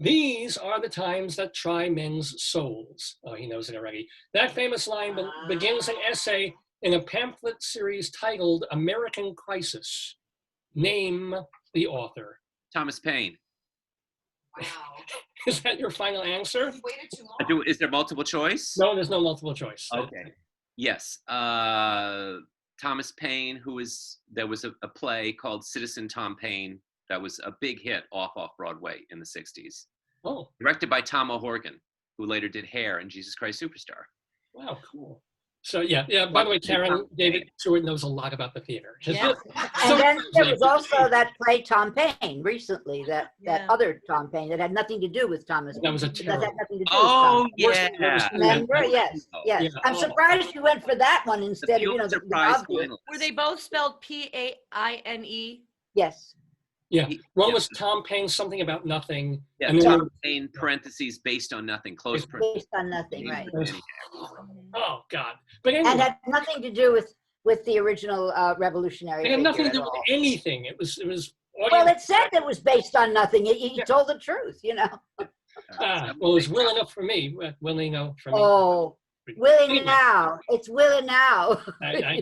These are the times that try men's souls. Oh, he knows it already. That famous line begins an essay in a pamphlet series titled American Crisis. Name the author. Thomas Paine. Wow. Is that your final answer? You waited too long. Is there multiple choice? No, there's no multiple choice. Okay. Yes. Thomas Paine, there was a play called Citizen Tom Paine that was a big hit off Broadway in the 60s. Oh, Directed by Tom O'Horgan, who later did Hair and Jesus Christ Superstar. wow, cool. So yeah. By the way, Karen, David Sheward knows a lot about the theater. Yeah. And then there was also that play Tom Paine recently, that Yeah. other Tom Paine that had nothing to do with Thomas. That was a That had terrible. nothing to do Oh, with yeah. Thomas. Remember? Yes, yes. Yeah. I'm surprised you went for that one instead of, Pulitzer the Prize obvious. finalist. Were they both spelled Paine? Yes. Yeah. One Yeah. was Tom Paine, something about nothing. Yeah, And then Tom Paine, parentheses, based on nothing, close parentheses. Based on nothing, right. Oh God. But And anyway, had nothing to do with the original revolutionary it had nothing to figure do at with all. anything. It was Well, audience. it said it was based on nothing. He told the truth, Well, it was well enough for me. Well enough for me. Oh, Willie Anyway. now. It's Willie now. Yeah.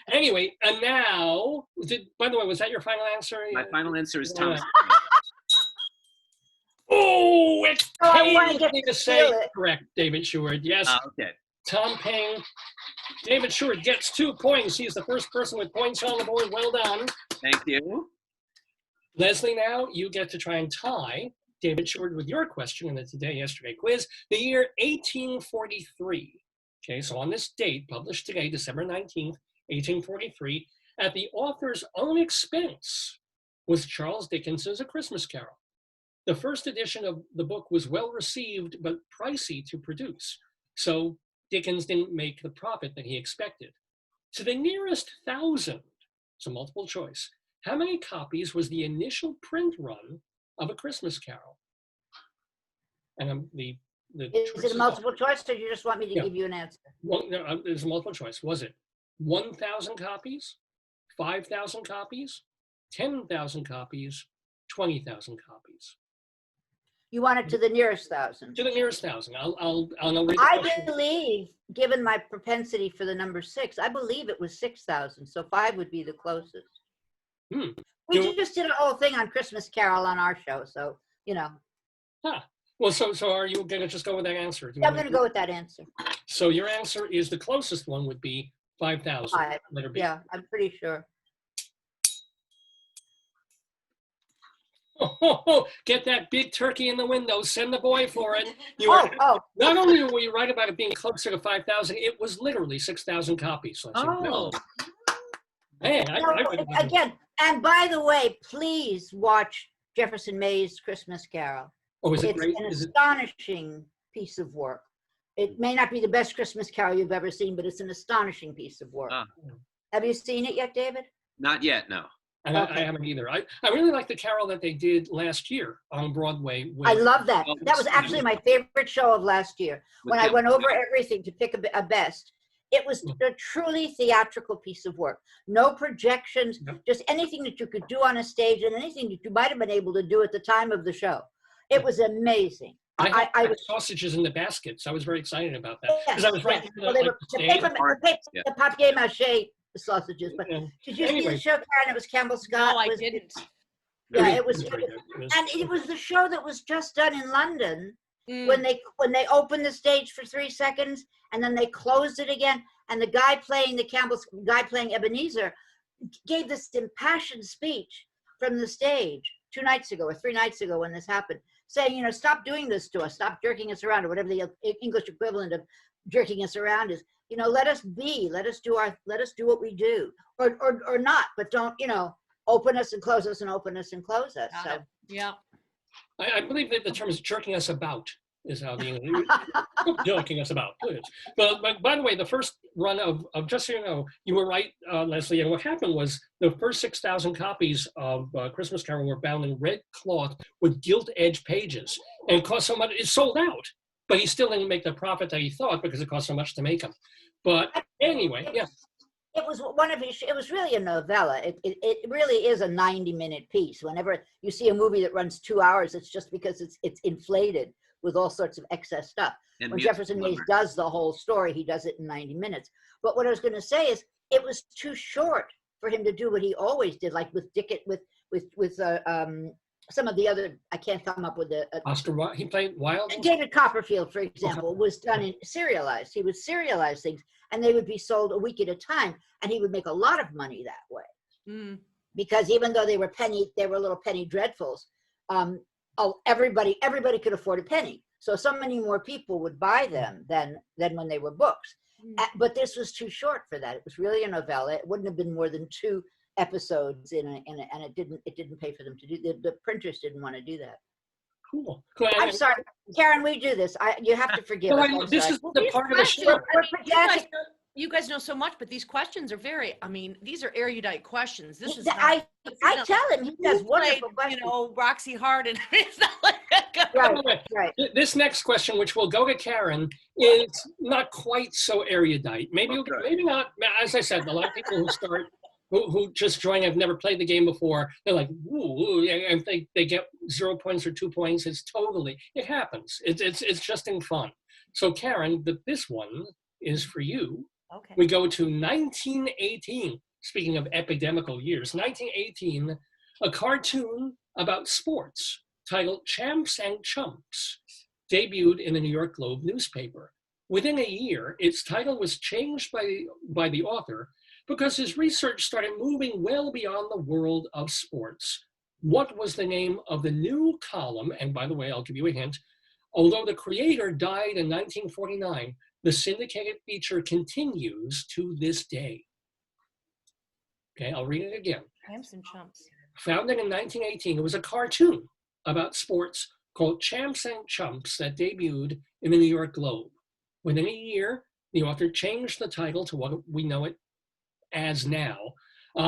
Anyway, and now, by the way, was that your final answer? My final answer is Yeah. Thomas. Oh, it's Oh, I pains wanna get me to to say feel it. correct, David Sheward. Yes, Okay. Tom Paine. David Sheward gets 2 points. He's the first person with points on the board. Well done. Thank you. Leslie, now you get to try and tie David Sheward with your question in the Today Yesterday quiz. The year 1843. Okay, so on this date, published today, December 19th, 1843, at the author's own expense, was Charles Dickens's A Christmas Carol. The first edition of the book was well received, but pricey to produce. So Dickens didn't make the profit that he expected. To the nearest 1,000, so multiple choice, how many copies was the initial print run of A Christmas Carol? and the Is it choices a are- multiple choice, or you just want me to Yeah. give you an answer? Well, no, there's a multiple choice. Was it 1,000 copies, 5,000 copies, 10,000 copies, 20,000 copies? You want it to the nearest thousand. To the nearest thousand. I'll read the I question. believe, given my propensity for the number 6, I believe it was 6,000. So 5 would be the closest. Hmm. We Do- just did a whole thing on Christmas Carol on our show, so you know. Well, so are you going to just go with that answer? Do you I'm wanna- going to go with that answer. So your answer is the closest one would be 5,000. 5. Letter B. Yeah, I'm pretty sure. Get that big turkey in the window. Send the boy for it. You Oh, were, oh, not only were you right about it being closer to 5,000, it was literally 6,000 copies. So I said, no. Man, no, again, and by the way, please watch Jefferson May's Christmas Carol. Oh, is it It's great? an Is it? astonishing piece of work. It may not be the best Christmas Carol you've ever seen, but it's an astonishing piece of work. Ah. Have you seen it yet, David? Not yet, no. And I Okay. haven't either. I really like the carol that they did last year on Broadway. I with- love that. That was actually my favorite show of last year. With When I him. went over everything to pick a best, it was a truly theatrical piece of work. No projections, Yep. just anything that you could do on a stage and anything that you might have been able to do at the time of the show. It was amazing. I I had was sausages in the baskets. I was very excited about that because yes, I was right yes. near Well, the, they like, were the the stage. Yeah. the papier-mâché sausages. But And did you see anyway. the show, Karen? It was Campbell Scott. No, I was- didn't. Yeah, very- it was, very good. It was- and it was the show that was just done in London. Mm. when they opened the stage for 3 seconds and then they closed it again, and the guy playing Ebenezer gave this impassioned speech from the stage 2 nights ago or 3 nights ago when this happened, saying, you know, stop doing this to us, stop jerking us around, or whatever the English equivalent of jerking us around is. You know, let us do what we do, or not, but don't, you know, open us and close us and open us and close us. Got So it. Yeah. I believe that the term is jerking us about is how the English jerking us about. But by the way, the first run of just so you know, you were right, Leslie. And what happened was the first 6,000 copies of Christmas Carol were bound in red cloth with gilt-edged pages, and it cost so much. It sold out, but he still didn't make the profit that he thought because it cost so much to make them. But anyway, yeah. It was one of his, it was really a novella. It really is a 90-minute piece. Whenever you see a movie that runs 2 hours, it's just because it's inflated with all sorts of excess stuff. And When music Jefferson Mays number. does the whole story, he does it in 90 minutes. But what I was going to say is it was too short for him to do what he always did, like with Dickett, with some of the other, I can't come up with the, Oscar Wilde, he played Wilde. David Copperfield, for example, was done in serialized. He would serialize things, and they would be sold a week at a time, and he would make a lot of money that way. Mm. Because even though they were little penny dreadfuls, everybody could afford a penny. So many more people would buy them than when they were books. But this was too short for that. It was really a novella. It wouldn't have been more than 2 episodes and it didn't pay for them to do. The printers didn't want to do that. Cool. I'm sorry, Karen. We do this. You have to forgive No, us. I- I'm this sorry. is the part of the show. We're pedantic. You guys know so much, but these questions are very, I mean, these are erudite questions. This is I tell him he does wonderful you questions. know, Roxy Hart and it's not like that. Right. This next question, which will go to Karen, is not quite so erudite. Maybe Okay. maybe not. As I said, a lot of people who just join have never played the game before. They're like, ooh, and they get 0 points or 2 points. It happens. It's just in fun. So Karen, this one is for you. Okay. We go to 1918. Speaking of epidemical years, 1918, a cartoon about sports titled Champs and Chumps debuted in the New York Globe newspaper. Within a year, its title was changed by the author because his research started moving well beyond the world of sports. What was the name of the new column? And by the way, I'll give you a hint. Although the creator died in 1949, the syndicated feature continues to this day. Okay, I'll read it again. Champs and Chumps. Founded in 1918, it was a cartoon about sports called Champs and Chumps that debuted in the New York Globe. Within a year, the author changed the title to what we know it as now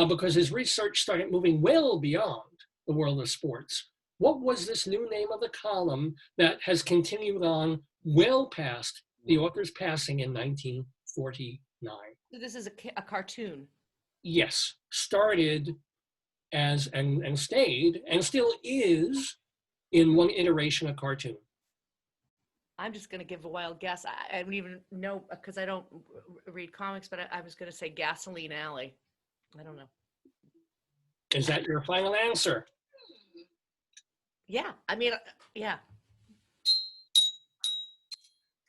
because his research started moving well beyond the world of sports. what was this new name of the column that has continued on well past the author's passing in 1949? So this is a cartoon. Yes, started as and stayed and still is in one iteration a cartoon. I'm just going to give a wild guess. I don't even know because I don't read comics, but I was going to say Gasoline Alley. I don't know. Is that your final answer? Yeah, I mean, yeah.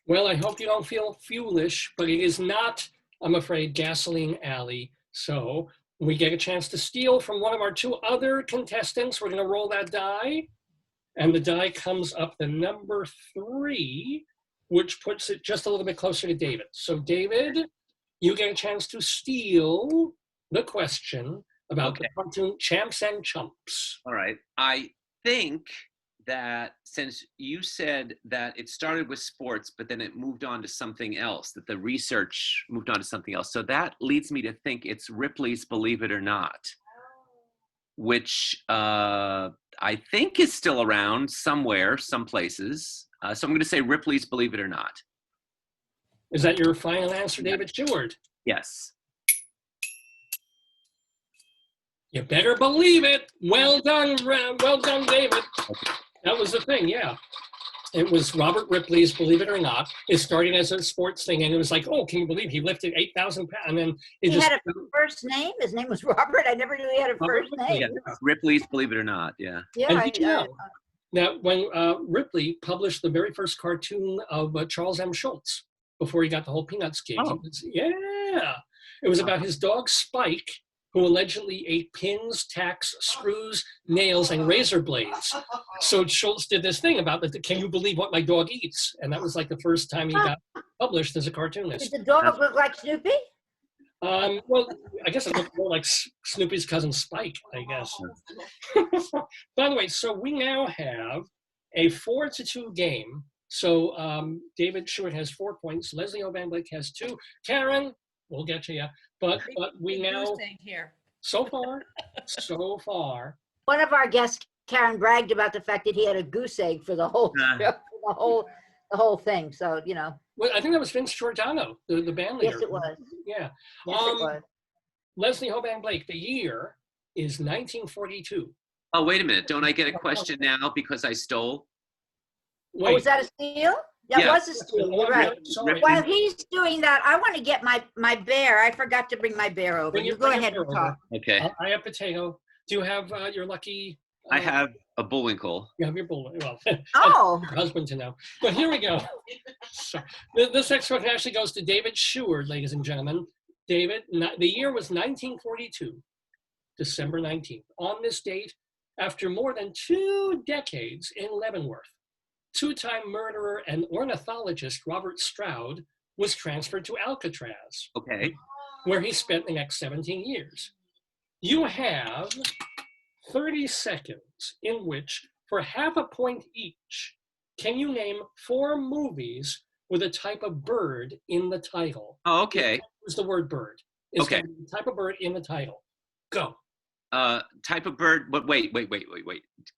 Well, I hope you don't feel foolish, but it is not, I'm afraid, Gasoline Alley. So we get a chance to steal from one of our two other contestants. We're going to roll that die. And the die comes up the number 3, which puts it just a little bit closer to David. So David, you get a chance to steal the question about the cartoon Champs and Chumps. All right. I think that since you said that it started with sports, but then it moved on to something else, that the research moved on to something else. So that leads me to think it's Ripley's Believe It or Not, which I think is still around somewhere, some places. So I'm going to say Ripley's Believe It or Not. Is that your final answer, David Sheward? Yes. You better believe it. Well done, David. That was the thing, yeah. It was Robert Ripley's Believe It or Not. It started as a sports thing, and it was like, oh, can you believe he lifted 8,000 pounds? And then he had a first name. His name was Robert. I never knew he had a first name. Yeah. Ripley's Believe It or Not. Yeah. Yeah. Now, when Ripley published the very first cartoon of Charles M. Schultz before he got the whole Peanuts gig, it was about his dog Spike, who allegedly ate pins, tacks, screws, nails, and razor blades. So Schultz did this thing about, can you believe what my dog eats? And that was like the first time he got published as a cartoonist. Did the dog look like Snoopy? Well, I guess it looked more like Snoopy's cousin Spike, I guess. By the way, so we now have a 4-2 game. So David Sheward has 4 points. Leslie Hoban Blake has 2. Karen, we'll get to you. But we now, so far. One of our guests, Karen, bragged about the fact that he had a goose egg for the whole show, the whole thing. So, you know. Well, I think that was Vince Giordano, the band leader. Yes, it was. Yeah. Yes, it was. Leslie Hoban Blake, the year is 1942. Oh, wait a minute. Don't I get a question now because I stole? Wait. Oh, was that a steal? That was a steal. You're right. While he's doing that, I want to get my bear. I forgot to bring my bear over. You go ahead and talk. Okay. I have potato. Do you have your lucky? I have a Bullwinkle. You have your Bullwinkle. Well, your husband to know. But here we go. So, this next one actually goes to David Sheward, ladies and gentlemen. David, the year was 1942, December 19th. On this date, after more than 2 decades in Leavenworth, 2-time murderer and ornithologist Robert Stroud was transferred to Alcatraz, where he spent the next 17 years. You have 30 seconds in which, for half a point each, can you name 4 movies with a type of bird in the title? Oh, okay. What's the word bird? Is the type of bird in the title? Go. Type of bird, but wait.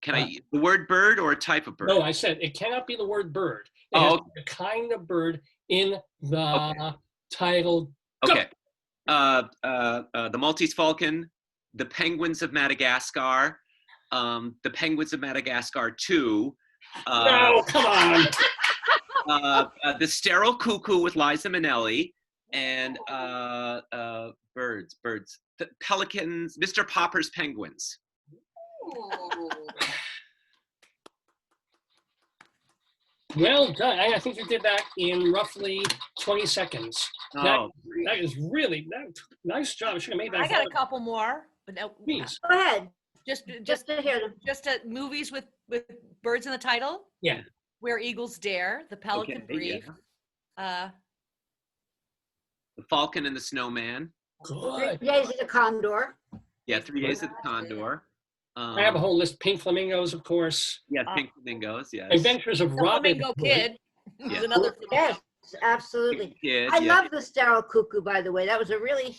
Can I, the word bird or a type of bird? No, I said it cannot be the word bird. It has to be the kind of bird in the title. Go. Okay. The Maltese falcon, the penguins of Madagascar, the penguins of Madagascar 2. No, come on. The sterile cuckoo with Liza Minnelli, and birds. The pelicans, Mr. Popper's penguins. Well done. I think you did that in roughly 20 seconds. That is really nice job. I should have made that. I got a couple more, but no. Please. Go ahead. Just to hear them. Just movies with birds in the title. Yeah. Where Eagles Dare, The Pelican Brief. The Falcon and the Snowman. Good. 3 Days of the Condor. Yeah, 3 Days of the Condor. I have a whole list. Pink Flamingos, of course. Yeah, Pink Flamingos, yes. Adventures of Robin Flamingo Kid. Yeah. Another Yes, absolutely. Kid, I love the Sterile Cuckoo, by the way. That was a really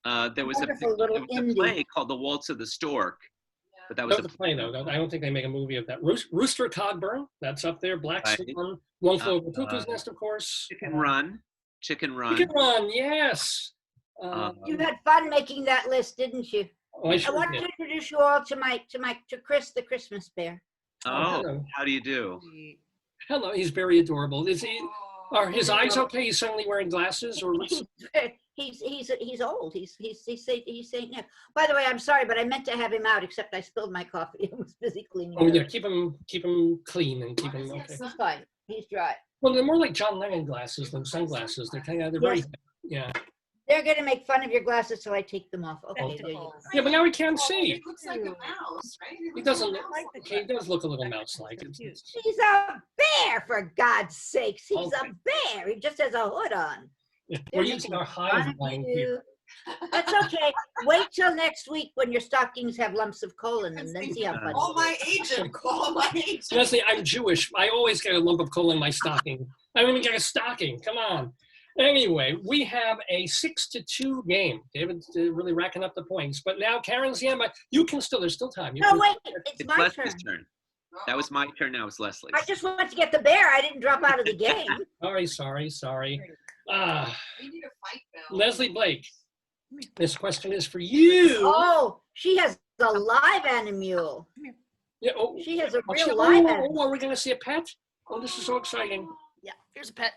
there was a wonderful little indie. play called The Waltz of the Stork. but that was That was a play, though. I don't think they make a movie of that. Rooster Cogburn, that's up there. Black Right. Swan, One Flew Over the Cuckoo's Nest, of course. Chicken Run. Chicken Run, yes. You had fun making that list, didn't you? I I sure want did. to introduce you all to Chris, the Christmas bear. Oh, hello. how do you do? Hello, he's very adorable. Is he? Are his eyes okay? He's suddenly wearing glasses, or what's? He's old. He's saying no. By the way, I'm sorry, but I meant to have him out, except I spilled my coffee. I was busy cleaning. Oh it yeah, up. keep him clean and keep him okay. He's fine. He's dry. Well, they're more like John Lennon glasses than sunglasses. They're very Yes. yeah. They're gonna make fun of your glasses till I take them off. Okay, Oh. there you go. Yeah, but now he can't see. It looks like a mouse, right? He doesn't look. Okay, he does look a little mouse-like. It's- He's a bear, for God's sakes. He's Okay. a bear. He just has a hood on. We're They're using our making fun hive of mind you. here. That's okay. Wait till next week when your stockings have lumps of coal in them. Then see how funny. Call my agent. Call my agent. Leslie, I'm Jewish. I always get a lump of coal in my stocking. I don't even get a stocking. Come on. Anyway, we have a 6-2 game. David's really racking up the points. But now, Karen Ziemba, you can still, there's still time. You No, can- wait. It's It's my turn. Leslie's turn. That was my turn. Now it's Leslie's. I just want to get the bear. I didn't drop out of the game. Sorry. We need a fight bell. Leslie Blake, this question is for you. Oh, she has the live animal. Yeah, oh, She has a oh, real live oh, animal. are we going to see a pet? Oh, this is so exciting. Yeah, here's a pet.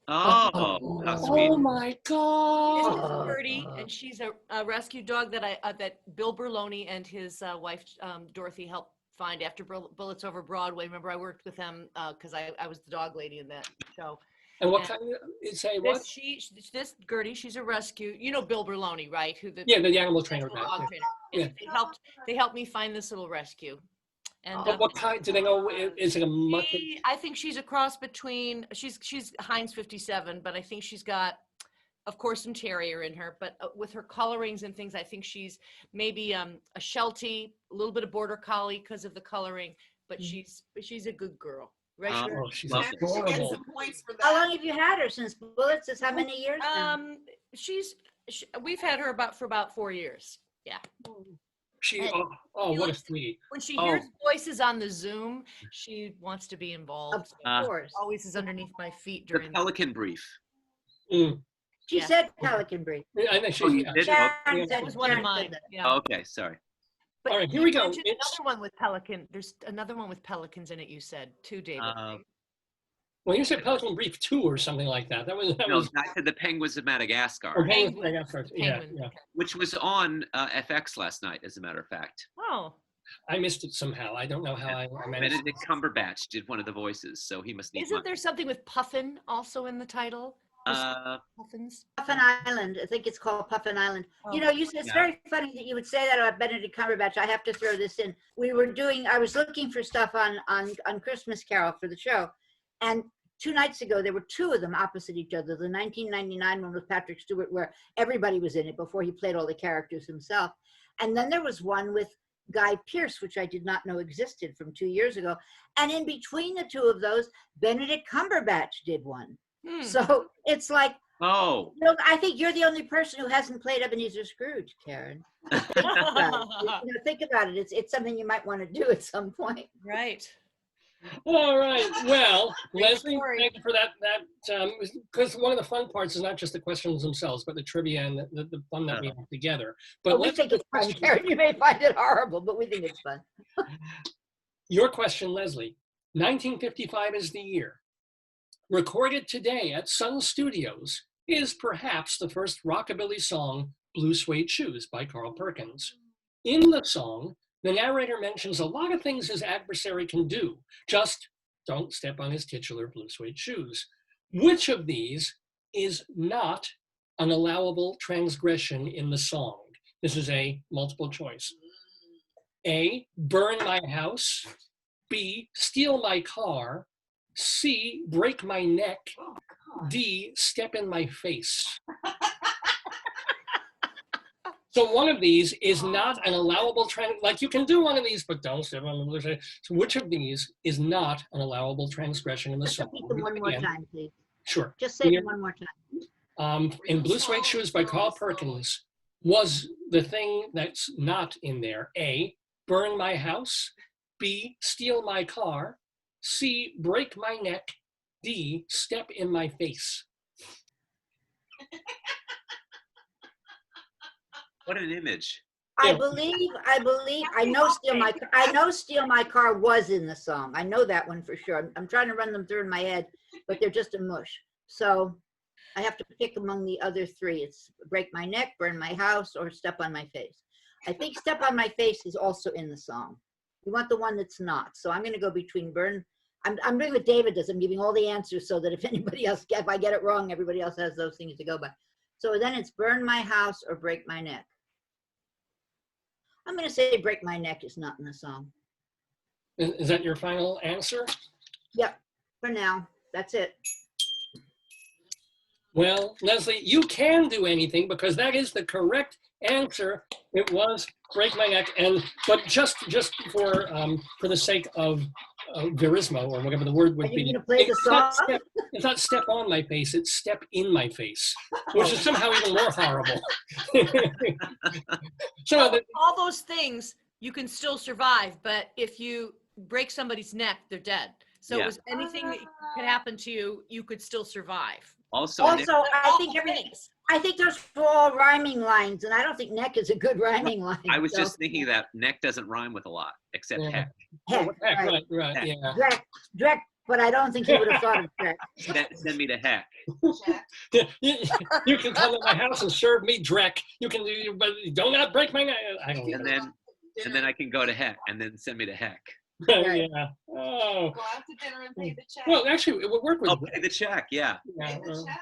Oh, how sweet. Oh my This God. is Gertie, and she's a rescue dog that Bill Berloni and his wife Dorothy helped find after Bullets Over Broadway. Remember, I worked with them because I was the dog lady in that show. And what Yeah. kind of, say what? This Gertie, she's a rescue. You know Bill Berloni, right? Yeah, the animal trainer. the guy, dog yeah. trainer. Yeah. They helped me find this little rescue. And But what kind, do they know, is it a mutt? I think she's a cross between, she's Heinz 57, but I think she's got, of course, some terrier in her, but with her colorings and things, I think she's maybe a Sheltie, a little bit of border collie because of the coloring, but she's a good girl. Right? Oh, she's Love She gets adorable. some points for How that. long have you had her since Bullets? Is how many years now? We've had her for about 4 years. Yeah. Oh, what a sweetie. When she Oh. hears voices on the Zoom, she wants to be involved. Of course. Always is underneath my feet The during. Pelican Brief. Mm. She Yeah. said Pelican Brief. I know she, Oh, you yeah. did? Sharon Okay. said- That was one of Sharon said mine. that. Yeah. Okay, sorry. But All right, here you we go. mentioned It's- another one with pelican. There's another one with pelicans in it. You said too, David. Well, you said Pelican Brief 2 or something like that. That was, No, I said The Penguins of Madagascar, or Penguin. Penguin, yeah, sorry. Yeah, Penguin. yeah. which was on FX last night, as a matter of fact. Oh, I missed it somehow. I don't know how I managed. Benedict Cumberbatch did one of the voices, so he must need isn't one. there something with puffin also in the title? Puffins. Puffin Island. I think it's called Puffin Island. You Oh. know, it's Yeah. very funny that you would say that about Benedict Cumberbatch. I have to throw this in. I was looking for stuff on Christmas Carol for the show. And 2 nights ago, there were 2 of them opposite each other. The 1999 one with Patrick Stewart, where everybody was in it before he played all the characters himself. And then there was one with Guy Pearce, which I did not know existed, from 2 years ago. And in between the 2 of those, Benedict Cumberbatch did one. Hmm. So it's like, Oh, no, I think you're the only person who hasn't played Ebenezer Scrooge, Karen. Think about it. Think about it. It's something you might want to do at some point. Right. All right. Well, Great Leslie, story. thank you for that. Because one of the fun parts is not just the questions themselves, but the trivia and the fun that we have together. But We let's think it's fun, Karen. You may find it horrible, but we think it's fun. Your question, Leslie. 1955 is the year. Recorded today at Sun Studios is perhaps the first rockabilly song, Blue Suede Shoes by Carl Perkins. In the song, the narrator mentions a lot of things his adversary can do, just don't step on his titular blue suede shoes. Which of these is not an allowable transgression in the song? This is a multiple choice. A, burn my house. B, steal my car. C, break my neck. D, step in my face. So one of these is not an allowable like you can do one of these, but don't step on the blue suede. So which of these is not an allowable transgression in the Just song? repeat them one more Again, time, please. Sure. Just say them one more time. In Blue Suede Shoes by Carl Perkins was the thing that's not in there. A, burn my house, B, steal my car, C, break my neck, D, step in my face. What an image. I Yeah. believe, I know Steal My Car was in the song. I know that one for sure. I'm trying to run them through in my head, but they're just a mush. So I have to pick among the other three. It's Break My Neck, Burn My House, or Step on My Face. I think Step on My Face is also in the song. You want the one that's not. So I'm going to go between I'm doing what David does. I'm giving all the answers so that if I get it wrong, everybody else has those things to go by. So then it's Burn My House or Break My Neck. I'm going to say Break My Neck is not in the song. Is that your final answer? Yep, for now. That's it. Well, Leslie, you can do anything because that is the correct answer. It was Break My Neck, but just for the sake of verismo or whatever the word would Are you be. going to play the song? It's not step on my face, it's step in my face, which is somehow even more horrible. All those things you can still survive, but if you break somebody's neck, they're dead. So Yeah. it was anything that could happen to you, you could still survive. Also, I think those were all rhyming lines, and I don't think neck is a good rhyming line. I was so. just thinking that neck doesn't rhyme with a lot, except Yeah. heck. Heck, Right, Heck. yeah. Drek, but I don't think he would have thought of Drek. Send me to heck. Check. You can come to my house and serve me dreck. You can, but do not break my neck. I don't And know. then I can go to heck, and then send me to heck. Yeah. Oh. Go out to dinner and pay the check. Well, actually, it would work with. Oh, pay the check, yeah. Yeah, Pay the check.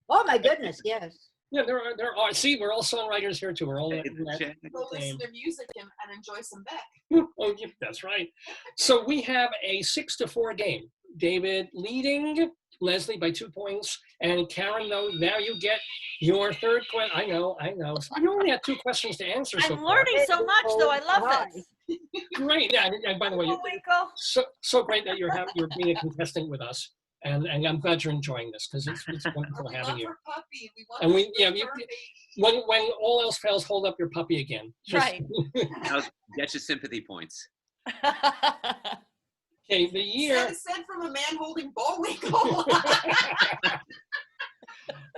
Oh my goodness, yes. yeah, there are. See, we're all songwriters here too. We're all. Pay the check. Go Same. listen to music and enjoy some Beck. Oh, yeah, that's right. So we have a 6-4 game. David leading, Leslie by 2 points, and Karen. No, now you get your third question. I know. You only had 2 questions to answer. So I'm far. learning so much, though. I love this. Great. Yeah. And by the way, Oh, Winkle. so great that you're being a contestant with us, and I'm glad you're enjoying this because it's wonderful We having love you. her puppy. We want And we- her yeah, to you- her baby. When all else fails, hold up your puppy again. Right. Now get your sympathy points. Okay, the year. Said from a man holding Bullwinkle.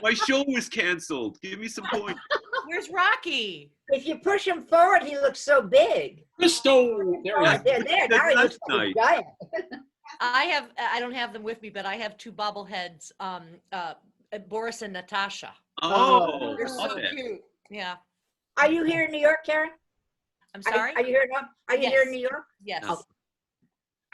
My show was canceled. Give me some points. Where's Rocky? If you push him forward, he looks so big. Christo. There he Oh, is. there. Now he That's looks like a giant. I don't have them with me, but I have 2 bobbleheads, Boris and Natasha. Oh, They're so love it. cute. Yeah. Are you here in New York, Karen? I'm sorry? Are you here now? Are you here in Yes. New York? Yes. No.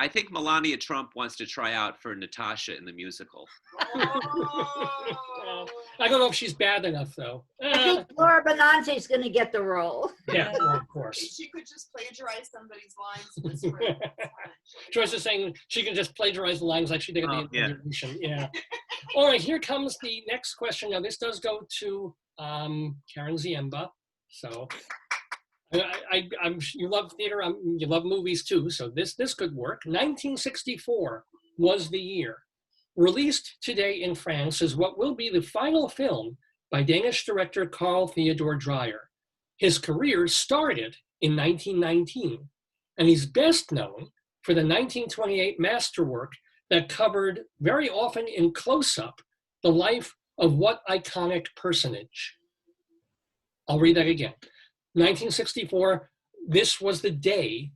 I think Melania Trump wants to try out for Natasha in the musical. Oh. I don't know if she's bad enough though. I think Laura Benanti is going to get the role. Yeah, well, of course. She could just plagiarize somebody's lines in the script. That's fine. Joyce is saying she can just plagiarize the lines like she did in Oh, the yeah. introduction. Yeah. All right, here comes the next question. Now this does go to Karen Ziemba. So you love theater. You love movies too. So this could work. 1964 was the year. Released today in France is what will be the final film by Danish director Carl Theodor Dreyer. His career started in 1919, and he's best known for the 1928 masterwork that covered very often in close-up the life of what iconic personage? I'll read that again. 1964, this was the day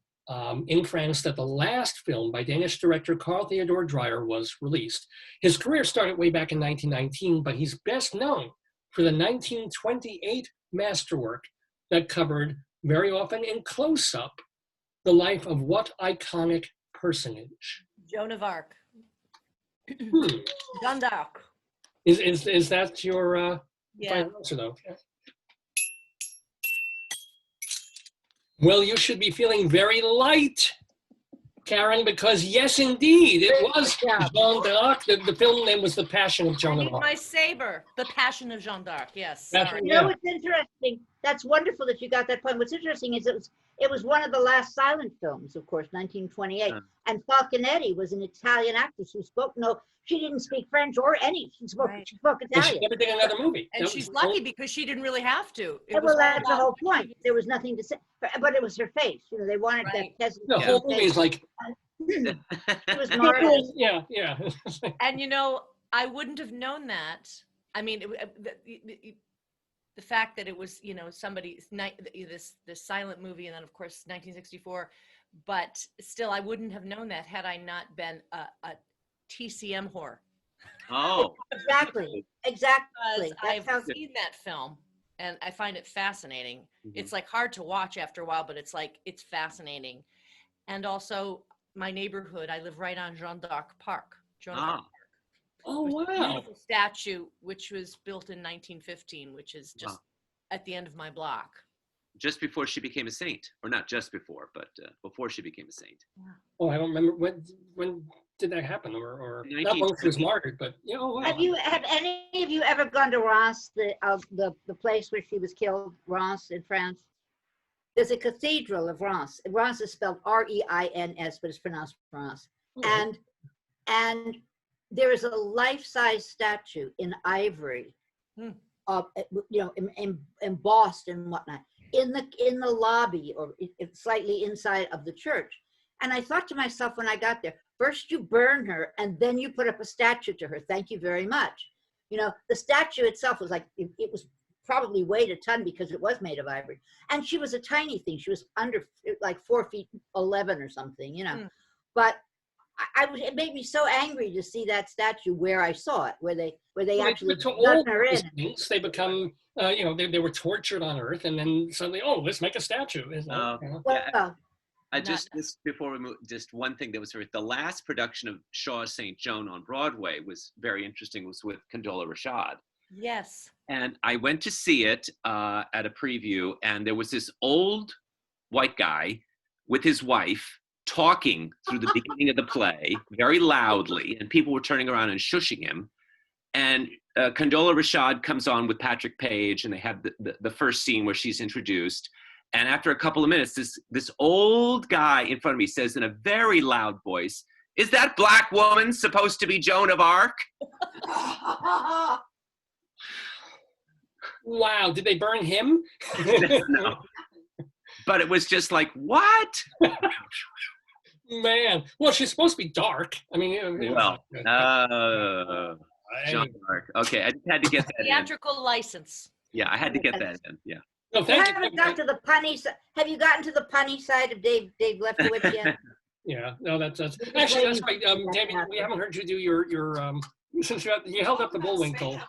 in France that the last film by Danish director Carl Theodor Dreyer was released. His career started way back in 1919, but he's best known for the 1928 masterwork that covered very often in close-up the life of what iconic personage? Joan of Arc. Hmm. Jeanne d'Arc. Is that your Yeah. final answer though? Well, you should be feeling very light, Karen, because yes, indeed, it was Yeah. Jeanne d'Arc. The film name was The Passion of I Joan need of Arc. my saber. The Passion of Jeanne d'Arc. Yes. That's Sorry. right. You know what's interesting? That's wonderful that you got that point. What's interesting is it was one of the last silent films, of course, 1928. And Falconetti was an Italian actress who spoke she didn't speak French or any. She spoke Right. Italian. And she never did another movie. And That she's was lucky because she didn't really have to. It was Well, all that's the about- whole point. There was nothing to say, but it was her face. They wanted Right. that peasant. the whole movie is like, It was marvelous. yeah. And I wouldn't have known that. I mean, the fact that it was, this silent movie, and then of course 1964, but still, I wouldn't have known that had I not been a TCM whore. Oh, Exactly. Because That's I've how. seen that film, and I find it fascinating. Mhm. It's like hard to watch after a while, but it's fascinating. And also, my neighborhood, I live right on Jeanne d'Arc Park. Joan of Arc. Oh, Which is a wow. beautiful statue, which was built in 1915, which is just Wow. at the end of my block. just before she became a saint, or not just before, but before she became a saint. Oh, I don't remember when did that happen, or not when she was martyred, but oh wow. Have any of you ever gone to Reims, the place where she was killed, Reims in France? There's a cathedral of Reims. Reims is spelled R-E-I-N-S, but it's pronounced France. Oh. And there is a life-size statue in ivory, embossed and whatnot, in the lobby or slightly inside of the church. And I thought to myself when I got there, first you burn her and then you put up a statue to her. Thank you very much. The statue itself was like, it was probably weighed a ton because it was made of ivory. And she was a tiny thing. She was under like 4'11" or something, But it made me so angry to see that statue where I saw it, where they actually done her in. Things, they become, they were tortured on Earth, and then suddenly, let's make a statue. I just before we move, just one thing that was the last production of Shaw's St. Joan on Broadway was very interesting. Was with Condola Rashad. Yes. And I went to see it at a preview, and there was this old white guy with his wife talking through the beginning of the play very loudly, and people were turning around and shushing him. And Condola Rashad comes on with Patrick Page, and they have the first scene where she's introduced. And after a couple of minutes, this old guy in front of me says in a very loud voice, "Is that black woman supposed to be Joan of Arc?" Wow, did they burn him? No. But it was just like, what? Man, well, she's supposed to be dark. I mean, Joan of Arc. Okay, I just had to get that Theatrical license. Yeah, I had to get that in. Yeah. No, You thank haven't gotten to the punny side. Have you gotten to the punny side of Dave Lefkowitz yet? Yeah, no, that's actually that's right. David, we haven't heard you do your since you held up the Bullwinkle.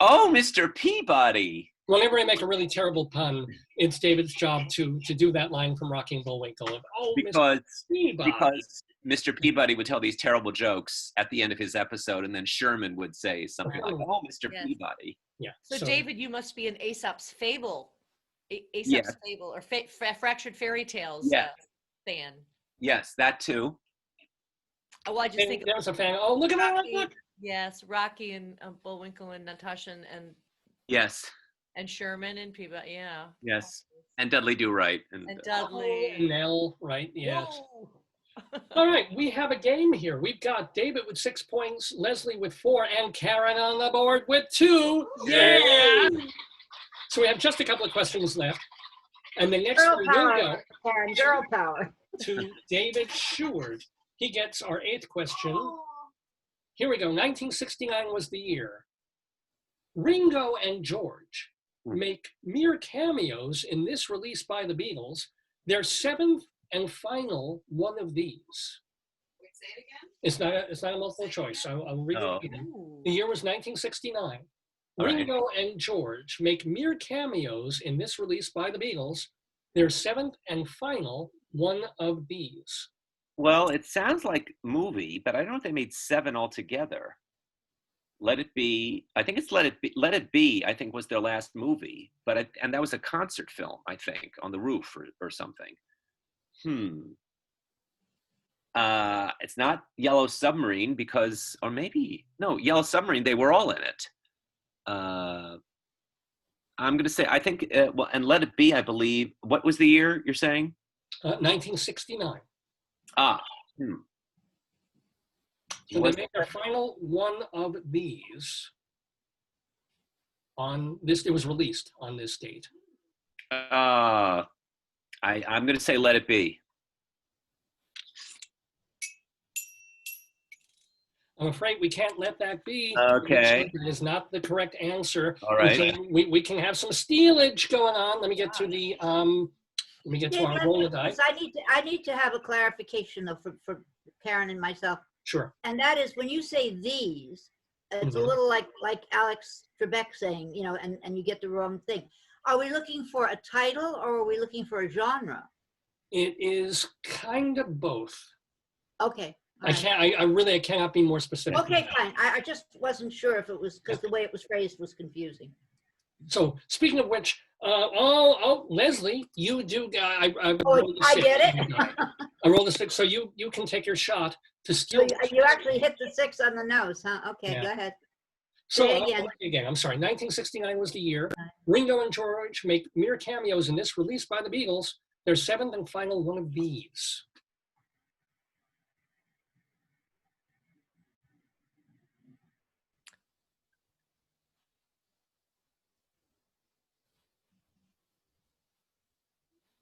Oh, Mr. Peabody. Whenever I make a really terrible pun, it's David's job to do that line from Rocky and Bullwinkle. Because Peabody. Mr. Peabody would tell these terrible jokes at the end of his episode, and then Sherman would say something like, "Oh, Mr. Yes. Peabody." Yeah. So David, you must be an Aesop's Fable, Yes. Fable, or Fractured Fairy Tales fan. Yes, that too. Oh, I just And think there was a fan. Oh, look at that! Rocky, Look. Yes, Rocky and Bullwinkle and Natasha Yes. and Sherman and Peabody. Yeah. Yes. And Dudley Do Right. And Dudley. Nell, right? Yes. Whoa. All right, we have a game here. We've got David with 6 points, Leslie with 4, and Karen on the board with 2. Yeah! So we have just a couple of questions left. And the next Girl one will power, go Karen, girl power. to David Sheward. He gets our 8th question. Here we go. 1969 was the year. Ringo and George make mere cameos in this release by the Beatles, their 7th and final one of these. Wait, say it again. It's not a multiple choice. I'll read it again. Ooh. The year was 1969. All right. Ringo and George make mere cameos in this release by the Beatles, their 7th and final one of these. Well, it sounds like movie, but I don't know if they made 7 altogether. Let It Be. I think it's Let It Be. I think was their last movie, and that was a concert film. I think on the roof or something. It's not Yellow Submarine or maybe no Yellow Submarine. They were all in it. I'm going to say I think and Let It Be. I believe. What was the year you're saying? 1969. So Was- they make their final one of these on this. It was released on this date. I'm going to say Let It Be. I'm afraid we can't let that be. Okay. It is not the correct answer. All right. And so we can have some stealage going on. Let me get to the let me get to our roll of dice. I need to have a clarification though for Karen and myself. Sure. And that is when you say these, it's a Mhm. little like Alex Trebek saying, you know, and you get the wrong thing. Are we looking for a title or are we looking for a genre? It is kind of both. Okay. all I right. can't. I really I cannot be more specific. Okay, fine. I just wasn't sure if it was because the way it was phrased was confusing. So speaking of which, Leslie, you do. I Oh, rolled a I 6 get on it. the die. I rolled a 6, so you can take your shot to So steal. you actually hit the 6 on the nose, huh? Okay, Yeah. go ahead. So Say again. again, I'm sorry. 1969 was the year. Ringo and George make mere cameos in this, released by the Beatles. Their 7th and final one of these.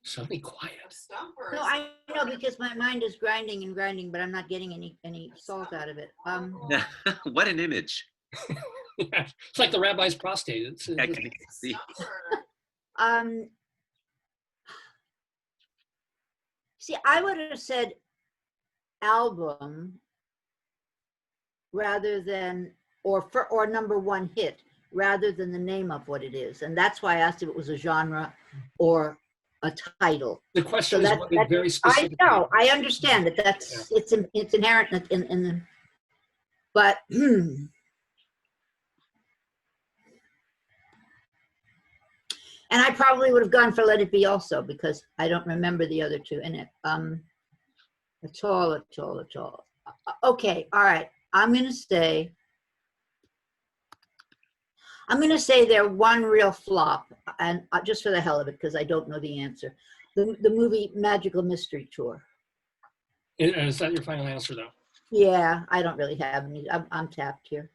Suddenly quiet. Stumpers. No, I know because my mind is grinding and grinding, but I'm not getting any salt out of it. What an image. It's like the rabbi's prostate. It's I can see. Stumper. See, I would have said album rather than or number one hit rather than the name of what it is, and that's why I asked if it was a genre or a title. The question So is what they very I specific. know, I understand that. That's it's inherent in the, but and I probably would have gone for Let It Be also because I don't remember the other two in it. At all. Okay, all right. I'm gonna say they're one real flop, and just for the hell of it, because I don't know the answer. The movie Magical Mystery Tour. Is that your final answer, though? Yeah, I don't really have any. I'm tapped here.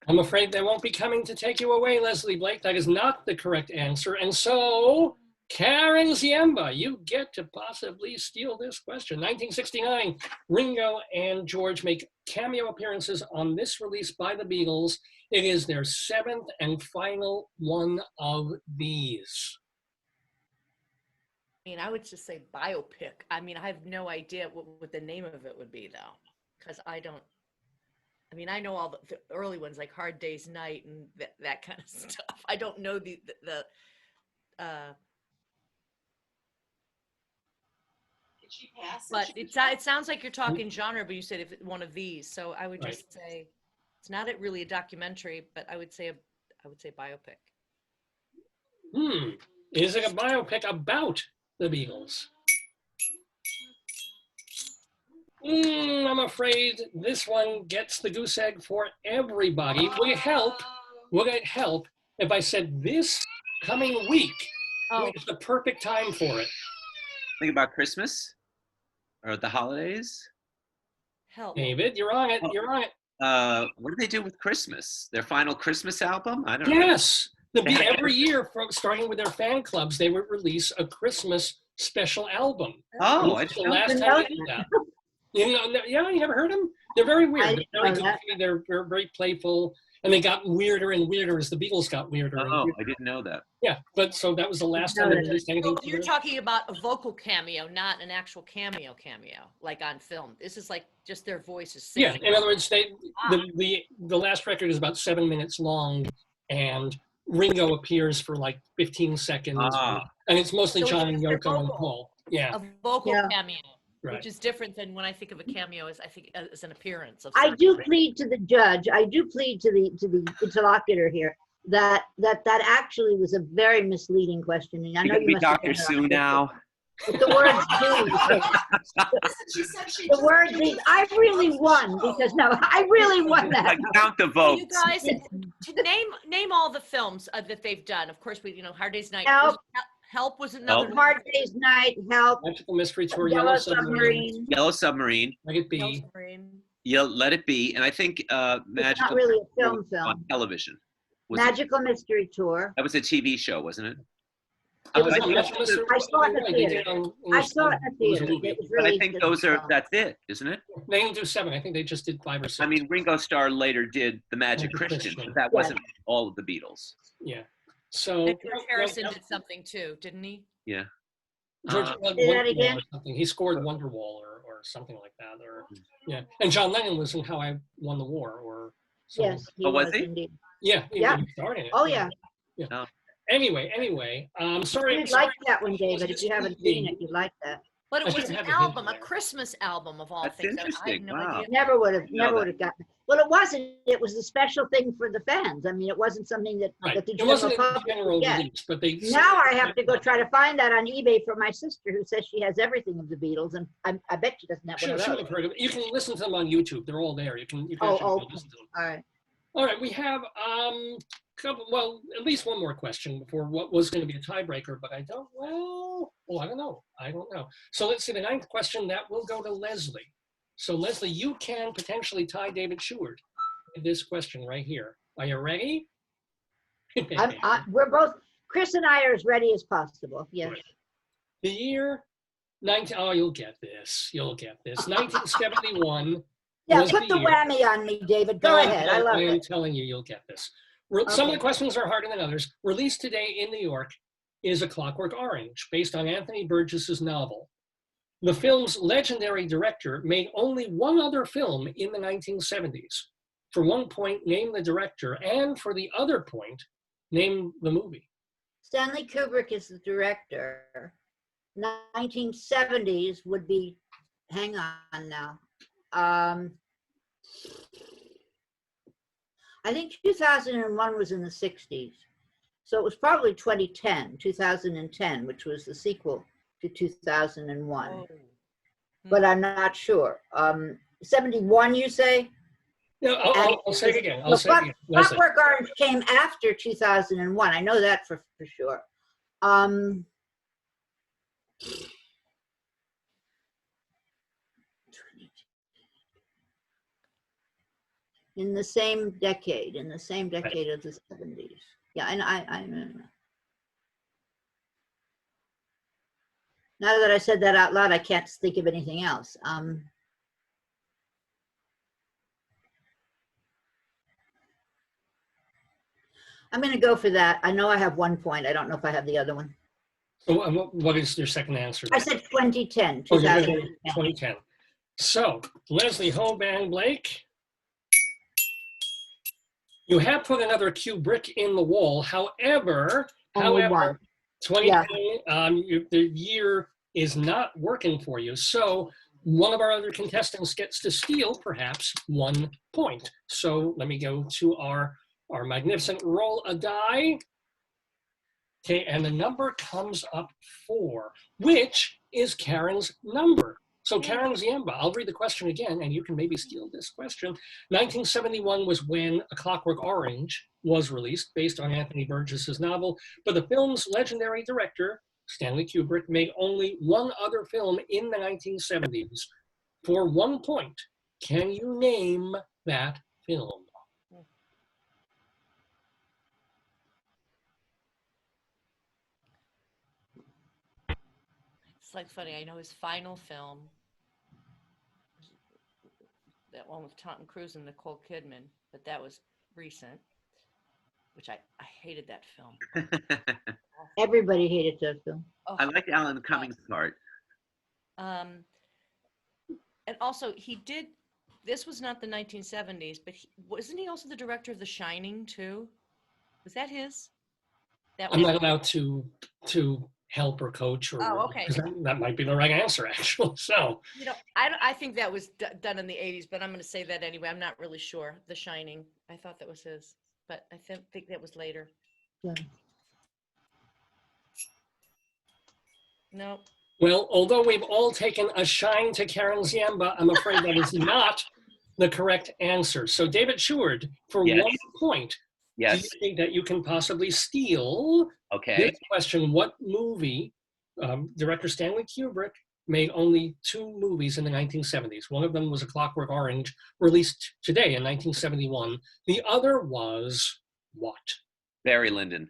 I'm afraid they won't be coming to take you away, Leslie Blake. That is not the correct answer. And so, Karen Ziemba, you get to possibly steal this question. 1969, Ringo and George make cameo appearances on this release by the Beatles. It is their 7th and final one of these. I mean, I would just say biopic. I mean, I have no idea what the name of it would be, though, because I don't. I mean, I know all the early ones like Hard Day's Night and that kind of stuff. I don't know the Did she pass? but it sounds like you're talking genre, but you said if one of these. So I would just say it's not really a documentary, but I would say biopic. Is it a biopic about the Beatles? I'm afraid this one gets the goose egg for everybody. Would it help if I said this coming week is the perfect time for it? Think about Christmas or the holidays. Help. David, you're on it. You're on it. What do they do with Christmas? Their final Christmas album? I don't know. Yes. Every year, starting with their fan clubs, they would release a Christmas special album. Oh, I the last time they did that. You never heard them? They're very weird. They're very goofy. They're very playful, and they got weirder and weirder as the Beatles got weirder. Oh, I didn't know that. Yeah, but so that was the last time they released anything. So you're talking about a vocal cameo, not an actual cameo, like on film. This is like just their voices singing. Yeah, in other words, the last record is about 7 minutes long, and Ringo appears for like 15 seconds, and it's mostly So John it's and their Yoko and vocal. Paul. Yeah, A vocal cameo. Right. Which is different than when I think of a cameo as an appearance. I do plead to the judge. I do plead to the interlocutor here that actually was a very misleading question. And I know you be must have Dr. been Sue now. But the word these, the word these, I really won because I really won that. Count the votes. You guys, to name all the films that they've done. Of course, Hard Day's Night. Help. Help was another. Hard Day's Night, Help, Magical Mystery Tour, Yellow Yellow Submarine, Submarine. Yellow Submarine. Let It Yellow Be. Submarine. Yeah, Let It Be. And I think It's not Magical really a Mystery film on television. Was it- Magical Mystery Tour. that was a TV show, wasn't it? It was I a think- Magical Mystery I saw it in the Tour, they did theater. on I saw it in the it was a theater. movie. It was But I released think as those a are, film. that's it, isn't it? They didn't do 7. I think they just did 5 or 6. I mean, Ringo Starr later did The Magic Magic Christian, Christian. but that Yeah. wasn't all of the Beatles. Yeah. So And George Harrison did something too, didn't he? Yeah. George Uh, like Say that Wonderwall again? or something. He scored Wonderwall or something like that. Or yeah. And John Lennon was in How I Won the War or something. Yes, he Oh, was was he? indeed. Yeah. Yeah. He starred in it. Oh, yeah. Anyway, sorry. You'd like that one, David. If you haven't seen it, you'd like that. But I it was should an have a hint album, a there. Christmas album of all That's things. I had interesting. no Wow. idea. Never would have that. gotten it. Well, it wasn't. It was a special thing for the fans. I mean, it wasn't something that, Right. that the It general wasn't a public general would get. release, but they. Now I have to go try to find that on eBay for my sister, who says she has everything of the Beatles, and I bet she doesn't have one Should of have those. heard of it. You can listen to them on YouTube. They're all there. You can Oh, actually go okay. listen to them. All right. All right, we have at least one more question before what was going to be a tiebreaker, but I don't know. So let's see, the 9th question, that will go to Leslie. So Leslie, you can potentially tie David Sheward with this question right here. Are you ready? We're both, Chris and I are as ready as possible. Yes. The year you'll get this. 1971. Yeah, was put the year. whammy on me, David. Go ahead. I love I am it. telling you, you'll get this. Some of the Okay. questions are harder than others. Released today in New York is A Clockwork Orange, based on Anthony Burgess's novel. The film's legendary director made only one other film in the 1970s. For one point, name the director, and for the other point, name the movie. Stanley Kubrick is the director. 1970s would be, hang on now. I think 2001 was in the 60s. So it was probably 2010, which was the sequel to 2001. Oh. But I'm not sure. 71, you say? No, I'll say it again. Leslie. Clockwork Orange came after 2001. I know that for sure. In the same decade of the 70s. Yeah, and I now that I said that out loud, I can't think of anything else. I'm going to go for that. I know I have 1 point. I don't know if I have the other one. So what is your second answer? I said 2010. Oh, you're gonna 2010. go 2010. So, Leslie Hoban Blake, you have put another cube brick in the wall. However, Only one. 2010, the year is not working for you. So one of our other contestants gets to steal perhaps 1 point. So let me go to our magnificent roll a die. Okay, and the number comes up 4, which is Karen's number. So Karen Ziemba, I'll read the question again, and you can maybe steal this question. 1971 was when A Clockwork Orange was released, based on Anthony Burgess's novel, but the film's legendary director, Stanley Kubrick, made only one other film in the 1970s. For 1 point, can you name that film? It's like funny. I know his final film, that one with Tom Cruise and Nicole Kidman, but that was recent, which I hated that film. Everybody hated that film. Oh, I like Alan Cummings' part. and also he did. This was not the 1970s, but wasn't he also the director of The Shining too? Was that his? That I'm was. not allowed to help or coach or Oh, okay. 'cause that might be the right answer actually. So You know, I think that was done in the 80s, but I'm going to say that anyway. I'm not really sure. The Shining. I thought that was his, but I think that was later. Yeah. No. well, although we've all taken a shine to Karen Ziemba, I'm afraid that is not the correct answer. So David Sheward, for Yes. 1 point, Yes. Do you think that you can possibly steal Okay. this question? What movie, director Stanley Kubrick made only 2 movies in the 1970s. One of them was A Clockwork Orange, released today in 1971. The other was what? Barry Lyndon.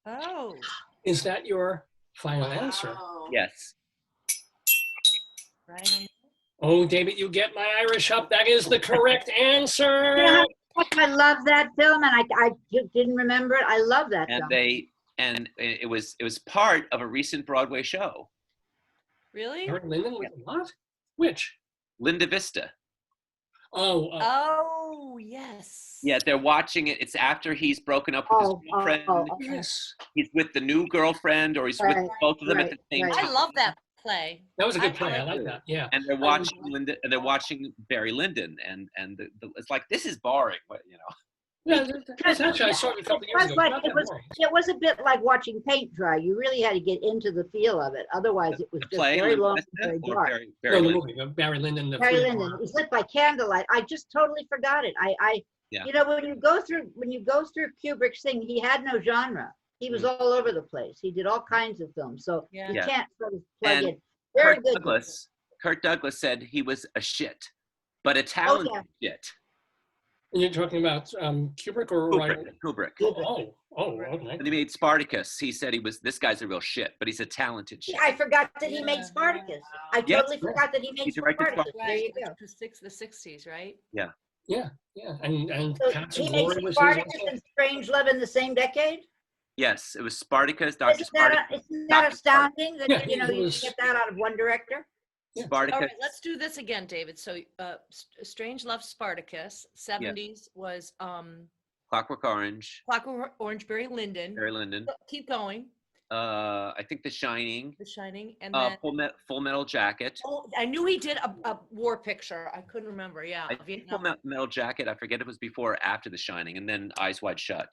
Oh. Is that your final answer? Wow. Yes. Right. Oh, David, you get my Irish up. That is the correct answer. You know how much I love that film, and I didn't remember it. I love that And film. it was part of a recent Broadway show. Really? Barry Lyndon with what? Which? Linda Vista. Oh, Oh, yes. Yeah, they're watching it. It's after he's broken up with his girlfriend. yes. He's with the new girlfriend, or he's with Right, both of them at the same right. time. I love that play. That was a good I play. I like like it. that. Yeah. And they're watching Linda, and they're watching Barry Lyndon, and it's like, this is boring, but you know. Yeah, that's actually, I saw it a couple years ago. It's not that boring. It was a bit like watching paint dry. You really had to get into the feel of it. Otherwise, it was The just play, very Linda long, Vista, very or dark. Barry No, the Lyndon? movie, Barry Lyndon. Barry Lyndon. It was lit by candlelight. I just totally forgot it. Yeah. You know, when you go through Kubrick's thing, he had no genre. He was all over the place. He did all kinds of films. So Yeah. you Yeah. can't sort of plug And in. Very Kurt good. Douglas said he was a shit, but a talented shit. And you're talking about Kubrick or Kubrick. Oh, okay. When he made Spartacus, he said this guy's a real shit, but he's a talented shit. Yeah, I forgot that he made Spartacus. I Yes. totally forgot that he made He directed Spartacus. There you go. The 60s, right? Yeah, and So Paths he of made Glory was his Spartacus also. and Strange Love in the same decade. Yes, it was Spartacus, Dr. Isn't that, Spartacus. isn't that Dr. astounding that Yeah, you know it you was- can get that out of one director? Yeah. Spartacus. All right, let's do this again, David. So, Strange Love, Spartacus. 70s was Clockwork Orange, Clockwork Orange, Barry Lyndon. Barry Lyndon. Keep going. I think The Shining. The Shining, and then Full Metal Jacket. I knew he did a war picture. I couldn't remember. Yeah, I think Full Vietnam. Metal Jacket. I forget if it was before or after The Shining, and then Eyes Wide Shut.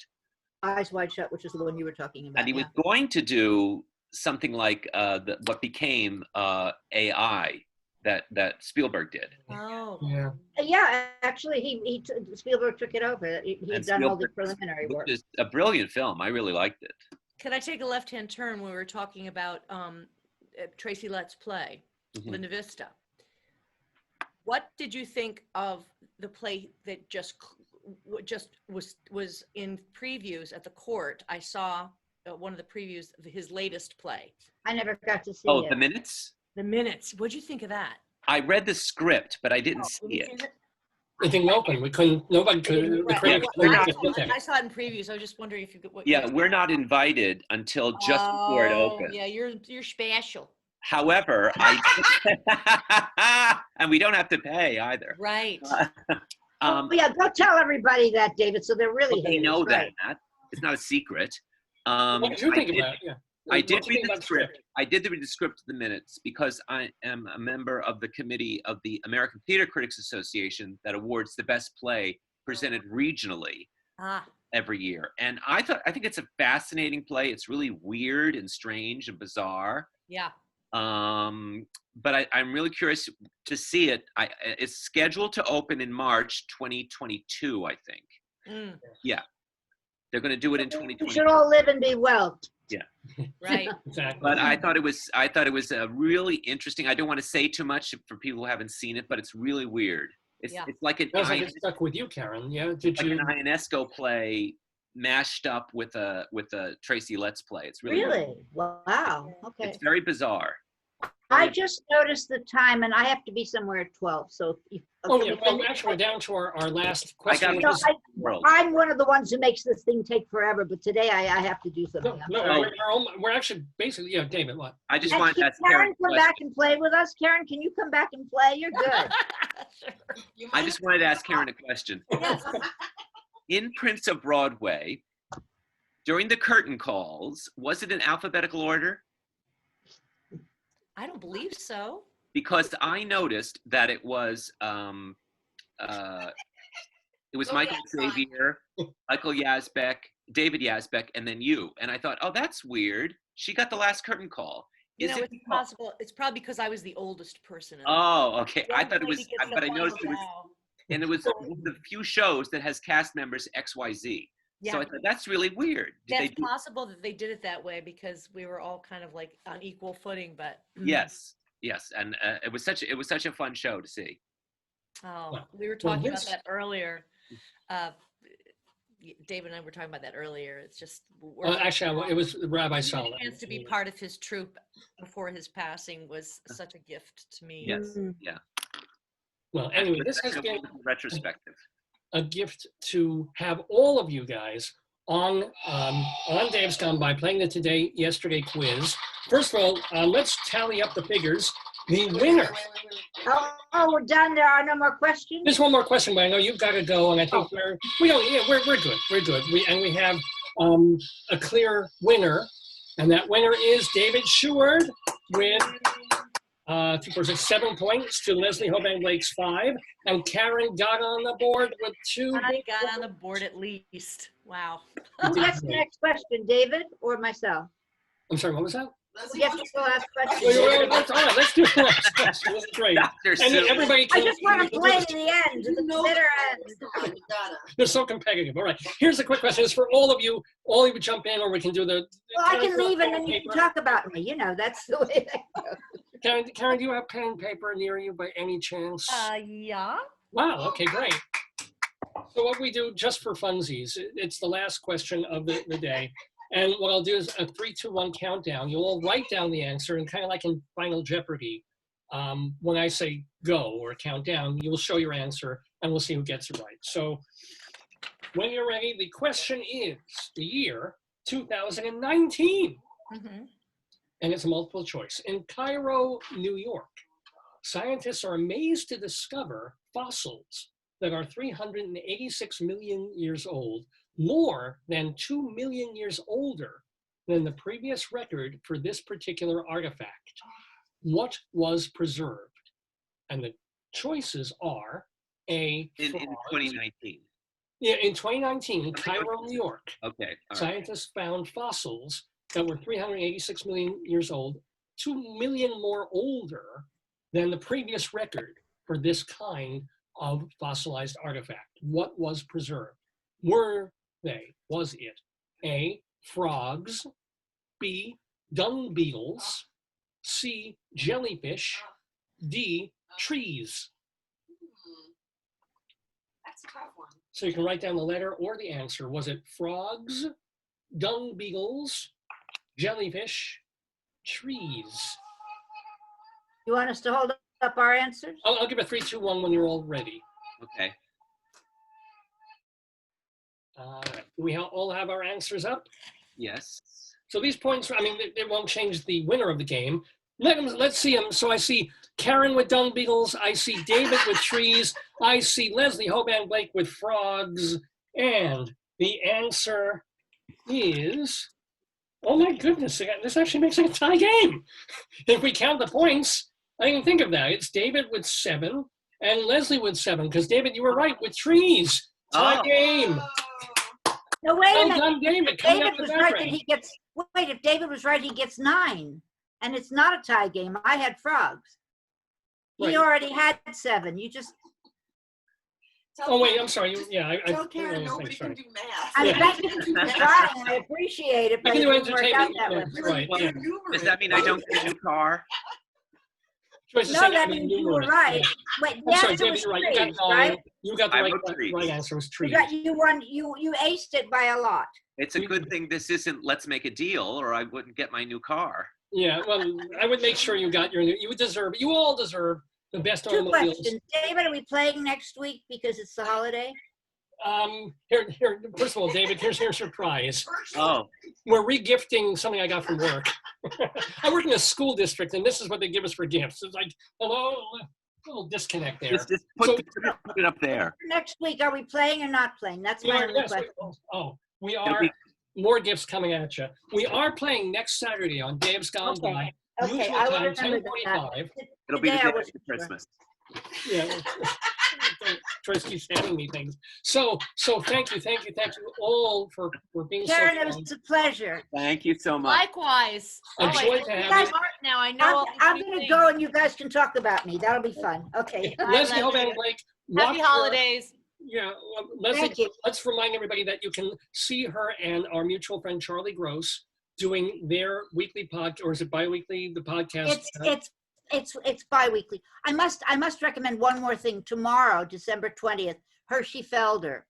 Eyes Wide Shut, which is the one you were talking about. And he was going to do something like what became AI that Spielberg did. Oh, Yeah. Yeah, actually, Spielberg took it over. He'd And done all the Spielberg- preliminary work. Which is a brilliant film. I really liked it. Can I take a left-hand turn when we were talking about Tracy Letts Play, Mhm. Linda Vista? What did you think of the play that just was in previews at the court? I saw one of the previews of his latest play, I never got to see Oh, it. The Minutes? The Minutes. What'd you think of that? I read the script, but I didn't Oh, see did you it. It didn't open. Nobody could, the Right. critics we're couldn't not- get with it. I saw it in previews. I was just wondering if you could. Yeah, we're not invited until just before it opens. Yeah, you're special. However, and we don't have to pay either. Right. Oh, yeah, go tell everybody that, David, so they're really They haters, know that, right. Matt. It's not a secret. What did you think about it? Yeah. I What did did you read think the about script. I did read the script of The Minutes because I am a member of the committee of the American Theater Critics Association that awards the best play presented regionally Ah, every year. And I think it's a fascinating play. It's really weird and strange and bizarre. yeah. But I'm really curious to see it. It's scheduled to open in March 2022, I think. Mm, They're going to do it in We 2022. should all live and be well. right. Exactly. But I thought it was a really interesting. I don't want to say too much for people who haven't seen it, but it's really weird. It's Yeah. it's like an Sounds like it stuck with you, Karen. Yeah. Did like you? an Ionesco play mashed up with a Tracy Letts play. It's really weird. Really? Wow. Okay. It's very bizarre. I just noticed the time, and I have to be somewhere at 12. So, Oh yeah. Well, actually, we're down to our last question. got which No, is- World. I'm one of the ones who makes this thing take forever, but today I have to do something. No, I'm no, sorry. we're actually basically, yeah, David, what? I just And wanted to can ask Karen Karen a come question. back and play with us? Karen, can you come back and play? You're good. Sure. You I might just wanted to ask Karen a question. Yes. In Prince of Broadway, during the curtain calls, was it in alphabetical order? I don't believe so. Because I noticed that it was Michael Xavier, Michael Yazbek, David Yazbek, and then you. And I thought, oh, that's weird. She got the last curtain call. You Is know, it it's possible. It's probably because I was the oldest person. In Oh, okay. the I thought it was, but I noticed it was. And it was one of the few shows that has cast members XYZ. Yeah. So I thought, that's really weird. Did That's they do? possible that they did it that way because we were all kind of like on equal footing, but Yes, yes. And it was such a fun show to see. oh, we were Well, talking about this- that earlier. David and I were talking about that earlier. It's just Actually, it was Rabbi the Solomon. chance to be part of his troupe before his passing was such a gift to me. Yes, Mm. yeah. Well, anyway, this has been retrospective. a gift to have all of you guys on Dave's Gone By playing the Today Yesterday quiz. First of all, let's tally up the figures. The winner. Oh, we're done. There are no more questions. There's one more question, but I know you've got to go, and I think we're good. We're good. We have a clear winner, and that winner is David Sheward with 7 points to Leslie Hoban Blake's 5, and Karen got on the board with 2. I got on the board at least. Wow. Who gets the next question, David or myself? I'm sorry, what was that? Who gets the last question? Wait, that's all right. Let's do the last question. That's great. Dr. And Seuss. I everybody can, just want to play to the end, to the bitter end. they're so competitive. All right. Here's a quick question. It's for all of you. All of you jump in, or we can do the. Well, I can leave and then you can talk about me. You know, that's the way that goes. Karen, do you have pen and paper near you by any chance? Yeah. Wow. Okay, great. So what we do, just for funsies, it's the last question of the day. And what I'll do is a 3, 2, 1 countdown. You'll all write down the answer, and kind of like in Final Jeopardy, when I say go or count down, you will show your answer, and we'll see who gets it right. So when you're ready, the question is the year 2019, Mm-hmm. and it's a multiple choice. In Cairo, New York, scientists are amazed to discover fossils that are 386 million years old, more than 2 million years older than the previous record for this particular artifact. What was preserved? And the choices are A, In frogs. 2019. Yeah, in 2019, in Cairo, New York, Okay. All right. scientists found fossils that were 386 million years old, 2 million more older than the previous record for this kind of fossilized artifact. What was preserved? Was it A, frogs, B, dung beetles, C, jellyfish, D, trees? That's a tough one. So you can write down the letter or the answer. Was it frogs, dung beetles, jellyfish, trees? You want us to hold up our answers? I'll give a 3, 2, 1 when you're all ready. Okay. We all have our answers up. Yes. So these points, I mean, they won't change the winner of the game. Let's see them. So I see Karen with dung beetles. I see David with trees. I see Leslie Hoban Blake with frogs. And the answer is, oh my goodness, this actually makes it a tie game. If we count the points, I didn't think of that. It's David with 7 and Leslie with 7, because David, you were right, with trees. Tie Oh. game. No, wait a Well minute. done, David. Coming David up with was that right that round. he gets, wait, if David was right, he gets 9. And it's not a tie game. I had frogs. He Right. already had 7. You just, Oh wait, I'm sorry. Tell Karen nobody can do math. I mean, Yeah. thank you for trying. I appreciate it, You but can it do didn't work out entertainment. that way. Yeah, right. Well, Yeah. Does that mean I don't get a new car? Joyce is No, saying that I'm means you were numerous. right. Yeah. Wait, the I'm sorry, answer David, was you're right. You trees, got right? You got the I right, wrote trees. right answer was You trees. got, you won, you aced it by a lot. It's a good thing this isn't let's make a deal or I wouldn't get my new car. Yeah, well, I would make sure you got your new. You would deserve. You all deserve the best 2 automobiles. questions. David, are we playing next week because it's the holiday? Here. First of all, David, here's your prize. Oh, We're re-gifting something I got from work. I work in a school district, and this is what they give us for gifts. It's like, hello, a little disconnect there. just So- put it up there. Next week, are we playing or not playing? That's We my are, only yes, question. we It'll are. be- More gifts coming at you. We are playing next Saturday on Dave's Gone Okay. By. Okay, Usual I will time, remember that. 10:45. It'll be the Today I day wasn't after sure. Christmas. Yeah. Joyce keeps handing me things. So thank you all for being Karen, so it was a pleasure. Thank you so much. Likewise. A Oh, joy I to feel have you. smart now. I know all these I'm new going to things. go and you guys can talk about me. That'll be fun. Okay. Leslie Leslie. Hoban Blake. Happy holidays. Yeah, Leslie, Thank you. let's remind everybody that you can see her and our mutual friend Charlie Gross doing their weekly podcast, or is it bi-weekly, the podcast? It's bi-weekly. I must recommend one more thing. Tomorrow, December 20th, Hershey Felder,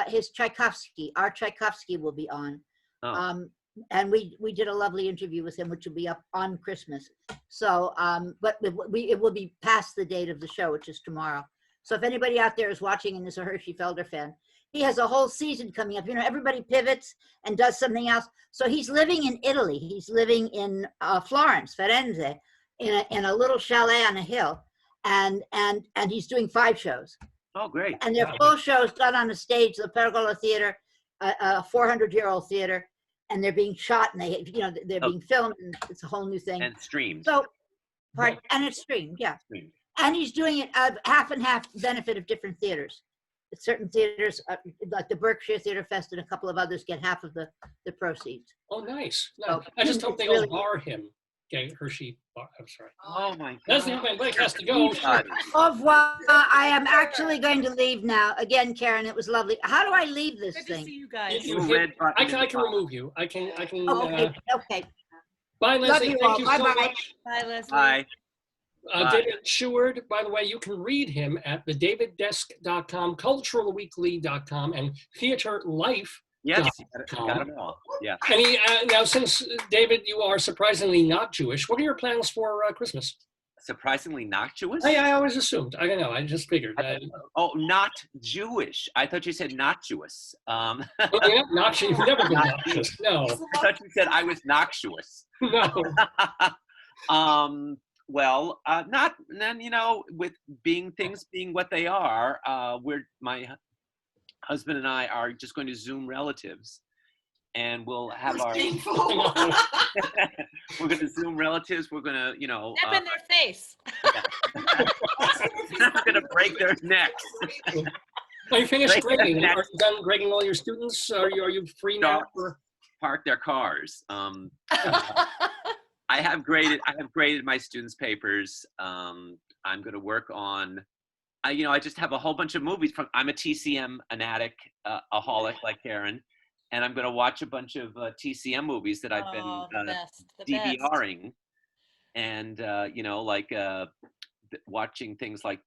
his Tchaikovsky, our Tchaikovsky will be on. Oh. And we did a lovely interview with him, which will be up on Christmas. So, but it will be past the date of the show, which is tomorrow. So if anybody out there is watching and is a Hershey Felder fan, he has a whole season coming up. You know, everybody pivots and does something else. So he's living in Italy. He's living in Florence, Firenze, in a little chalet on a hill, and he's doing 5 shows. Oh, great. And they're full shows done on a stage, the Pergola Theater, a 400-year-old theater, and they're being shot and they're being filmed, and it's a whole new thing. And streamed. So, and it's streamed, yeah. Streamed. And he's doing it half and half benefit of different theaters. Certain theaters, like the Berkshire Theater Fest and a couple of others, get half of the proceeds. Oh, nice. No, So, I just hope it's they really all bar him. Okay, Hershey. I'm sorry. Oh my God. Leslie Hoban Blake has to go. Au revoir. I am actually going to leave now. Again, Karen, it was lovely. How do I leave this Good to thing? see you guys. You Red hit, button I in can the bottom. remove you. I can. Oh, okay. Bye, Love Leslie. you Thank all. you so Bye-bye. much. Bye, Leslie. Bye. Bye. David Sheward, by the way, you can read him at thedaviddesk.com, culturalweekly.com, and theaterlife.com. Yes, got them all. Yeah. And now, since, David, you are surprisingly not Jewish, what are your plans for Christmas? Surprisingly not Jewish? I always assumed. I don't know. I just figured. Oh, not Jewish. I thought you said not Jewish. Well, yeah, you've never been noxious. No. I thought you said I was noxious. No. Well, not then. With things being what they are, my husband and I are just going to Zoom relatives, and we'll have our. We're going to Zoom relatives. We're going to, Step in their face. We're going to break their necks. Are you finished Right. grading? Are you done grading all your students? Are you free now? Park their cars. I have graded my students' papers. I'm going to work on. I just have a whole bunch of movies I'm a TCM fanatic, aholic like Karen, and I'm going to watch a bunch of TCM movies that I've been DVRing, and watching things like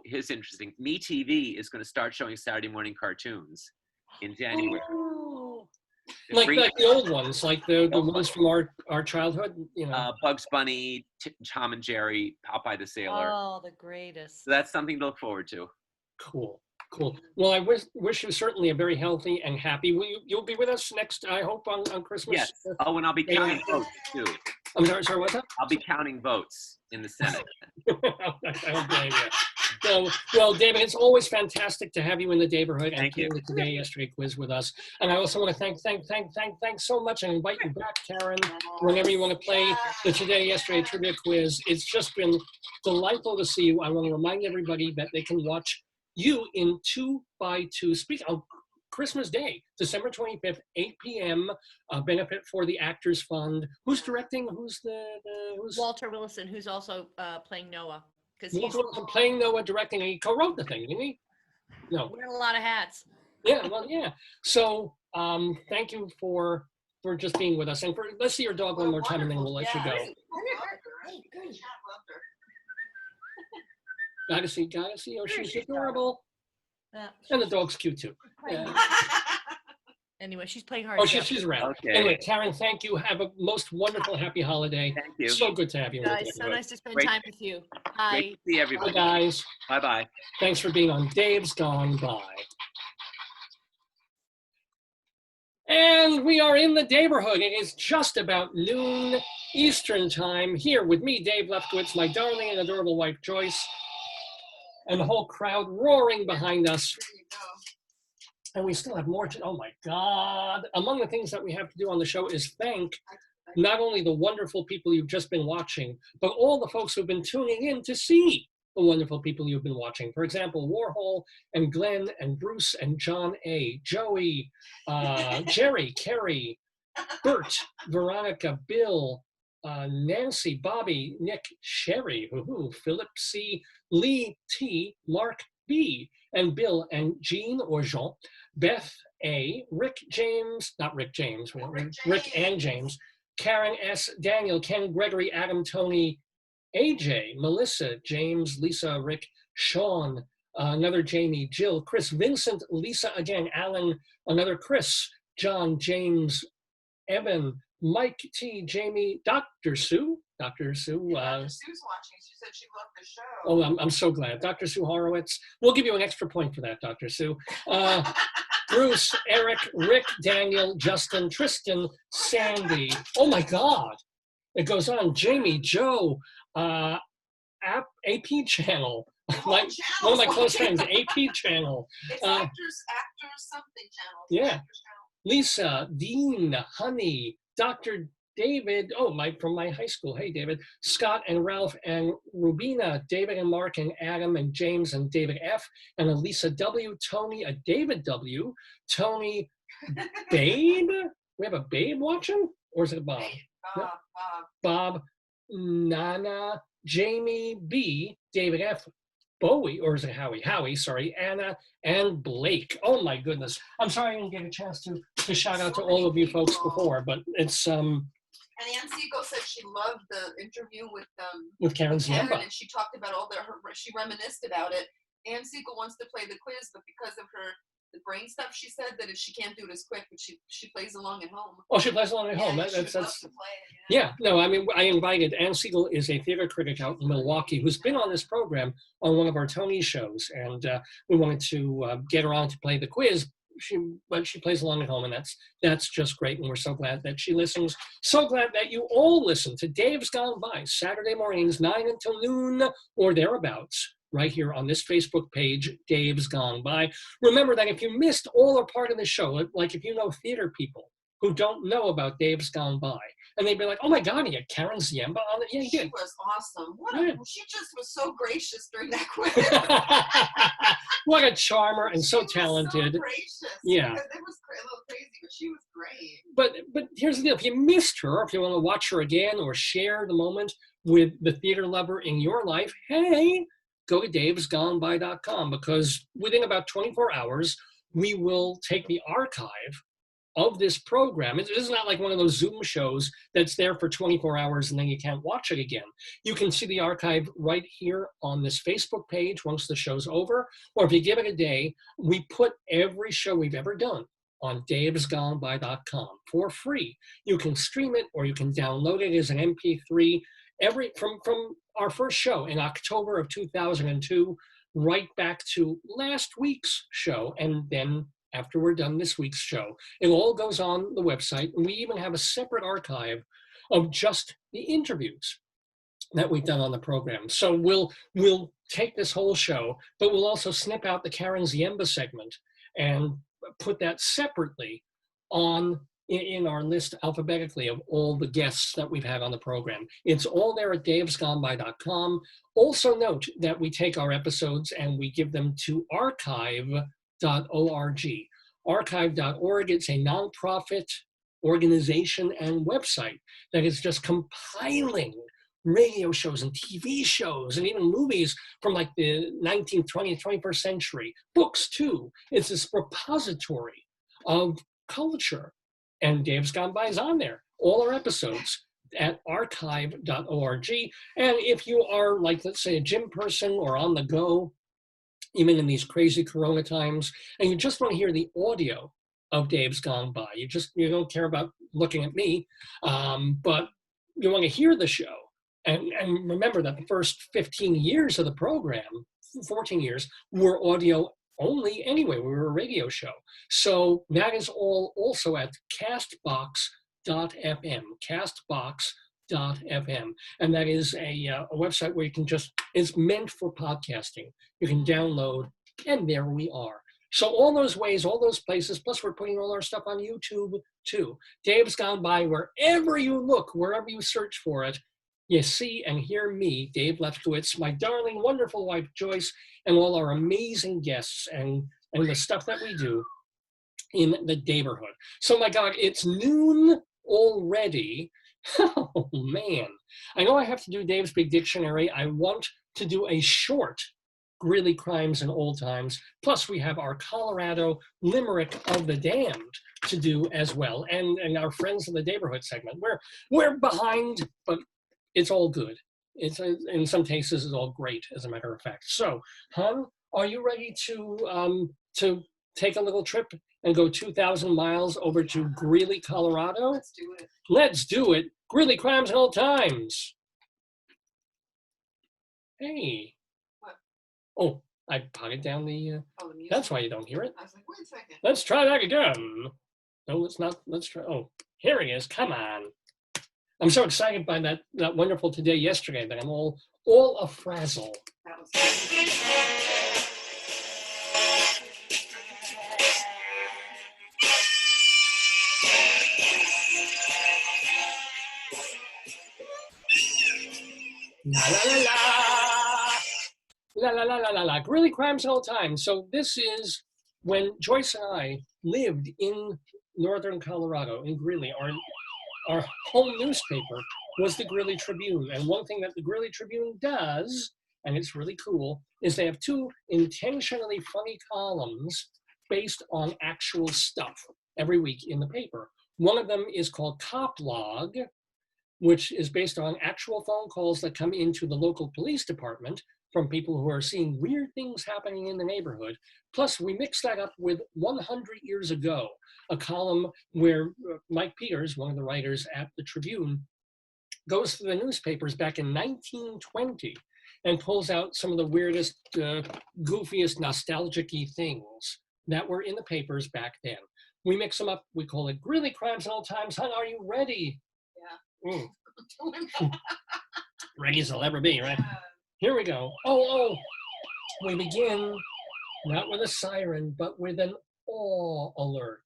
here's interesting. MeTV is going to start showing Saturday morning cartoons in January. Ooh. Like the old ones, like the ones from our childhood, Bugs Bunny, Tom and Jerry, Popeye the Sailor. Oh, the greatest. So that's something to look forward to. Cool. Well, I wish you certainly a very healthy and happy. You'll be with us next, I hope, on Christmas. Yes. Oh, and I'll be counting votes too. I'm sorry, what's that? I'll be counting votes in the Senate. I don't blame you. So, well, David, it's always fantastic to have you in the Daverhood and Thank you. doing the Today Yesterday quiz with us. And I also want to thank so much and invite you back, Karen, whenever you want to play the Today Yesterday trivia quiz. It's just been delightful to see you. I want to remind everybody that they can watch you in 2x2 speak on Christmas Day, December 25th, 8 p.m. Benefit for the Actors Fund. Who's directing? Who's Walter Willison, who's also playing Noah. Because Walter Willison playing Noah, directing, and he co-wrote the thing, didn't he? No. wearing a lot of hats. Yeah, well, yeah. So thank you for just being with us. And let's see your dog one more time, and then we'll let you go. Gotta see. Oh, she's adorable. Yeah. And the dog's cute too. Yeah. Anyway, she's playing hard. Oh, she's around. Okay. Anyway, Karen, thank you. Have a most wonderful, happy holiday. Thank you. So good to have you. Guys, so nice to spend Great. time with you. Great Bye. to see Bye, everybody. guys. Bye-bye. Thanks for being on Dave's Gone By. And we are in the Daverhood. It is just about noon Eastern time here with me, Dave Lefkowitz, my darling and adorable wife, Joyce, and the whole crowd roaring behind us. And we still have more to, oh my God. Among the things that we have to do on the show is thank not only the wonderful people you've just been watching, but all the folks who've been tuning in to see the wonderful people you've been watching. For example, Warhol and Glenn and Bruce and John A., Joey, Jerry, Kerry, Bert, Veronica, Bill, Nancy, Bobby, Nick, Sherry, Philip C., Lee T., Mark B., and Bill and Jean or Jean, Beth A., Rick James, not Rick James, Rick and James, Karen S., Daniel, Ken, Gregory, Adam, Tony, AJ, Melissa, James, Lisa, Rick, Sean, another Jamie, Jill, Chris, Vincent, Lisa again, Alan, another Chris, John, James, Evan, Mike T, Jamie, Dr. Sue. Dr. Sue's watching. She said she loved the show. Oh, I'm so glad. Dr. Sue Horowitz. We'll give you an extra point for that, Dr. Sue. Bruce, Eric, Rick, Daniel, Justin, Tristan, Sandy. Oh my God. It goes on. Jamie, Joe, AP Channel. One of my close friends, AP Channel. It's actors something channel. Yeah. Actors channel. Lisa, Dean, Honey, Dr. David, from my high school. Hey, David. Scott and Ralph and Rubina, David and Mark and Adam and James and David F. and Elisa W. Tony, a David W. Tony, Babe. We have a Babe watching? Or is it Bob? Bob. Bob, Nana, Jamie B. David F. Bowie, or is it Howie? Howie, sorry, Anna and Blake. Oh my goodness. I'm sorry I didn't get a chance to shout out to all of you folks before, but it's And Ann Siegel said she loved the interview with Karen Karen, Ziemba. and she talked about she reminisced about it. Ann Siegel wants to play the quiz, but because of the brain stuff, she said that if she can't do it as quick, but she plays along at home. Oh, she plays along at home. She would love to play it, yeah. No, I mean, I invited Ann Siegel is a theater critic out in Milwaukee who's been on this program on one of our Tony shows, and we wanted to get her on to play the quiz. But she plays along at home, and that's just great, and we're so glad that she listens. So glad that you all listen to Dave's Gone By, Saturday mornings, 9 until noon or thereabouts, right here on this Facebook page, Dave's Gone By. Remember that if you missed all or part of the show, like if you know theater people who don't know about Dave's Gone By, and they'd be like, oh my God, you had Karen Ziemba on it? Yeah, you She did. was awesome. She just was so gracious during that quiz. What a charmer and so talented. So gracious. Yeah. Because it was a little crazy, but she was great. But here's the deal. If you missed her, if you want to watch her again or share the moment with the theater lover in your life, hey, go to davesgoneby.com, because within about 24 hours, we will take the archive of this program. This is not like one of those Zoom shows that's there for 24 hours and then you can't watch it again. You can see the archive right here on this Facebook page once the show's over, or if you give it a day, we put every show we've ever done on davesgoneby.com for free. You can stream it or you can download it as an MP3 from our first show in October of 2002 right back to last week's show, and then after we're done this week's show, it all goes on the website, and we even have a separate archive of just the interviews that we've done on the program. So we'll take this whole show, but we'll also snip out the Karen Ziemba segment and put that separately in our list alphabetically of all the guests that we've had on the program. It's all there at davesgoneby.com. Also note that we take our episodes and we give them to archive.org. Archive.org, it's a nonprofit organization and website that is just compiling radio shows and TV shows and even movies from like the 19th, 20th, 21st century. Books too. It's this repository of culture. And Dave's Gone By is on there. All our episodes at archive.org. And if you are like, let's say, a gym person or on the go, even in these crazy Corona times, and you just want to hear the audio of Dave's Gone By, you don't care about looking at me, but you want to hear the show. And remember that the first 15 years of the program, 14 years, were audio only anyway. We were a radio show. So that is all also at castbox.fm, castbox.fm. And that is a website where you can it's meant for podcasting. You can download, and there we are. So all those ways, all those places, plus we're putting all our stuff on YouTube too. Dave's Gone By, wherever you look, wherever you search for it, You see and hear me, Dave Lefkowitz, my darling, wonderful wife, Joyce, and all our amazing guests and the stuff that we do in the Daverhood. So my God, it's noon already. Oh man. I know I have to do Dave's Big Dictionary. I want to do a short Greeley Crimes in Old Times. Plus we have our Colorado Limerick of the Damned to do as well. And our friends in the Daverhood segment. We're behind, but it's all good. It's in some cases it's all great, as a matter of fact. So, hon, are you ready to take a little trip and go 2,000 miles over to Greeley, Colorado? Let's do it. Let's do it. Greeley Crimes Old Times. Hey. What? Oh, I potted down the. Oh, the music. That's why you don't hear it. I was like, wait a second. Let's try that again. No, let's not. Let's try. Oh, here he is. Come on. I'm so excited by that wonderful today yesterday that I'm all a-frazzle. That was good. La la la la. La la la la la la. Greeley Crimes Old Times. So this is when Joyce and I lived in northern Colorado, in Greeley. Our home newspaper was the Greeley Tribune. And one thing that the Greeley Tribune does, and it's really cool, is they have two intentionally funny columns based on actual stuff every week in the paper. One of them is called Cop Log, which is based on actual phone calls that come into the local police department from people who are seeing weird things happening in the neighborhood. Plus, we mix that up with 100 Years Ago, a column where Mike Peters, one of the writers at the Tribune, goes through the newspapers back in 1920 and pulls out some of the weirdest, goofiest, nostalgic-y things that were in the papers back then. We mix them up. We call it Greeley Crimes Old Times. Hon, are you ready? Yeah. Ready as I'll ever be, right? Here we go. Oh, we begin not with a siren, but with an awe alert.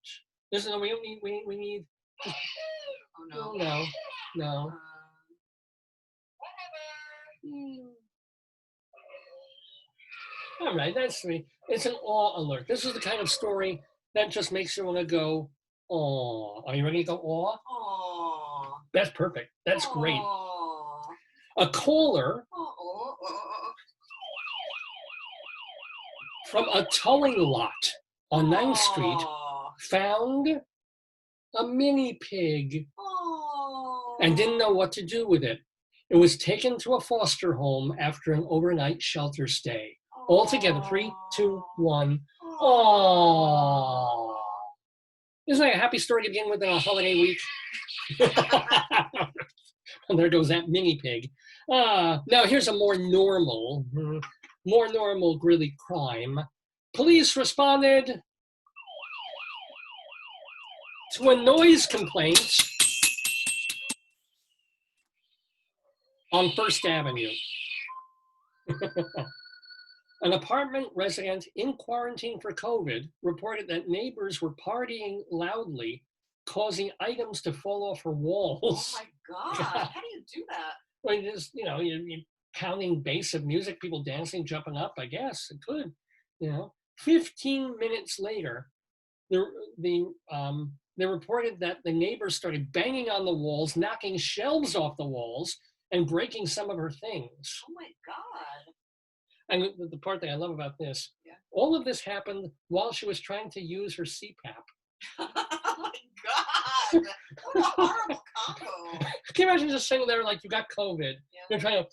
Listen, we don't need, we need. Oh no. No. All right, that's me. It's an awe alert. This is the kind of story that just makes you want to go, aw. Are you ready to go awe? Aw. That's perfect. That's great. Aw. A caller from a towing lot on 9th Street Aw. found a mini pig Aw. and didn't know what to do with it. It was taken to a foster home after an overnight shelter stay. All together, 3, 2, 1. Aww. Isn't that a happy story to begin with on a holiday week? And there goes that mini pig. Now here's a more normal Greeley crime. Police responded to a noise complaint on First Avenue. An apartment resident in quarantine for COVID reported that neighbors were partying loudly, causing items to fall off her Oh walls. my God. How do you do that? Well, just, you're pounding bass of music, people dancing, jumping up, I guess. It could, 15 minutes later, they reported that the neighbors started banging on the walls, knocking shelves off the walls, and breaking some of her things. Oh my God. And the part that I love about this, all of this happened while she was trying to use her CPAP. Oh my God. What a horrible combo. Can you imagine just sitting there like you got COVID? Yeah. You're trying to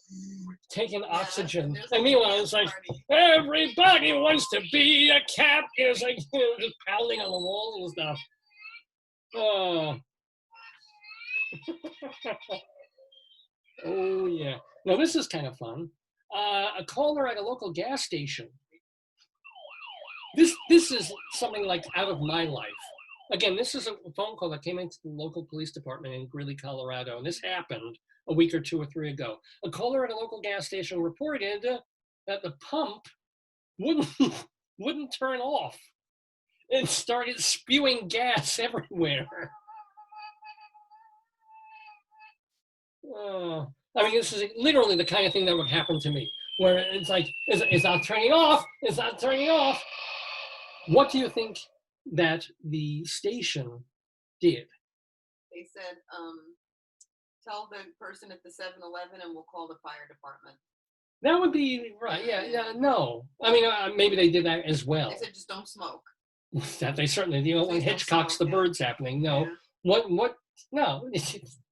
take in oxygen. there's And meanwhile, it's like, party. everybody wants to be a cat. It's like, just pounding on the walls and stuff. Oh. Oh, yeah. Now, this is kind of fun. A caller at a local gas station. This is something like out of my life. Again, this is a phone call that came into the local police department in Greeley, Colorado, and this happened a week or 2 or 3 ago. A caller at a local gas station reported that the pump wouldn't turn off. It started spewing gas everywhere. I mean, this is literally the kind of thing that would happen to me, where it's like, it's not turning off, it's not turning off. What do you think that the station did? They said, tell the person at the 7-Eleven and we'll call the fire department. That would be right. Yeah, no. I mean, maybe they did that as well. They said, just don't smoke. That they certainly, you know, when Please don't Hitchcock's smoke, The yeah. Birds happening. No. Yeah. What, no,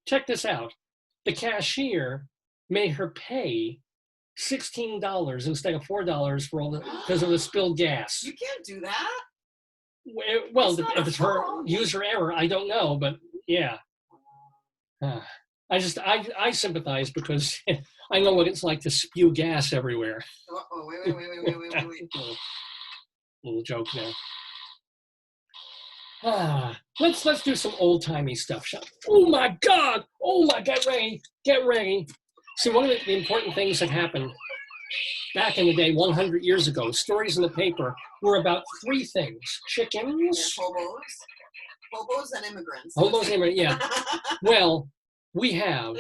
check this out. The cashier made her pay $16 instead of $4 for all the, because of the spilled gas. You can't do that. Well, It's not if a it's her fault. user error, I don't know, but yeah. I sympathize because I know what it's like to spew gas everywhere. Uh-oh, wait. Little joke there. Let's do some old timey stuff. Oh my God! Get ready! See, one of the important things that happened back in the day, 100 years ago, stories in the paper were about three things: chickens, Hobos and immigrants. hobos, yeah. Well, we have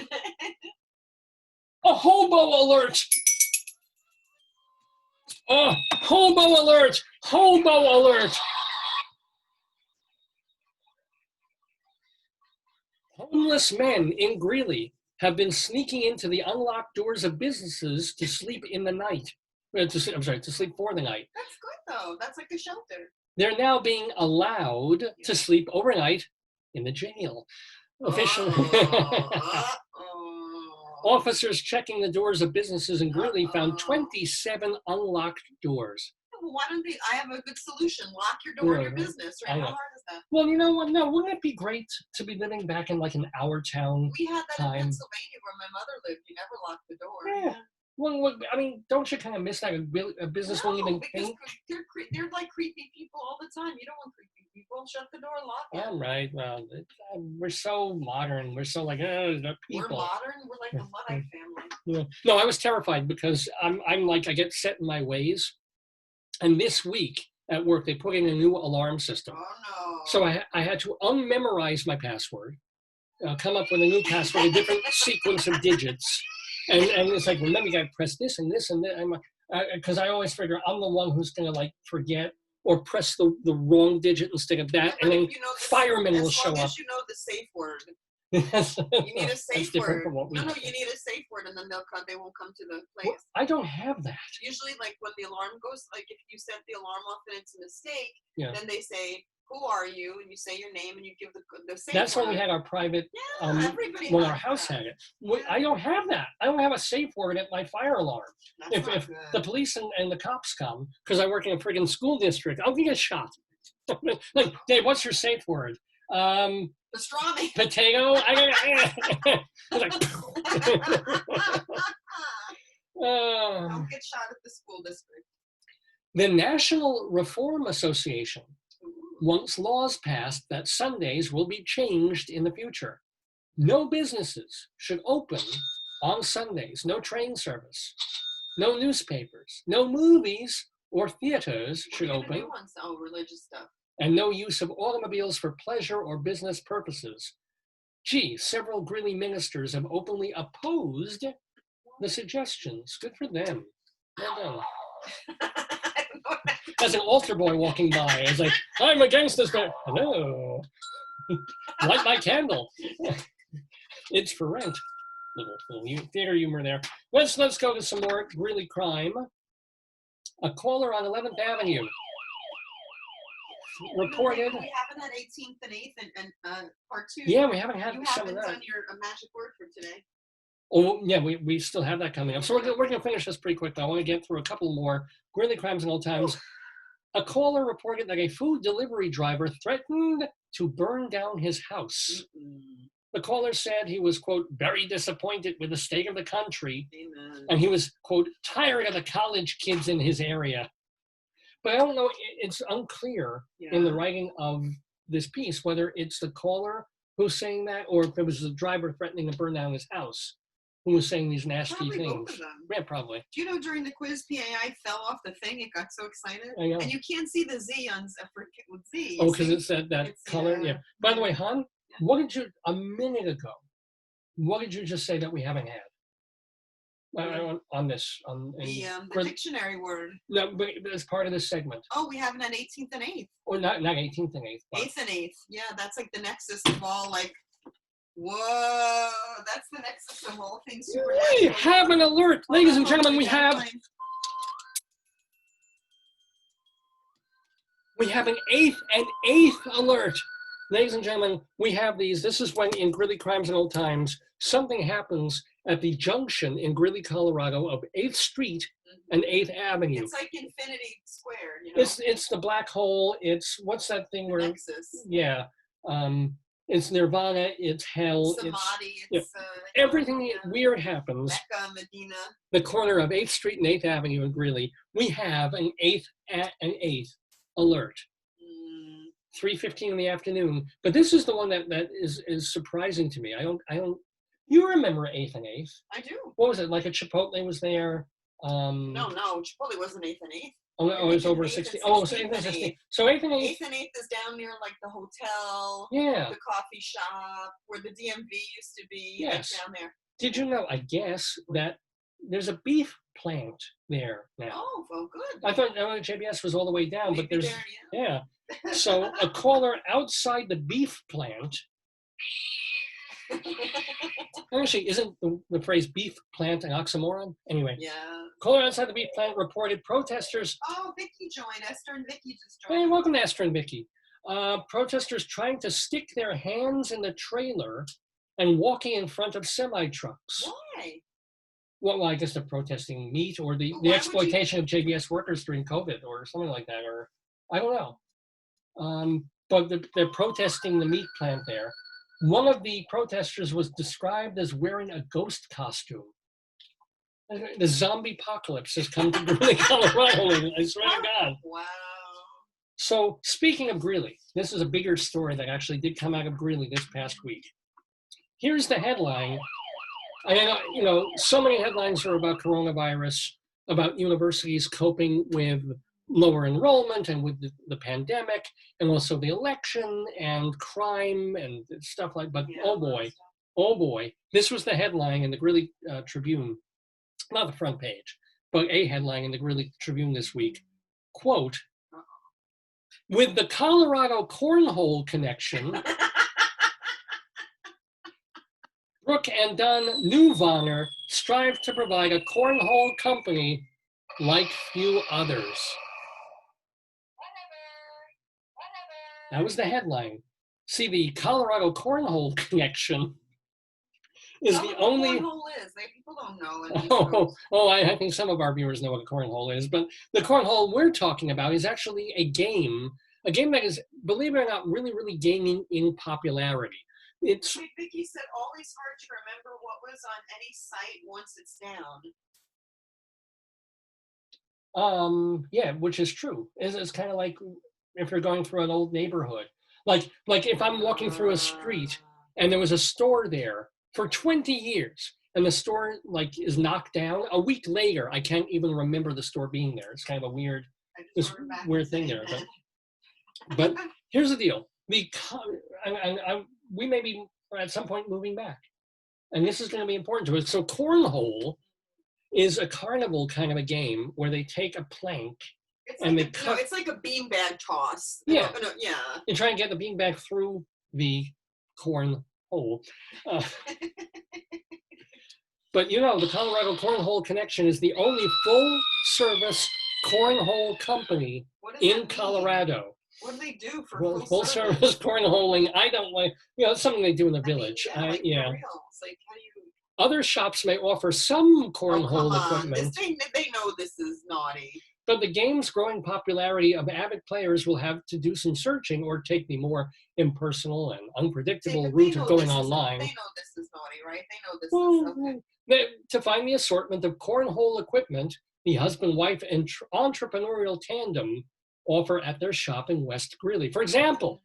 a hobo alert. Oh, hobo alert! Hobo alert! Homeless men in Greeley have been sneaking into the unlocked doors of businesses to sleep in the night. To sleep for the night. That's good though. That's like a shelter. They're now being allowed to sleep overnight in the jail. Officially, officers checking the doors of businesses in Greeley found 27 unlocked doors. Well, why don't they? I have a good solution. Lock your door in your business, right? I How know. hard is that? Well, you know what? No, wouldn't it be great to be living back in like an our town? We had that in Time. Pennsylvania where my mother lived. You never locked the door. Yeah. Well, I mean, don't you kind of miss that a business won't even because think? they're like creepy people all the time. You don't want creepy people. Shut the door, lock it. All right. Well, we're so modern. We're so like the We're people. modern. We're like the Luddite family. Yeah. No, I was terrified because I'm like I get set in my ways, and this week at work they put in a new alarm system. Oh no. So I had to unmemorize my password, come up with a new password, a different sequence of digits. And it's like, remember, you got to press this and this and that. Because I always figure I'm the one who's going to like forget or press the wrong digit instead of that. And then you know firemen will show up. As long as you know the safe word. Yes. You need a safe different word. from what we No, do. you need a safe word, and then they won't come to the place. Well, I don't have that. Usually, like when the alarm goes, like if you set the alarm off and it's a mistake, Yeah. then they say, "Who are you?" and you say your name and you give the safe That's word. when we had our private. Yeah, everybody. When has our house that. had it. I don't have that. I don't have a safe word at my fire alarm. That's not If good. the police and the cops come, because I work in a friggin' school district, I'll get shot. Like, Dave, what's your safe word? Pastrami. Potato. Like, Don't get shot at the school district. the National Reform Association wants laws passed that Sundays will be changed in the future. No businesses should open on Sundays. No train service. No newspapers. No movies or theaters should open. Religious stuff. And no use of automobiles for pleasure or business purposes. Gee, several Greeley ministers have openly opposed the suggestions. Good for them. Well done. As an altar boy walking by, I was like, I'm against this, but hello. Light my candle. It's for rent. Little theater humor there. Let's go to some more Greeley crime. A caller on 11th Avenue reported. We haven't had 18th and 8th and part 2. Yeah, we haven't had You some of haven't that. done your magic word for today. Oh, yeah, we still have that coming up. So we're going to finish this pretty quick, though. I want to get through a couple more Greeley Crimes Old Times. A caller reported that a food delivery driver threatened to burn down his house. The caller said he was, quote, very disappointed with the state of the country. Amen. And he was, quote, tired of the college kids in his area. But I don't know, it's unclear in the writing of this piece whether it's the caller who's saying that or if it was the driver threatening to burn down his house who was saying these nasty Probably things. both of them. Yeah, probably. Do you know during the quiz PAI fell off the thing? It got so excited. I know. And you can't see the Z on with Z. Oh, because it's that It's, color? yeah. Yeah. By the way, hon, what did you, a minute ago, what did you just say that we haven't had? I don't on this on The for- dictionary word. no, but as part of this segment, Oh, we have it on 18th and 8th. or not 18th and 8th. But 8th and 8th. Yeah, that's like the nexus of all like. Whoa, that's the nexus of all things we supernatural. have an alert, Hold ladies on, and hold on, gentlemen. We gotta have find- an 8th and 8th alert. Ladies and gentlemen, we have these. This is when in Greeley Crimes Old Times, something happens at the junction in Greeley, Colorado of 8th Street and 8th Avenue. It's like Infinity Square, you know. It's the black hole. It's what's that thing where Nexus. yeah, it's Nirvana. It's hell. It's Samadhi. yeah. It's everything yeah, weird happens. Mecca, Medina. The corner of 8th Street and 8th Avenue in Greeley. We have an 8th alert. 3:15 in the afternoon. But this is the one that is surprising to me. I don't. You remember 8th and 8th? I do. What was it like? A Chipotle was there. No, Chipotle wasn't 8th and 8th. Oh, no, it was over 8th and 60. Oh, it was 16th 8th and and 16. 8th. So 8th and 8th. 8th and 8th is down near like the hotel, Yeah. the coffee shop, where the DMV used to be. Yes. Like down there. Did you know? I guess that there's a beef plant there now. Oh, well, good. I thought JBS was all the way down, but Maybe there's there, yeah. yeah. So a caller outside the beef plant. Actually, isn't the phrase beef plant an oxymoron? Anyway, Yeah. caller outside the beef plant reported protesters. Oh, Vicky joined. Esther and Vicky just Hey, joined. welcome to Esther and Vicky. Protesters trying to stick their hands in the trailer and walking in front of semi-trucks. Why? Well, I guess they're protesting meat or the Why would you- exploitation of JBS workers during COVID or something like that, or I don't know. But they're protesting the meat plant there. One of the protesters was described as wearing a ghost costume. The zombie apocalypse has come to Greeley, Colorado. I swear to God. Wow. So speaking of Greeley, this is a bigger story that actually did come out of Greeley this past week. Here's the headline. So many headlines are about coronavirus, about universities coping with lower enrollment and with the pandemic, and also the election and crime and stuff like. But Yeah, oh boy, this was the headline in the Greeley Tribune, not the front page, but a headline in the Greeley Tribune this week. Quote: "With the Colorado cornhole connection." Brooke and Don Newvarner strive to provide a cornhole company like few others. That was the headline. See, the Colorado cornhole connection is the only. Cornhole is. People don't know. in these groups. I think some of our viewers know what a cornhole is, but the cornhole we're talking about is actually a game that is, believe it or not, really, really gaining in popularity. It's Wait, Vicky said always hard to remember what was on any site once it's down. Yeah, which is true. It's kind of like if you're going through an old neighborhood, like if I'm walking through a street and there was a store there for 20 years and the store like is knocked down a week later, I can't even remember the store being there. It's kind of a weird I just this wrote it back weird and thing said there. that. But here's the deal: we may be at some point moving back, and this is going to be important to us. So cornhole is a carnival kind of a game where they take a plank It's and like they a, cut. it's like a beanbag toss. Yeah. No, yeah. And try and get the beanbag through the corn hole. But the Colorado Cornhole Connection is the only full-service cornhole company What does that in mean? Colorado. What do they do for Well, full service? full-service cornholing, I don't like, it's something they do in the I mean, village. yeah, like, for Yeah. real. It's like, how do you? Other shops may offer some Oh, cornhole come on. equipment, They know this is naughty. but the game's growing popularity of avid players will have to do some searching or take the more impersonal and unpredictable They route know of going this is- online. They know this is naughty, right? They know this is Well, okay. to find the assortment of cornhole equipment the husband-wife entrepreneurial tandem offer at their shop in West Greeley. For example,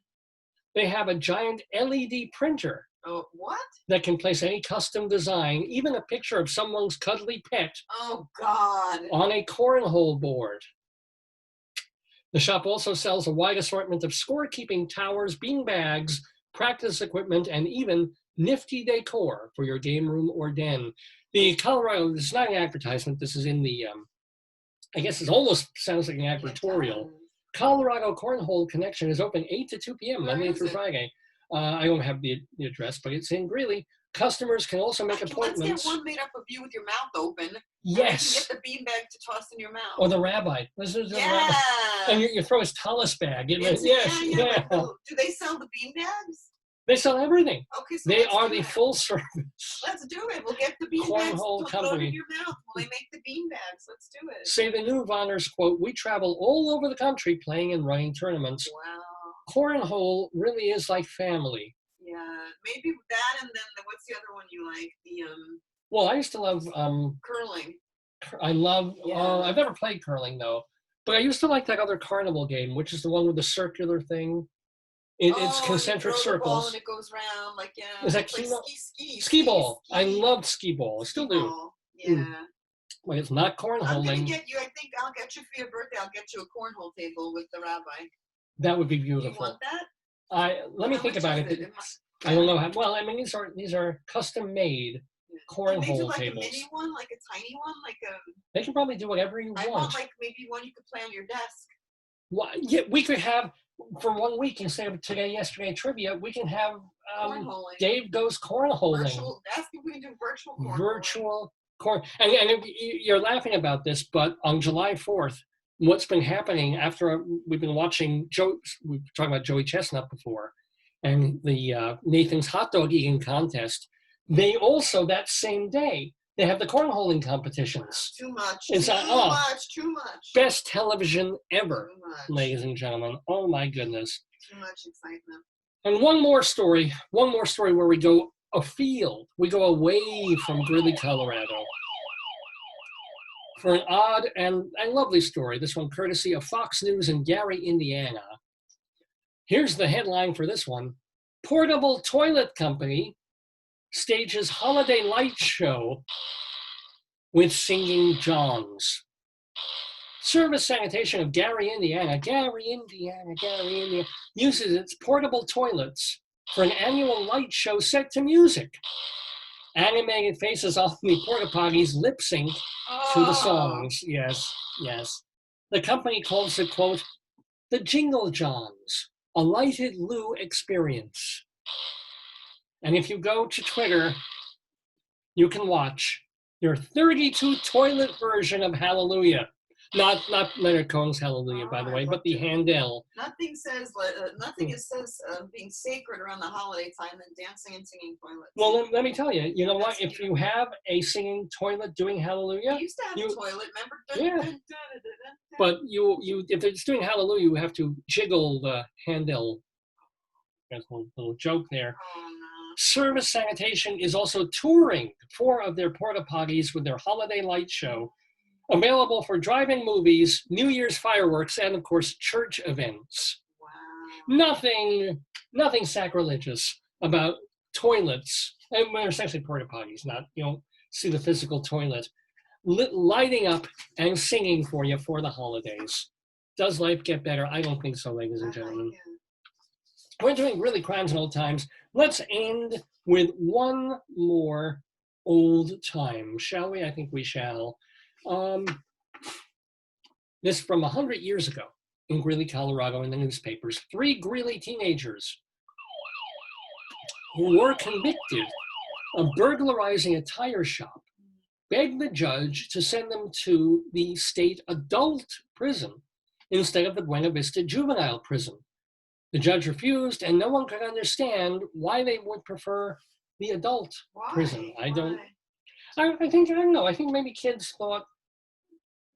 they have a giant LED printer Oh, what? that can place any custom design, even a picture of someone's cuddly pet, Oh, God. on a cornhole board. The shop also sells a wide assortment of scorekeeping towers, bean bags, practice equipment, and even nifty decor for your game room or den. The Colorado, this is not an advertisement. This is in the, I guess it almost sounds like an advertorial. Colorado Cornhole Connection is open 8 to 2 p.m. Where Monday is through it? Friday. I don't have the address, but it's in Greeley. Customers can also make Let's appointments. get one made up of you with your mouth open. And Yes. you can get the beanbag to toss in your mouth. Or the rabbi. This is the rabbi. Yeah. And you throw his tallis bag. It's- Yes. yeah. Yeah. Like do they sell the beanbags? They sell everything. Okay, so They let's are do the it. full service. Let's do it. We'll get the beanbags. Cornhole Throw it company. in your mouth. Will they make the beanbags? Let's do it. Say the new Vonners, quote, "We travel all over the country playing and running tournaments. Wow. Cornhole really is like family." Yeah. Maybe that, and then what's the other one you like? The Well, I used to love, curling. I've never played curling though, but I used to like that other carnival game, which is the one with the circular thing. It's concentric and you throw the ball circles. and it goes round like Is that it's like ski Ski ball. I loved skee ball. I still do. Ball. Yeah. But it's not I'm gonna cornholing. get you. I think I'll get you for your birthday. I'll get you a cornhole table with the rabbi. That would be You beautiful. want that? Let me How think much about is it. it? I don't know how. Well, I mean, these are custom made Can they do cornhole like tables. a mini one, like a tiny one, like a? They can probably do whatever you I want. want like maybe one you could play on your desk. Yeah, we could have for 1 week instead of today, yesterday trivia. We can have Cornholing. Dave goes cornholing. Virtual. Ask if we can do virtual cornholing. Virtual corn. And you're laughing about this, but on July 4th, what's been happening after we've been watching we were talking about Joey Chestnut before, and the Nathan's hot dog eating contest. They also that same day they have the cornholing competitions. Too much. It's Too much. Best television ever, Too much. ladies and gentlemen. Oh my goodness. Too much excitement. And one more story where we go afield. We go away from Greeley, Colorado, for an odd and lovely story. This one courtesy of Fox News in Gary, Indiana. Here's the headline for this one. Portable toilet company stages holiday light show with singing Johns. Service Sanitation of Gary, Indiana, uses its portable toilets for an annual light show set to music. Animated faces on the porta potties lip sync to the songs. Yes. The company calls it, quote, the Jingle Johns, a lighted loo experience. And if you go to Twitter, you can watch your 32 toilet version of Hallelujah. Not Leonard Cohen's Hallelujah, by the way, but the Handel. Nothing says being sacred around the holiday time than dancing and singing toilets. Well, let me tell you, you know what? If you have a singing toilet doing Hallelujah, you used to have a toilet, remember? Yeah. But you if it's doing Hallelujah, you have to jiggle the Handel. There's a little joke there. Oh, no. Service Sanitation is also touring 4 of their porta potties with their holiday light show, available for drive-in movies, New Year's fireworks, and of course church events. Wow. Nothing sacrilegious about toilets, and they're essentially porta potties. Not, you don't see the physical toilet lighting up and singing for you for the holidays. Does life get better? I don't think so, ladies and gentlemen. We're doing Greeley Crimes Old Times. Let's end with one more old time, shall we? I think we shall. This from 100 years ago in Greeley, Colorado, in the newspapers. 3 Greeley teenagers who were convicted of burglarizing a tire shop begged the judge to send them to the state adult prison instead of the Buena Vista juvenile prison. The judge refused, and no one could understand why they would prefer the adult prison. I don't know. I think maybe kids thought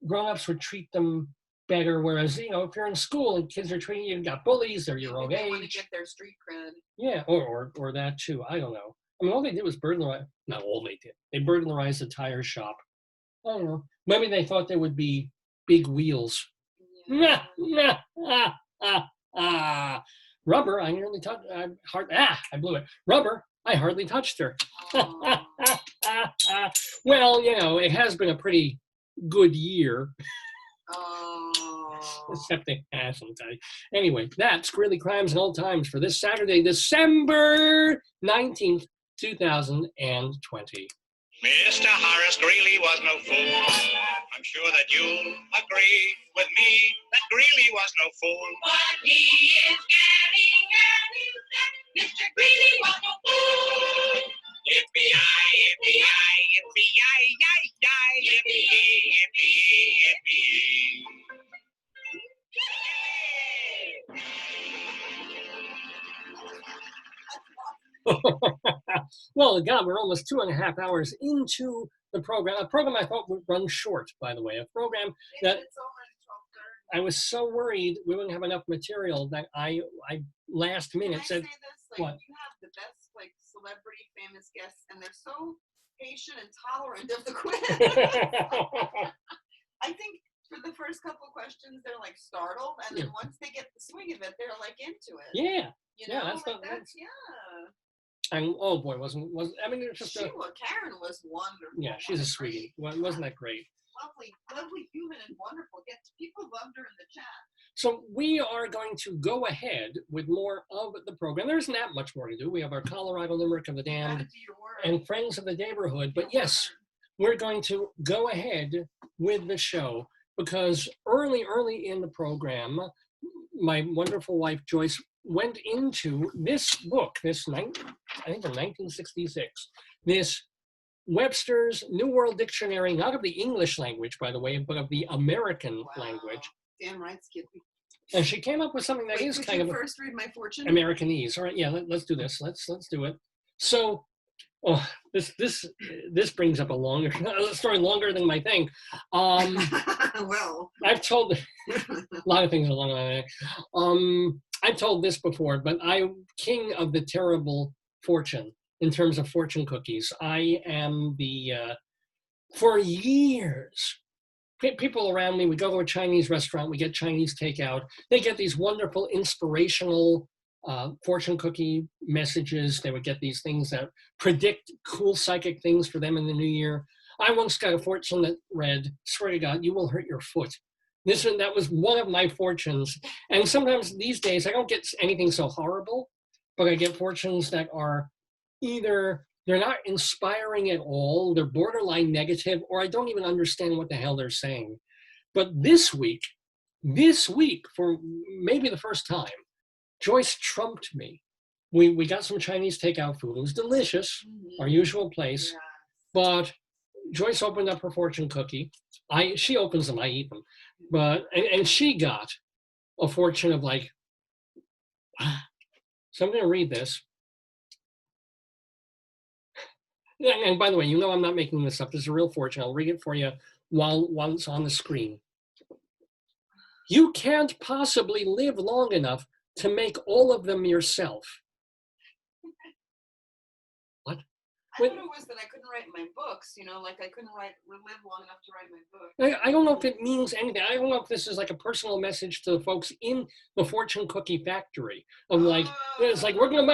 grown-ups would treat them better, whereas, you know, if you're in school and kids are treating you, got bullies, they're your own age. They want to get their street cred. Yeah, or that too. I don't know. I mean, all they did was burglarize. Not all they did. They burglarized a tire shop. I don't know. Maybe they thought there would be big wheels. Yeah. Rubber, I nearly touched. I blew it. Rubber, I hardly touched her. Well, you know, it has been a pretty good year. Except it hasn't. Anyway, that's Greeley Crimes and Old Times for this Saturday, December 19th, 2020. Mr. Horace Greeley was no fool. I'm sure that you'll agree with me that Greeley was no fool. But he is getting Mr. Greeley was no fool. Yippee-yi, yippee-yi, yippee-yi, yi-yi, yippee-yi, yippee-yi, Well, God, we're almost 2.5 hours into the program. A program I thought would run short, by the way. A program that It's already 12:30. I was so worried we wouldn't have enough material that I last Can minute I said, say this? Like, what? you have the best, like, celebrity famous guests, and they're so patient and tolerant of the quiz. I think for the first couple questions, they're like startled, and then once they get the swing of it, they're like into it. yeah. You yeah, know, that's like not- that's yeah. And oh boy, wasn't I mean, it's just Karen was wonderful. yeah, she's a What sweetie. great- Wasn't that great? lovely human and wonderful. People loved her in the chat. So we are going to go ahead with more of the program. There isn't that much more to do. We have our Colorado Limerick of the You gotta Damned do your word. and Friends of the Daverhood. But Your yes, word. we're going to go ahead with the show because early in the program, my wonderful wife Joyce went into this book, I think from 1966, this Webster's New World Dictionary, not of the English language, by the way, but of the American language. Damn right, Skippy. And she came up with something that Wait, is could kind you of first read my fortune? Americanese. All right, yeah, let's do this. Let's do it. So, oh, this brings up a story longer than my thing. Well, I've told a lot of things along the way. I've told this before, but I'm king of the terrible fortune in terms of fortune cookies. I am for years, people around me, we go to a Chinese restaurant, we get Chinese takeout. They get these wonderful inspirational fortune cookie messages. They would get these things that predict cool psychic things for them in the new year. I once got a fortune that read, swear to God, you will hurt your foot. That was one of my fortunes. And sometimes these days, I don't get anything so horrible, but I get fortunes that are either they're not inspiring at all, they're borderline negative, or I don't even understand what the hell they're saying. But this week, for maybe the first time, Joyce trumped me. We got some Chinese takeout food. It was delicious, our usual place. yeah. But Joyce opened up her fortune cookie. She opens them, I eat them. But and she got a fortune of like, so I'm going to read this. And by the way, you know I'm not making this up. This is a real fortune. I'll read it for you while it's on the screen. You can't possibly live long enough to make all of them yourself. What? I thought it was that I couldn't write my books, like I couldn't live long enough to write my book. I don't know if it means anything. I don't know if this is like a personal message to the folks in the fortune cookie factory of like, it's like we're gonna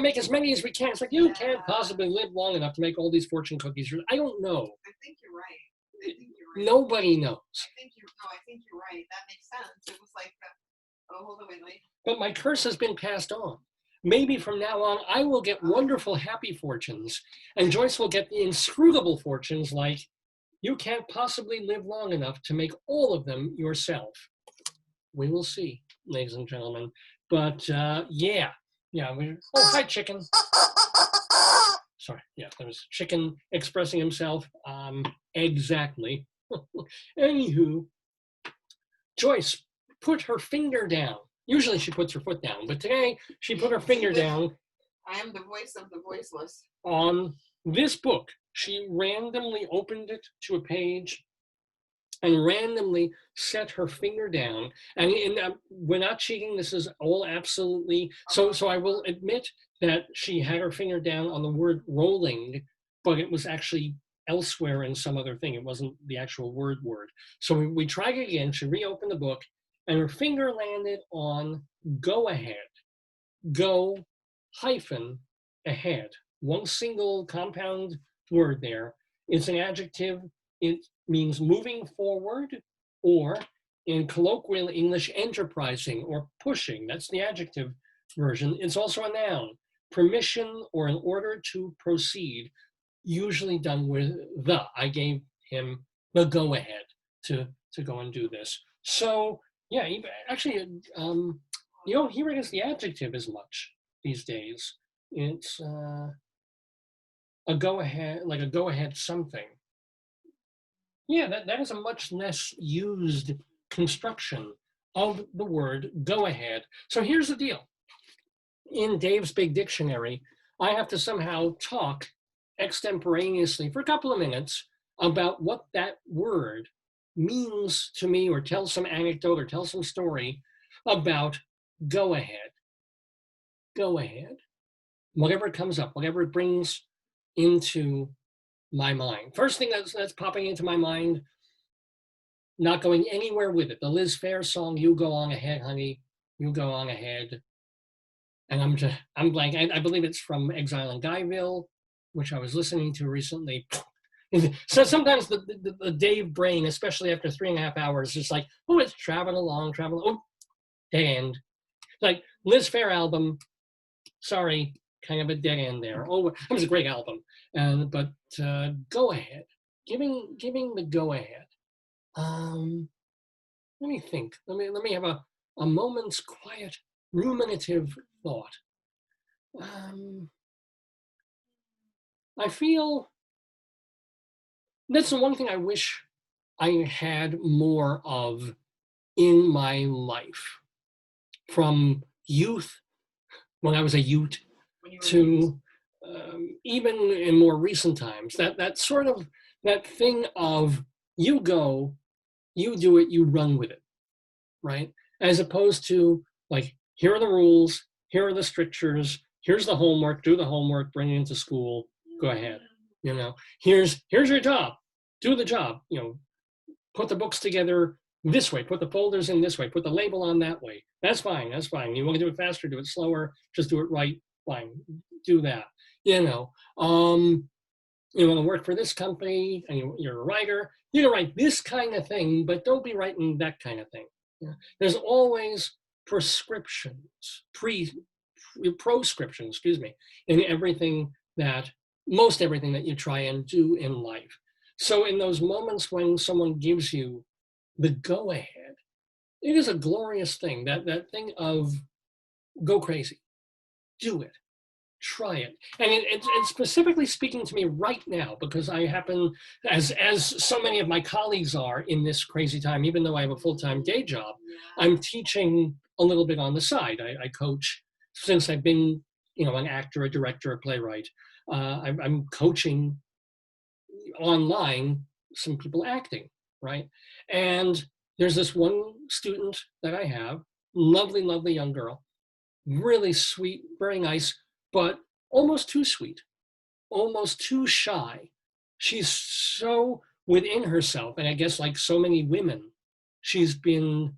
make as many as we can. It's like you can't possibly live long enough to make all these fortune cookies. I don't know. I think you're right. Nobody knows. I think you're right. That makes sense. It was like, hold on, wait. But my curse has been passed on. Maybe from now on, I will get wonderful, happy fortunes, and Joyce will get the inscrutable fortunes like, you can't possibly live long enough to make all of them yourself. We will see, ladies and gentlemen. But yeah. Oh, hi, chicken. Sorry, yeah, there was chicken expressing himself. Exactly. Anywho, Joyce put her finger down. Usually she puts her foot down, but today she put her finger down. I am the voice of the voiceless. On this book. She randomly opened it to a page and randomly set her finger down. And we're not cheating. This is all absolutely. So I will admit that she had her finger down on the word rolling, but it was actually elsewhere in some other thing. It wasn't the actual word. So we tried it again. She reopened the book and her finger landed on go ahead. Go hyphen ahead. One single compound word there. It's an adjective. It means moving forward, or in colloquial English, enterprising or pushing. That's the adjective version. It's also a noun. Permission or an order to proceed. usually done with the. I gave him the go-ahead to go and do this. So yeah, actually, you don't hear it as the adjective as much these days. It's a go-ahead, like a go-ahead something. Yeah, that is a much less used construction of the word go-ahead. So here's the deal. In Dave's big dictionary, I have to somehow talk extemporaneously for a couple of minutes about what that word means to me, or tell some anecdote or tell some story about go-ahead. Go-ahead. Whatever comes up, whatever it brings into my mind. First thing that's popping into my mind, not going anywhere with it. The Liz Phair song, "You Go On Ahead, Honey, You Go On Ahead." And I'm blank. I believe it's from Exile in Guyville, which I was listening to recently. So sometimes the Dave brain, especially after 3.5 hours, is like, oh, it's traveling along. Oh, dead end. Like Liz Phair album, sorry, kind of a dead end there. Oh, it was a great album. But go ahead, giving the go ahead. Let me think. Let me have a moment's quiet, ruminative thought. I feel that's the one thing I wish I had more of in my life, from youth, when I was a youth, to even in more recent times. That sort of, that thing of you go, you do it, you run with it, right? As opposed to like, here are the rules, here are the strictures, here's the homework, do the homework, bring it into school, go ahead. You know, here's your job, do the job, you know, put the books together this way, put the folders in this way, put the label on that way. That's fine, that's fine. You want to do it faster, do it slower, just do it right, fine, do that. You know, you want to work for this company and you're a writer, you can write this kind of thing, but don't be writing that kind of thing. You know, there's always prescriptions, proscriptions, excuse me, in most everything that you try and do in life. So in those moments when someone gives you the go-ahead, it is a glorious thing, that thing of go crazy, do it, try it. And it's specifically speaking to me right now, because I happen, as so many of my colleagues are in this crazy time, even though I have a full-time day job, I'm teaching a little bit on the side. I coach, since I've been, you know, an actor, a director, a playwright. I'm coaching online some people acting, right? And there's this one student that I have, lovely, lovely young girl, really sweet, very nice, but almost too sweet, almost too shy. She's so within herself, and I guess like so many women, she's been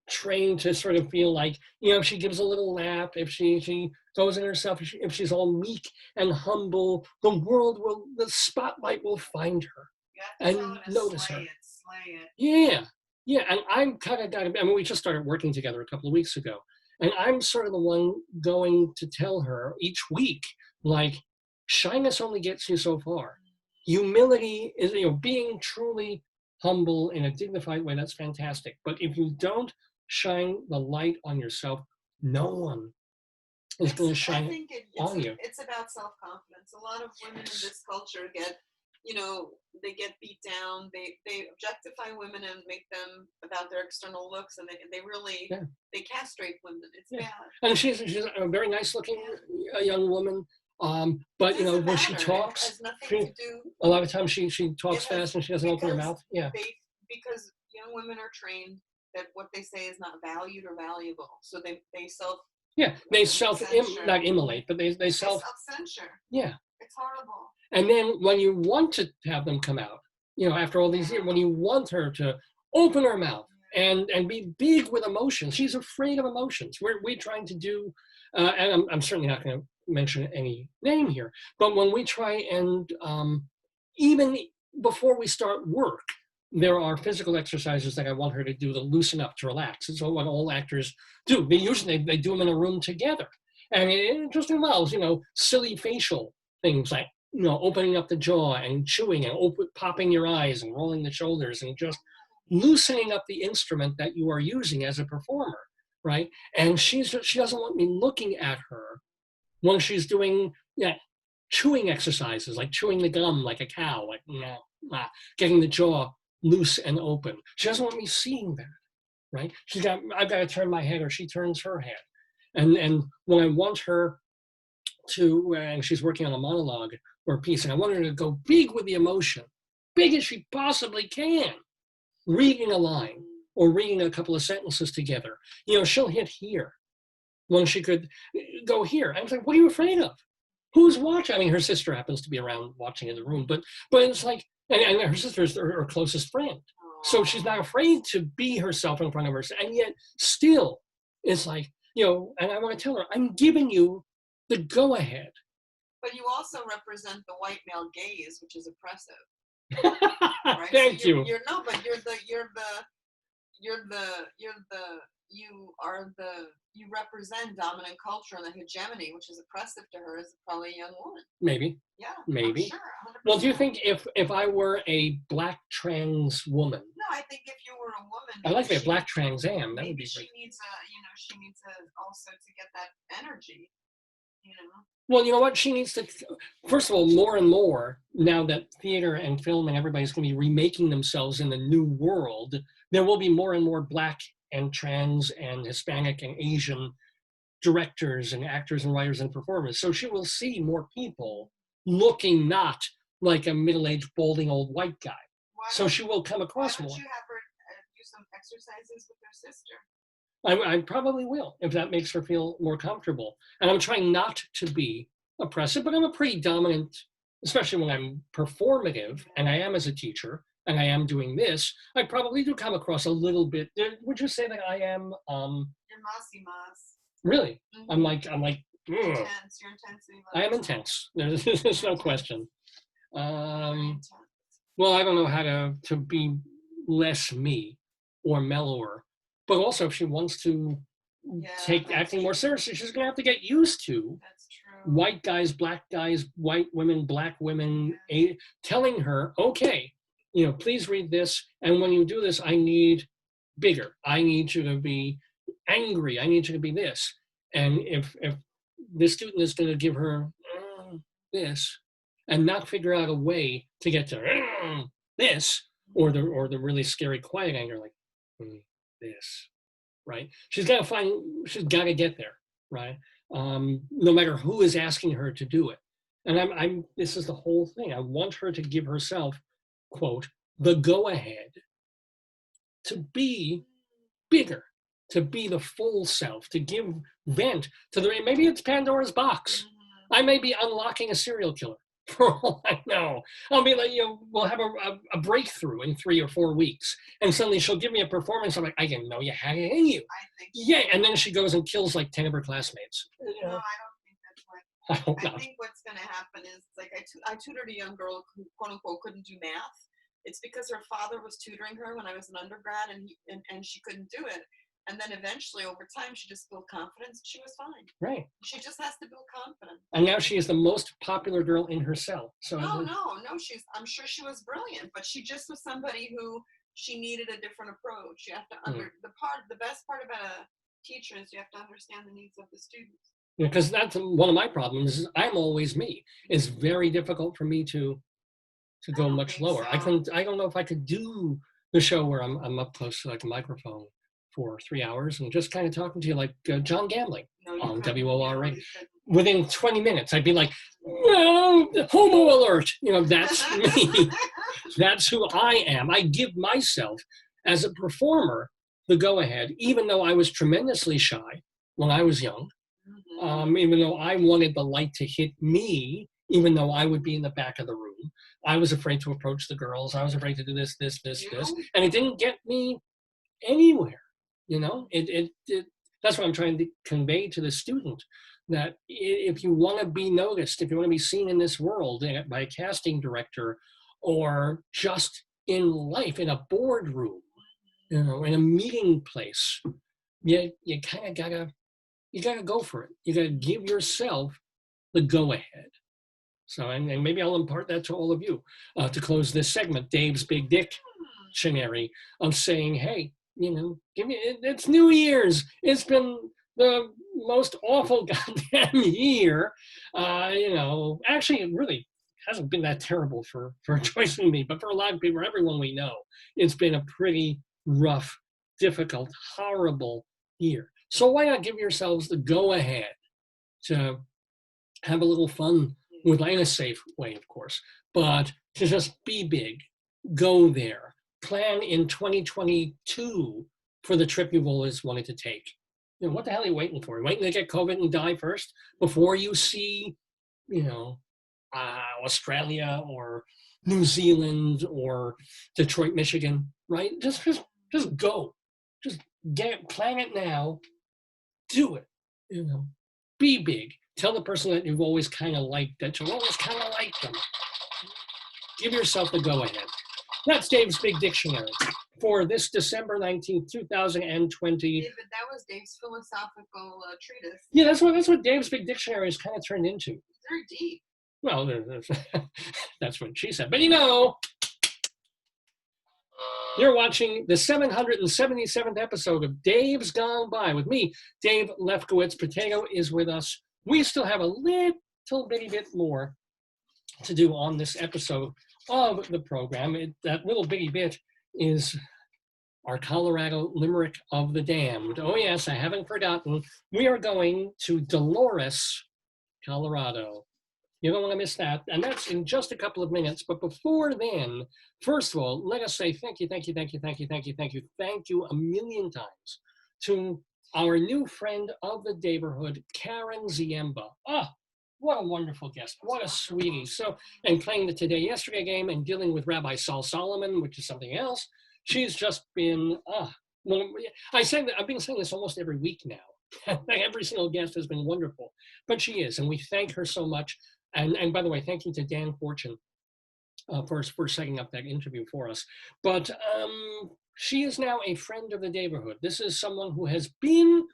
trained to sort of feel like, you know, if she gives a little laugh, if she goes in herself, if she's all meek and humble, the spotlight will find her and notice her. Slay it. Yeah, and I'm kind of got, I mean, we just started working together a couple of weeks ago, and I'm sort of the one going to tell her each week, like, shyness only gets you so far. Humility is, you know, being truly humble in a dignified way, that's fantastic. But if you don't shine the light on yourself, no one is going to shine on you. It's about self-confidence. A lot of women in this culture get, you know, they get beat down. They objectify women and make them about their external looks, and they really they castrate women. It's bad. And she's a very nice looking young woman. But you know, when she talks, a lot of times she talks fast and she doesn't open her mouth. Yeah. Because young women are trained that what they say is not valued or valuable, so they self. Yeah, they not immolate, but they self-censor. Yeah. It's horrible. And then when you want to have them come out, you know, after all these years, when you want her to open her mouth and be big with emotions, she's afraid of emotions. We're trying to do, and I'm certainly not going to mention any name here, but when we try and even before we start work, there are physical exercises that I want her to do to loosen up, to relax. It's what all actors do. They usually do them in a room together, and it just involves, you know, silly facial things like opening up the jaw and chewing and popping your eyes and rolling the shoulders and just loosening up the instrument that you are using as a performer, right? And she doesn't want me looking at her when she's doing chewing exercises, like chewing the gum like a cow, like getting the jaw loose and open. She doesn't want me seeing that, right? I've got to turn my head or she turns her head. And when I want her to, and she's working on a monologue or a piece, and I want her to go big with the emotion, big as she possibly can, reading a line or reading a couple of sentences together, she'll hit here when she could go here. I was like, what are you afraid of? Who's watching? I mean, her sister happens to be around watching in the room, but it's like, and her sister's her closest friend. So she's not afraid to be herself in front of her. And yet still, it's like, and I want to tell her, I'm giving you the go ahead. But you also represent the white male gaze, which is oppressive. Right? Thank you. You represent dominant culture and the hegemony, which is oppressive to her as probably a young woman. Maybe. Yeah. Maybe. I'm sure. 100%. Well, do you think if I were a black trans woman? No, I think if you were a woman. I'd like to be a black trans am. That would be she great. needs also to get that energy. Well, you know what? She needs to, first of all, more and more, now that theater and film and everybody's going to be remaking themselves in the new world, there will be more and more black and trans and Hispanic and Asian directors and actors and writers and performers. So she will see more people looking not like a middle-aged, balding old white guy. So she will come across more. Why don't you have her do some exercises with her sister? I probably will, if that makes her feel more comfortable. And I'm trying not to be oppressive, but I'm a pretty dominant, especially when I'm performative, and I am as a teacher, and I am doing this, I probably do come across a little bit. Would you say that I am? You're mossy moss. Really? Mm-hmm. I'm like. You're intense. You're intense. I am intense. There's no question. Well, I don't know how to be less me or mellower, but also if she wants to take acting more seriously, she's gonna have to get used to white guys, black guys, white women, black women, telling her, okay, please read this. And when you do this, I need bigger. I need you to be angry. I need you to be this. And if the student is going to give her this and not figure out a way to get to this or the really scary quiet anger, like this, right? She's got to get there, right? No matter who is asking her to do it. And this is the whole thing. I want her to give herself, quote, the go-ahead to be bigger, to be the full self, to give vent to maybe it's Pandora's box. I may be unlocking a serial killer for all I know. I'll be like, we'll have a breakthrough in 3 or 4 weeks. And suddenly she'll give me a performance. I'm like, I didn't know you had it in you. And then she goes and kills like 10 of her classmates. No, I don't think that's right. I think what's going to happen is, like, I tutored a young girl who, quote unquote, couldn't do math. It's because her father was tutoring her when I was an undergrad, and she couldn't do it. And then eventually, over time, she just built confidence. She was fine. Right. She just has to build confidence. And now she is the most popular girl in her cell. So no. I'm sure she was brilliant, but she just was somebody who she needed a different approach. You have to the best part about a teacher is you have to understand the needs of the students. Because that's one of my problems. Is I'm always me. It's very difficult for me to go much lower. So. I don't know if I could do the show where I'm up close to like a microphone for 3 hours and just kind of talking to you like John Gambling on WOR radio. Within 20 minutes, I'd be like, homo alert. That's me. That's who I am. I give myself as a performer the go-ahead, even though I was tremendously shy when I was young, even though I wanted the light to hit me, even though I would be in the back of the room. I was afraid to approach the girls. I was afraid to do this. And it didn't get me anywhere. That's what I'm trying to convey to the student, that if you want to be noticed, if you want to be seen in this world by a casting director or just in life, in a boardroom, in a meeting place, you kind of gotta go for it. You gotta give yourself the go ahead. So, and maybe I'll impart that to all of you to close this segment, Dave's Big Dictionary, of saying, hey, give me, it's New Year's. It's been the most awful goddamn year. Actually, it really hasn't been that terrible for Joyce and me, but for a lot of people, everyone we know, it's been a pretty rough, difficult, horrible year. So why not give yourselves the go-ahead to have a little fun in a safe way, of course, but to just be big, go there, plan in 2022 for the trip you've always wanted to take. What the hell are you waiting for? Are you waiting to get COVID and die first before you see, Australia or New Zealand or Detroit, Michigan, right? Just go. Just plan it now. Do it. Be big. Tell the person that you've always kind of liked that you'll always kind of like them. Give yourself the go-ahead. That's Dave's Big Dictionary for this December 19th, 2020. David, that was Dave's philosophical treatise. Yeah, that's what Dave's Big Dictionary has kind of turned into. It's very deep. Well, that's what she said. But you're watching the 777th episode of Dave's Gone By with me, Dave Lefkowitz. Potato is with us. We still have a little bitty bit more to do on this episode of the program. That little bitty bit is our Colorado Limerick of the Damned. Oh yes, I haven't forgotten. We are going to Dolores, Colorado. You don't want to miss that. And that's in just a couple of minutes. But before then, first of all, let us say thank you a million times to our new friend of the Daverhood, Karen Ziemba. What a wonderful guest. What a sweetie. So, and playing the Today Yesterday game and dealing with Rabbi Sol Solomon, which is something else. She's just been, I've been saying this almost every week now. Every single guest has been wonderful, but she is, and we thank her so much. And by the way, thank you to Dan Fortune for setting up that interview for us. But she is now a friend of the Daverhood. This is someone who has been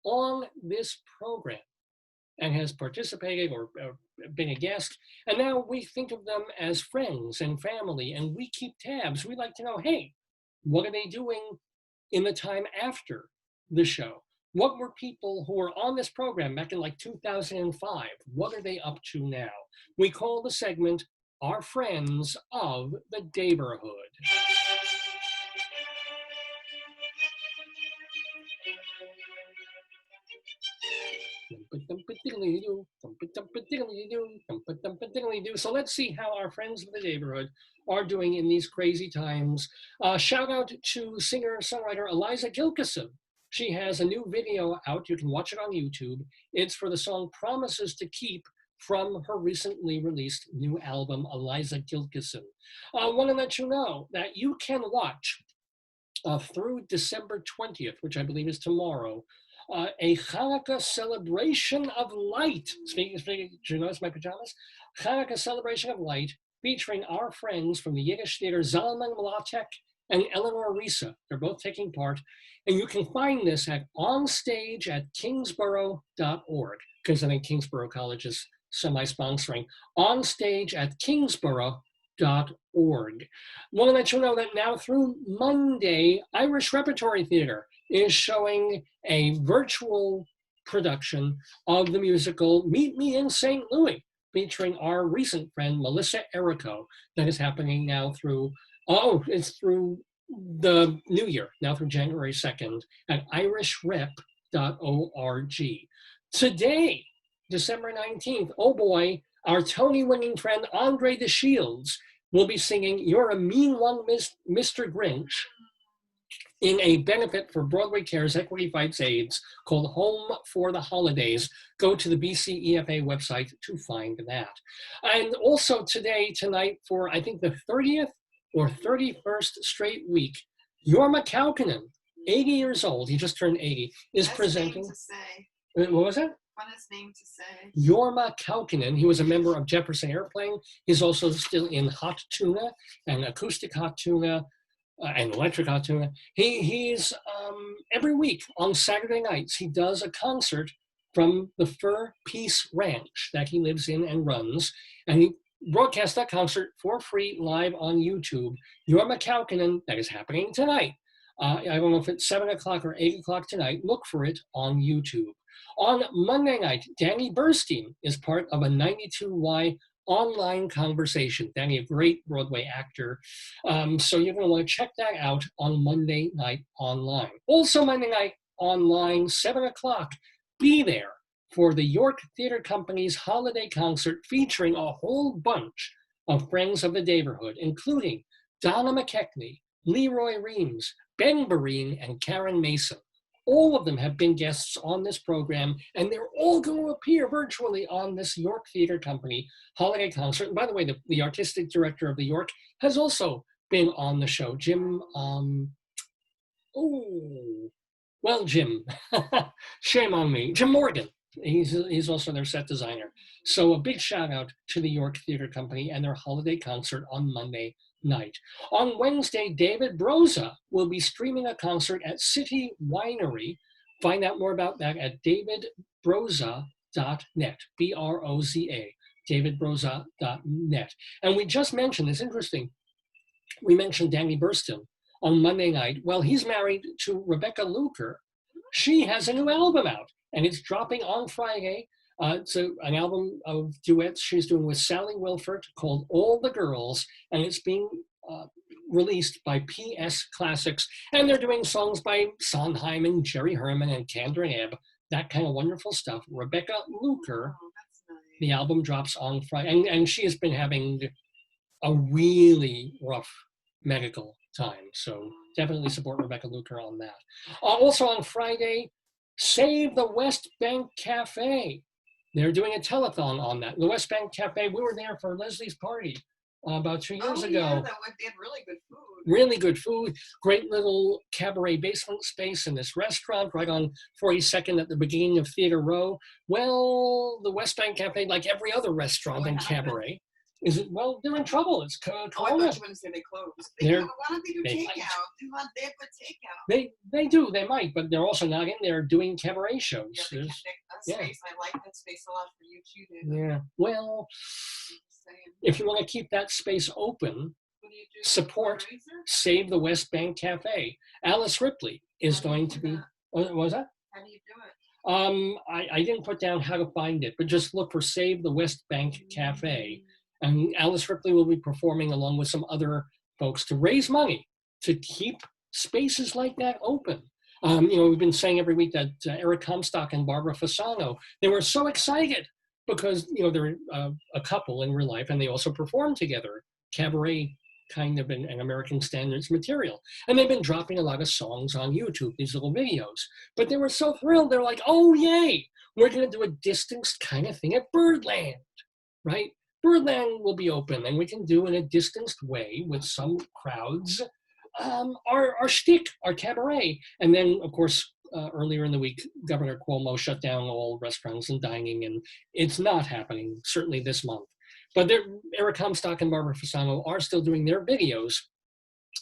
on this program and has participated or been a guest. And now we think of them as friends and family, and we keep tabs. We like to know, hey, what are they doing in the time after the show? What were people who were on this program back in like 2005? What are they up to now? We call the segment Our Friends of the Daverhood. So let's see how our friends of the Daverhood are doing in these crazy times. Shout out to singer-songwriter Eliza Gilkison. She has a new video out. You can watch it on YouTube. It's for the song Promises to Keep from her recently released new album, Eliza Gilkison. I want to let you know that you can watch through December 20th, which I believe is tomorrow, a Hanukkah celebration of light. Speaking, do you notice my pajamas? Hanukkah celebration of light featuring our friends from the Yiddish theater Zalman Mlatek and Eleanor Risa. They're both taking part. And you can find this at onstage@kingsborough.org, because I think Kingsborough College is semi-sponsoring. onstage@kingsborough.org. Want to let you know that now through Monday, Irish Repertory Theater is showing a virtual production of the musical Meet Me in St. Louis, featuring our recent friend Melissa Errico. That is happening now through, it's through the new year, now through January 2nd at irishrep.org. Today, December 19th, oh boy, our Tony-winning friend Andre DeShields will be singing You're a Mean One, Mr. Grinch, in a benefit for Broadway Cares Equity Fights AIDS called Home for the Holidays. Go to the BCEFA website to find that. And also tonight, for I think the 30th or 31st straight week, Jorma Kaukonen, 80 years old, he just turned 80, is presenting. Name to say. What was that? Funnest name to say. Jorma Kaukonen. He was a member of Jefferson Airplane. He's also still in Hot Tuna and Acoustic Hot Tuna and Electric Hot Tuna. He's every week on Saturday nights, he does a concert from the Fur Peace Ranch that he lives in and runs. And he broadcast that concert for free live on YouTube. Your McCalkinen, that is happening tonight. I don't know if it's 7 o'clock or 8 o'clock tonight. Look for it on YouTube. On Monday night, Danny Burstein is part of a 92Y online conversation. Danny, a great Broadway actor. So you're going to want to check that out on Monday night online. Also Monday night online, 7 o'clock, be there for the York Theatre Company's holiday concert featuring a whole bunch of friends of the Daverhood, including Donna McKechnie, Leroy Reams, Ben Bereen, and Karen Mason. All of them have been guests on this program, and they're all going to appear virtually on this York Theatre Company holiday concert. And by the way, the artistic director of the York has also been on the show. Jim, Jim, shame on me. Jim Morgan. He's also their set designer. So a big shout out to the York Theatre Company and their holiday concert on Monday night. On Wednesday, David Broza will be streaming a concert at City Winery. Find out more about that at davidbroza.net, B-R-O-Z-A, davidbroza.net. And we just mentioned, it's interesting, we mentioned Danny Burstein on Monday night. Well, he's married to Rebecca Luker. She has a new album out, and it's dropping on Friday. It's an album of duets she's doing with Sally Wilford called All the Girls, and it's being released by PS Classics. And they're doing songs by Sondheim and Jerry Herman and Kander Ebb, that kind of wonderful stuff. Rebecca Luker, the album drops on Friday, and she has been having a really rough medical time. So definitely support Rebecca Luker on that. Also on Friday, Save the West Bank Cafe. They're doing a telethon on that. The West Bank Cafe, we were there for Leslie's party about 2 years ago. Yeah, they had really good food. Really good food. Great little cabaret basement space in this restaurant right on 42nd at the beginning of Theater Row. Well, the West Bank Cafe, like every other restaurant and cabaret, they're in trouble. It's I thought Corona. you were going to say they closed. Why don't they do takeout? They have good takeout. They do, they might, but they're also not in there doing cabaret shows. Yeah, space. I like that space a lot for you too, dude. Yeah, well, if you want to keep that space open, support Save the West Bank Cafe. Alice Ripley is going to be, what was that? How do you do it? I didn't put down how to find it, but just look for Save the West Bank Cafe. And Alice Ripley will be performing along with some other folks to raise money to keep spaces like that open. We've been saying every week that Eric Comstock and Barbara Fasano, they were so excited because, they're a couple in real life and they also perform together, cabaret kind of an American standards material. And they've been dropping a lot of songs on YouTube, these little videos. But they were so thrilled. They're like, oh, yay, we're going to do a distanced kind of thing at Birdland, right? Birdland will be open, and we can do in a distanced way with some crowds our shtick, our cabaret. And then, of course, earlier in the week, Governor Cuomo shut down all restaurants and dining, and it's not happening, certainly this month. But Eric Comstock and Barbara Fasano are still doing their videos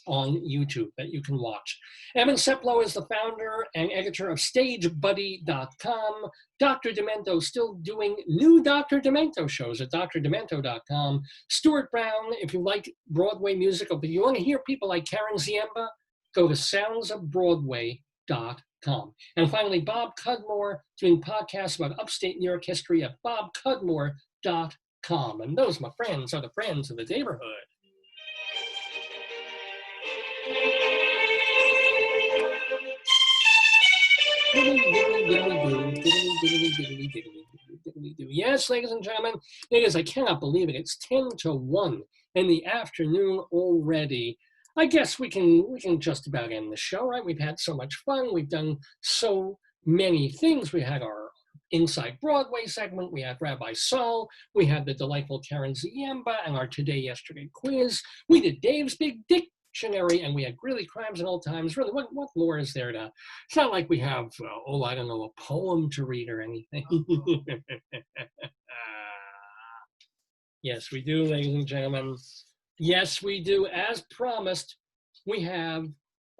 on YouTube that you can watch. Evan Seplow is the founder and editor of StageBuddy.com. Dr. Demento still doing new Dr. Demento shows at drdemento.com. Stuart Brown, if you like Broadway musical, but you want to hear people like Karen Ziemba, go to soundsofbroadway.com. And finally, Bob Cudmore doing podcasts about upstate New York history at bobcudmore.com. And those, my friends, are the friends of the Daverhood. Yes, ladies and gentlemen, I cannot believe it. It's 10 to 1 in the afternoon already. I guess we can just about end the show, right? We've had so much fun. We've done so many things. We had our Inside Broadway segment. We had Rabbi Sol. We had the delightful Karen Ziemba and our Today Yesterday quiz. We did Dave's Big Dictionary, and we had Greeley Crimes Old Times. Really, what more is there to? It's not like we have, I don't know, a poem to read or anything. Yes, we do, ladies and gentlemen. Yes, we do. As promised, we have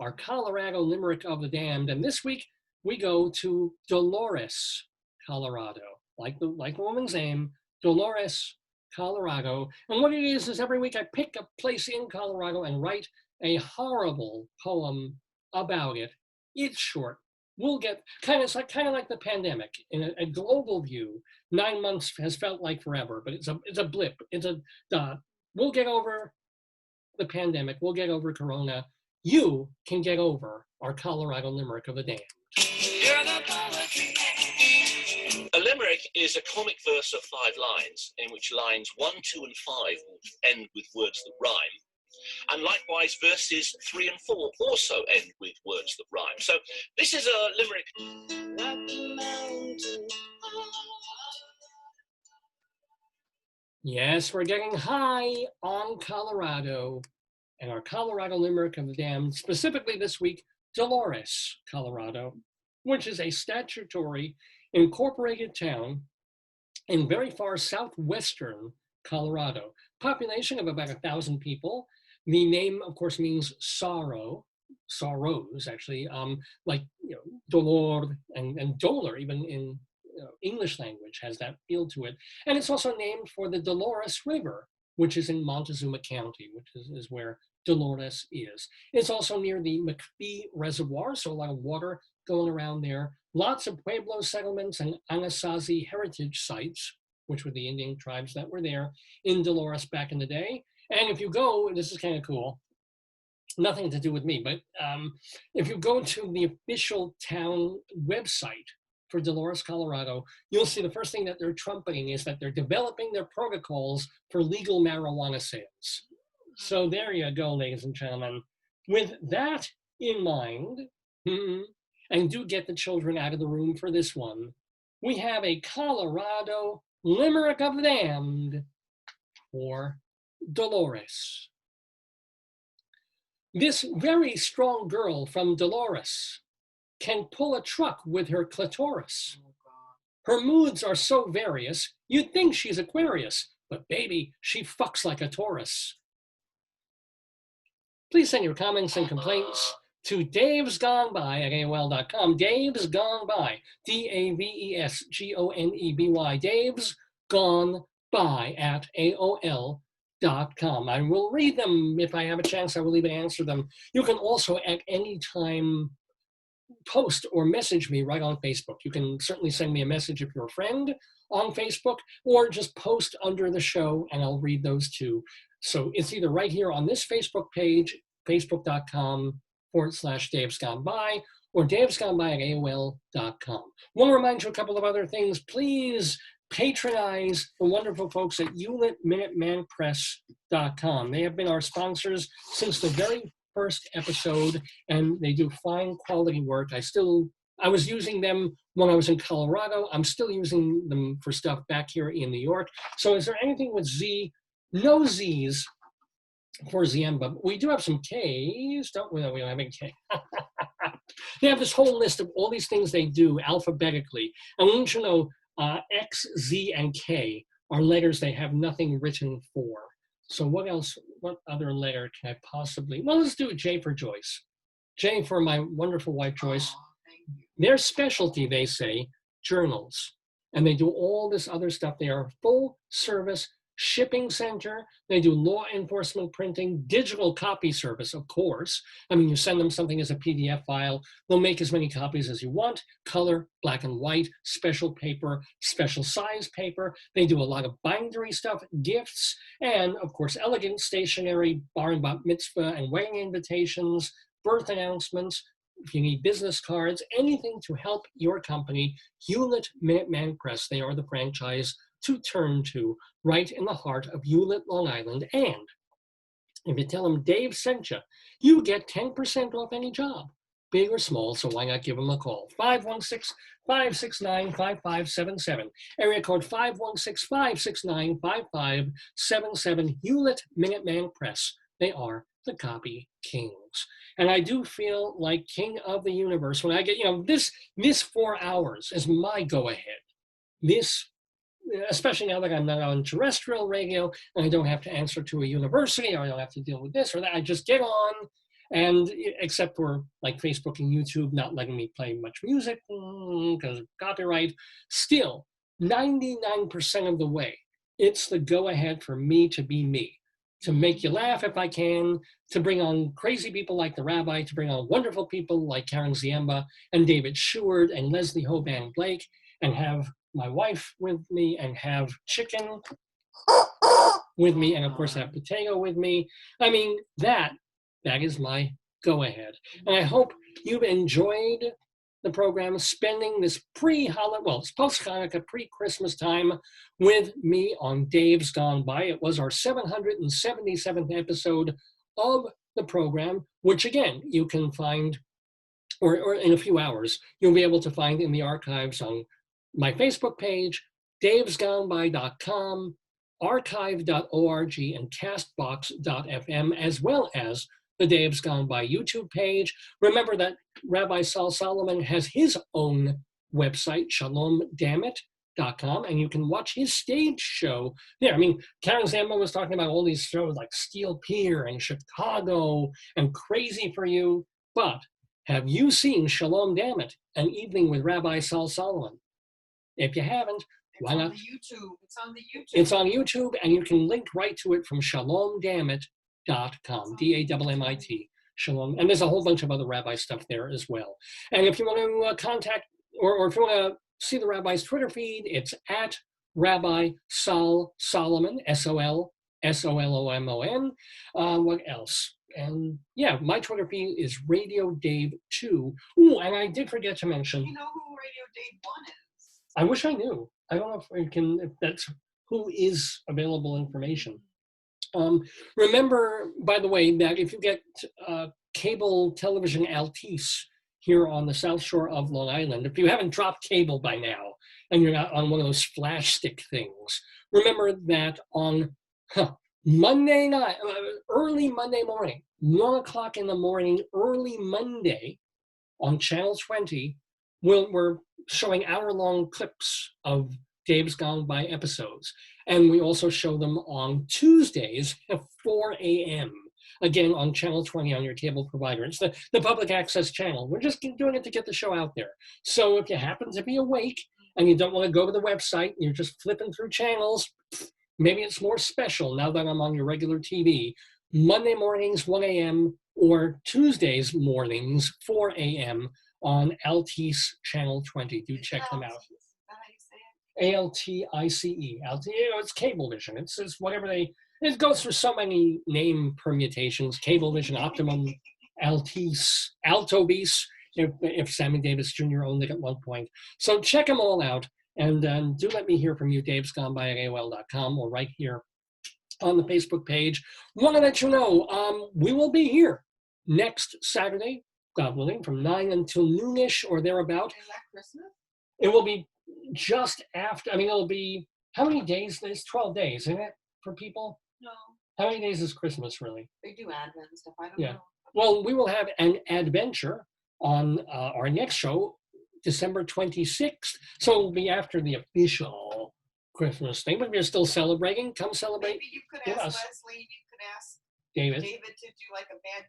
our Colorado Limerick of the Damned, and this week we go to Dolores, Colorado. Like the woman's name, Dolores, Colorado. And what it is every week I pick a place in Colorado and write a horrible poem about it. It's short. We'll get kind of like the pandemic in a global view. 9 months has felt like forever, but it's a blip. It's a dot. We'll get over the pandemic. We'll get over Corona. You can get over our Colorado Limerick of the Damned. A limerick is a comic verse of 5 lines, in which lines 1, 2, and 5 will end with words that rhyme. And likewise, verses 3 and 4 also end with words that rhyme. So this is a limerick. Yes, we're getting high on Colorado and our Colorado Limerick of the Damned, specifically this week, Dolores, Colorado, which is a statutory incorporated town in very far southwestern Colorado. Population of about 1,000 people. The name, of course, means sorrow, sorrows, actually, like Dolor and Dolor, even in English language, has that feel to it. And it's also named for the Dolores River, which is in Montezuma County, which is where Dolores is. It's also near the McPhee Reservoir, so a lot of water going around there. Lots of Pueblo settlements and Anasazi heritage sites, which were the Indian tribes that were there in Dolores back in the day. And if you go, this is kind of cool, nothing to do with me, but if you go to the official town website for Dolores, Colorado, you'll see the first thing that they're trumpeting is that they're developing their protocols for legal marijuana sales. So there you go, ladies and gentlemen. With that in mind, and do get the children out of the room for this one, we have a Colorado Limerick of the Damned for Dolores. This very strong girl from Dolores can pull a truck with her clitoris. Her moods are so various, you'd think she's Aquarius, but baby, she fucks like a Taurus. Please send your comments and complaints to davesgoneby@aol.com. Dave's Gone By, DAVESGONEBY, Dave's Gone By @AOL.com. I will read them if I have a chance. I will even answer them. You can also at any time post or message me right on Facebook. You can certainly send me a message if you're a friend on Facebook, or just post under the show and I'll read those too. So it's either right here on this Facebook page, facebook.com/Dave's Gone By, or davesgoneby@AOL.com. Want to remind you a couple of other things. Please patronize the wonderful folks at ULITMinutemanPress.com. They have been our sponsors since the very first episode, and they do fine quality work. I was using them when I was in Colorado. I'm still using them for stuff back here in New York. So is there anything with Z? No Z's for Ziemba. We do have some K's, don't we? No, we don't have any K. They have this whole list of all these things they do alphabetically. And I want you to know X, Z, and K are letters they have nothing written for. So what else, what other letter can I possibly, well, let's do J for Joyce. J for my wonderful wife, Joyce. Their specialty, they say, journals. And they do all this other stuff. They are a full service shipping center. They do law enforcement printing, digital copy service, of course. I mean, you send them something as a PDF file, they'll make as many copies as you want, color, black and white, special paper, special size paper. They do a lot of bindery stuff, gifts, and of course, elegant stationery, bar and bat mitzvah and wedding invitations, birth announcements. If you need business cards, anything to help your company, Hewlett Minuteman Press, they are the franchise to turn to, right in the heart of Hewlett, Long Island. And if you tell them Dave sent you, you get 10% off any job, big or small, so why not give them a call? 516-569-5577, area code 516-569-5577, Hewlett Minuteman Press. They are the copy kings. And I do feel like king of the universe when I get, this 4 hours is my go-ahead. This, especially now that I'm not on terrestrial radio and I don't have to answer to a university, or I don't have to deal with this or that. I just get on And except for like Facebook and YouTube not letting me play much music because of copyright, still 99% of the way, it's the go ahead for me to be me, to make you laugh if I can, to bring on crazy people like the rabbi, to bring on wonderful people like Karen Ziemba and David Sheward and Leslie Hoban Blake, and have my wife with me, and have chicken with me, and of course have potato with me. I mean, that is my go ahead. And I hope you've enjoyed the program, spending this pre-holiday, well, it's post-Hanukkah, pre-Christmas time with me on Dave's Gone By. It was our 777th episode of the program, which again, you can find, or in a few hours, you'll be able to find in the archives on my Facebook page, davesgoneby.com, archive.org, and castbox.fm, as well as the Dave's Gone By YouTube page. Remember that Rabbi Sol Solomon has his own website, shalomdammit.com, and you can watch his stage show there. I mean, Karen Ziemba was talking about all these shows like Steel Pier and Chicago and Crazy for You, but have you seen Shalom Dammit, An Evening with Rabbi Sol Solomon? If you haven't, why not? It's on the YouTube. It's on YouTube, and you can link right to it from shalomdammit.com, DAMMIT, Shalom. And there's a whole bunch of other rabbi stuff there as well. And if you want to contact, or if you want to see the rabbi's Twitter feed, it's at Rabbi Sol Solomon, SOLSOLOMON. What else? And yeah, my Twitter feed is Radio Dave 2. Ooh, and I did forget to mention. You know who Radio Dave 1 is? I wish I knew. I don't know if that's who is available information. Remember, by the way, that if you get cable television Altice here on the South Shore of Long Island, if you haven't dropped cable by now and you're not on one of those flash stick things, remember that on Monday night, early Monday morning, 1 o'clock in the morning, early Monday on Channel 20, we're showing hour-long clips of Dave's Gone By episodes. And we also show them on Tuesdays at 4 a.m., again on Channel 20 on your cable provider. It's the public access channel. We're just doing it to get the show out there. So if you happen to be awake and you don't want to go to the website, you're just flipping through channels, maybe it's more special now that I'm on your regular TV. Monday mornings, 1 a.m., or Tuesdays mornings, 4 a.m., on Altice Channel 20. Do check them out. ALTICE. It's Cablevision. It's whatever it goes through so many name permutations. Cablevision, Optimum, Altice, Altobeast, if Sammy Davis Jr. owned it at one point. So check them all out. And do let me hear from you, davesgoneby@AOL.com, or right here on the Facebook page. Want to let you know, we will be here next Saturday, God willing, from 9 until noonish or thereabout. Is that Christmas? It will be just after, it'll be, how many days? It's 12 days, isn't it, for people? No. How many days is Christmas, really? They do Advent and stuff. I don't Yeah. know. Well, we will have an adventure on our next show, December 26th. So it'll be after the official Christmas thing, but we're still celebrating. Come celebrate. Maybe you could with ask us. Leslie, you could ask David. David to do like a bad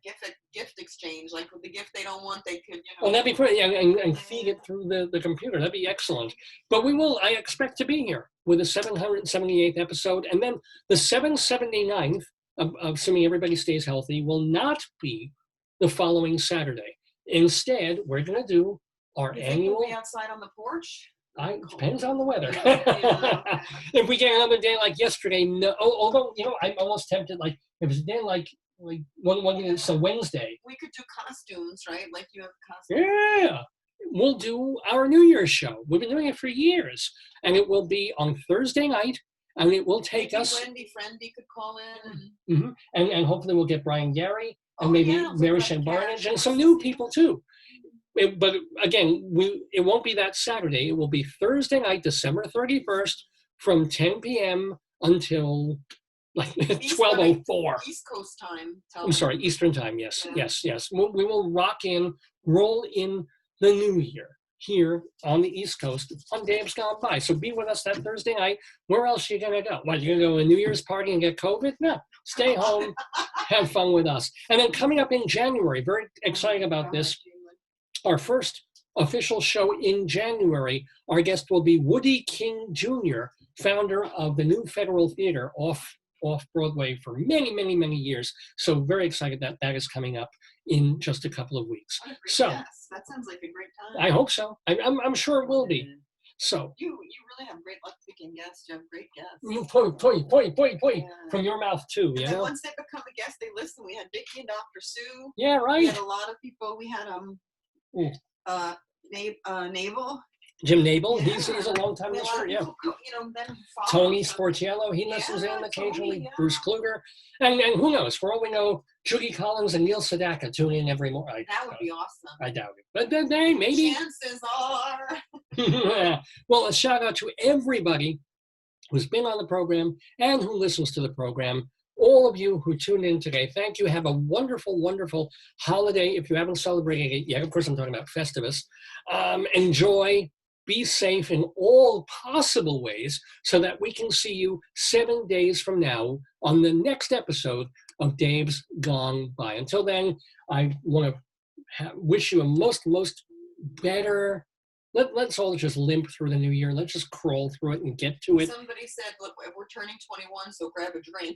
gift exchange, like with the gift they don't want, they could, Well, that'd be great, and feed it through the computer. That'd be excellent. But I expect to be here with the 778th episode, and then the 779th, assuming everybody stays healthy, will not be the following Saturday. Instead, we're going to do our You think annual. we'll be outside on the porch? It depends on the weather. Yeah, okay. If we get another day like yesterday, no. Although I'm almost tempted. Like if it's a day like it's a Wednesday. We could do costumes, right? Like you have costumes. Yeah, we'll do our New Year's show. We've been doing it for years, and it will be on Thursday night, and it will take Maybe us. Wendy Friendy could call in. And hopefully we'll get Brian Gary and Oh, maybe yeah, Mary like Shan Karen. Barnage and some new people too. But again, it won't be that Saturday. It will be Thursday night, December 31st, from 10 p.m. until like 12:04. East Coast time. I'm sorry, Eastern time. Yes, Yeah. yes. We will roll in the new year. here on the East Coast on Dave's Gone By. So be with us that Thursday night. Where else are you going to go? What, you're going to go to a New Year's party and get COVID? No, stay home, have fun with us. And then coming up in January, very excited about this, our first official show in January, our guest will be Woody King Jr., founder of the New Federal Theater off Broadway for many, many, many years. So very excited that that is coming up in just a couple of weeks. What a great So guest. That sounds like a great time. I hope so. I'm sure it will be. So You really have great luck picking guests. You have great guests. point Yeah. from your mouth too, And you then know? once they become a guest, they listen. We had Vicky and Dr. Sue. Yeah, We right. had a lot of people. We had Naval. Jim Nabel, Yeah. he's a long time We had a lot listener, of yeah. people, you know, then Tony follow. Sportiello, he listens Yeah, in occasionally. Tony, yeah. Bruce Kluger, and who knows? For all we know, Judy Collins and Neil Sedaka tune in every morning. That would be awesome. I doubt it, but then they maybe. Chances are. Well, a shout out to everybody who's been on the program and who listens to the program. All of you who tuned in today, thank you. Have a wonderful, wonderful holiday. If you haven't celebrated it yet, of course, I'm talking about Festivus. Enjoy. Be safe in all possible ways so that we can see you 7 days from now on the next episode of Dave's Gone By. Until then, I want to wish you a most better. Let's all just limp through the new year. Let's just crawl through it and get to it. Somebody said, look, we're turning 21, so grab a drink.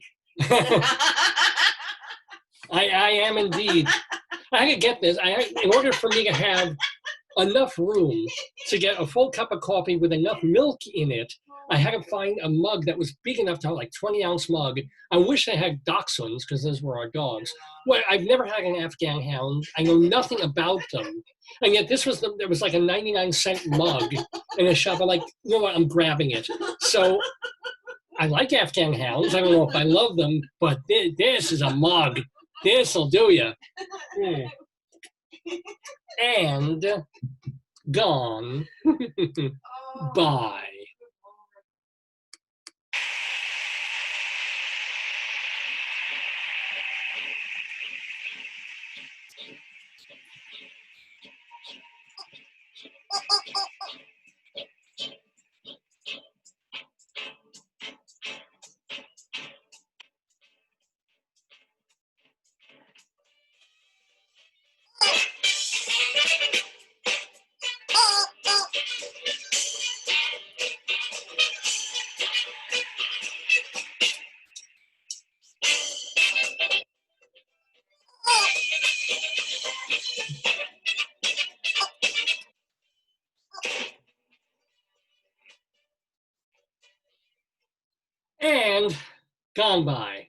I am indeed. I had to get this. In order for me to have enough room to get a full cup of coffee with enough milk in it, I had to find a mug that was big enough to have like 20-ounce mug. I wish I had dachshunds because those were our dogs. Well, I've never had an Afghan hound. I know nothing about them. And yet this was there was like a 99-cent mug in a shop. I'm like, you know what? I'm grabbing it. So I like Afghan hounds. I don't know if I love them, but this is a mug. This'll do you. And gone by. And gone by.